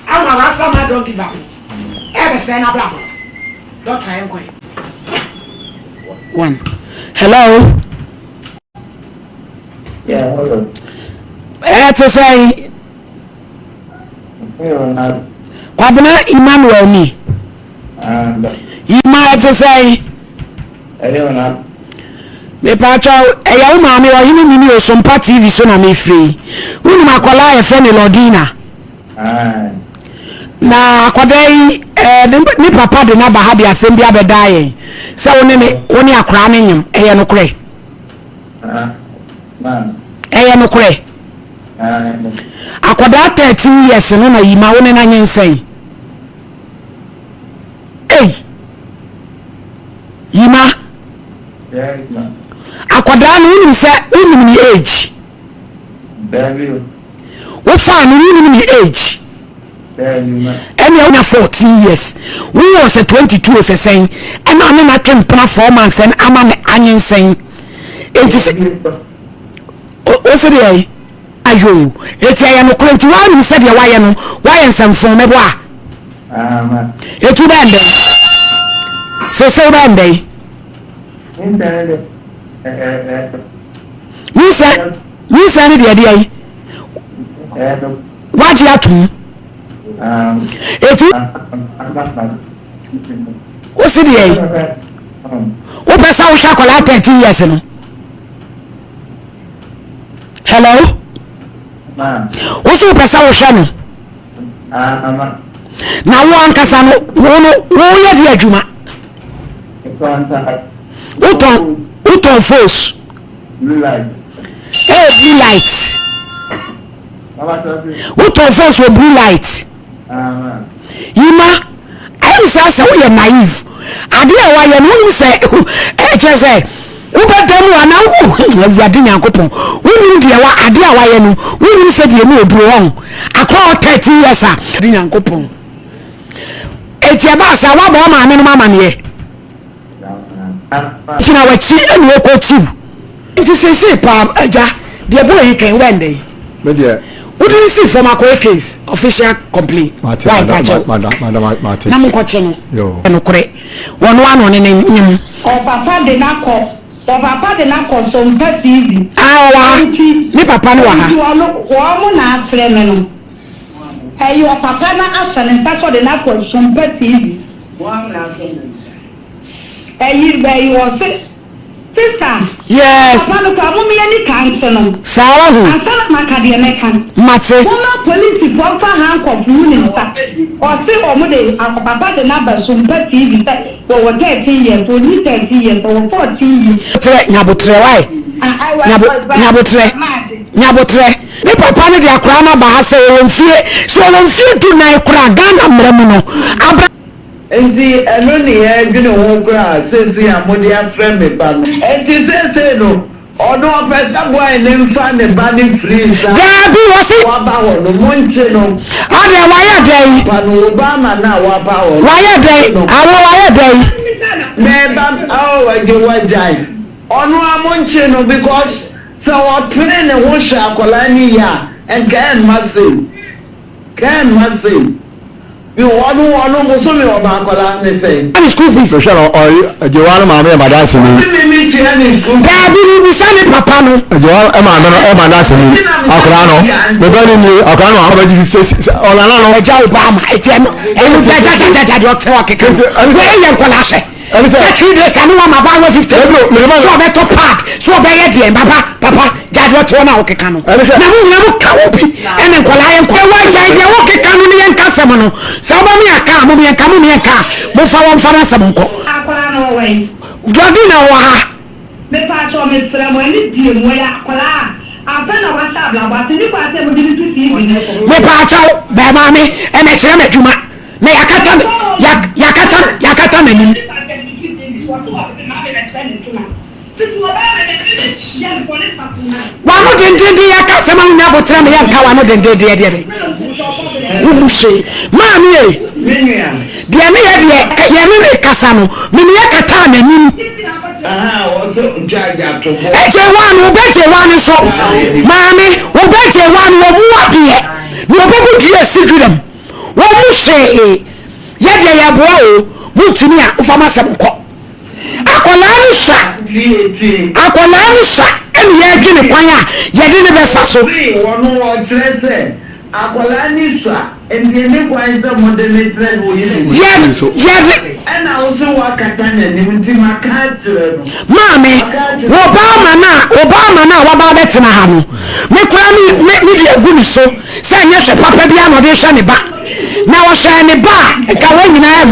Speaker 1: I'm a Rasta, man, don't give up. Ever stand up, Doctor, I'm going. One. Hello?
Speaker 13: Yeah, hello.
Speaker 1: To say, Kwabena Emmanuel me. You might say,
Speaker 13: I don't know.
Speaker 1: Me pacho, young mammy or him in Sompa TV, so I'm free. Who my collar a friend Lordina. Na Quaday, ni papa de Naba had the assembly of a dying. So only a cramming him, a no cray. A no cray. Aquada 13 years and only my own and I say. Hey, Yima. Aquadan will say, in the age. What fun in the age? And you're 14 years. We was a 22 as a saying, and I'm not a performance and I'm an onion saying. It is also the ayo. It's a no claim to one who said, why and some from a bois. It's too bad. So bad day. You said the idea. What you have to? What's the what best I shall 13 years ago? Hello? What's your best I shall? Now one Casano, who yet Juma? Uton force. blue light wotɔ phone so blue light yima ayi sɛ wo yɛ naive ade a wayɛ no wo sɛ kyerɛ sɛ wobɛda mu ana wo awurade nyankopɔn wonim deɛ wa ade a wayɛ no wonim sɛ deɛ mu oduro hɔ akɔ 13 years a ade nyankopɔn eti aba sa wa ba ma no mama ne kina wachi enu ko chief nti sese pa aja de boy yi kan wende
Speaker 11: me de
Speaker 1: wouldn't see from a case official complaint
Speaker 11: madam
Speaker 1: na mo ko che no
Speaker 11: yo
Speaker 1: no kore wono ano ne nyim
Speaker 6: o papa de na ko Sompa TV
Speaker 1: awa ni papa no wa ha
Speaker 6: wo mo na afre me no ayi o papa na asane nta de na ko Sompa TV ayi be wo se sister
Speaker 1: yes
Speaker 6: papa no ka mo me ni kan che no
Speaker 1: sawa hu
Speaker 6: asana makade me kan
Speaker 1: mate
Speaker 6: mo police ko fa han ko fu ni nta o se o mo de papa de na ba Sompa TV wo 13 years wo ni 13 years wo 14 years
Speaker 1: tre nyabotre wai nyabotre ni papa no de akra na ba ha se wonfie so wonfie tu na akra Ghana mramu no abra
Speaker 13: enti eno ni e dwene ho kra sesi amode afre me ba no enti sese no odo pesa boy ne mfa ne ba ni free sa
Speaker 1: gabi wasi
Speaker 13: wa ba ho no monche no
Speaker 1: ade waya dai
Speaker 13: pa no Obama na wa ba ho
Speaker 1: waya dai awo waya dai
Speaker 13: me ba oh wa jai ono amonche no because so what train ne ho sha akola ni ya and can massive you want mo so me oba akola ne say
Speaker 1: any school fees
Speaker 11: so shall or jewanu ma me madase ni
Speaker 13: me ti any school
Speaker 1: gabi ni sani papa no
Speaker 11: jewanu e ma no e madase ni akola no me ba ni akola no abaji 50 ola na no
Speaker 1: eja Obama eti no enu jaja do te wa keke we ye nkola hye secretary days anu wa ma ba 50 so be to park so be ye de papa jadwo to na o keka no na mu ka obi ene nkola ye nkola wa jaje wo keka no ne nka sem no sa ba mi aka mo mi nka mo fa won fa na sem nko
Speaker 6: akola no we
Speaker 1: dodi na wa ha
Speaker 6: me pa cho me sra mo ni die mo ya akola apena wa sha bla ba ni kwa te mo di TV
Speaker 1: me pa cho ba ma mi ene kire me dwuma na yakata na nim wano dendende yakasa ma nya botra me yanka wano dendende de be wumushe ma mi e de me ye me kasa no me yakata na nim eje wanu beje wanu so maami obeje wanu wo muade no obebu die sigidam wo mushe ye de ya boa o mutumi a ufama sem ko akola no sa eni ye dwene kwan a ye de ne besa so
Speaker 13: wono wo trese akola ni sa enti ne kwan se modern trend wo ye ana wo so wakata na ni nti makatre no
Speaker 1: maami Obama na wa ba betena ha no me kura me de agu ni so se anya hwe papa bia no de hwe ne ba na wo hwe ne ba ka wa nyina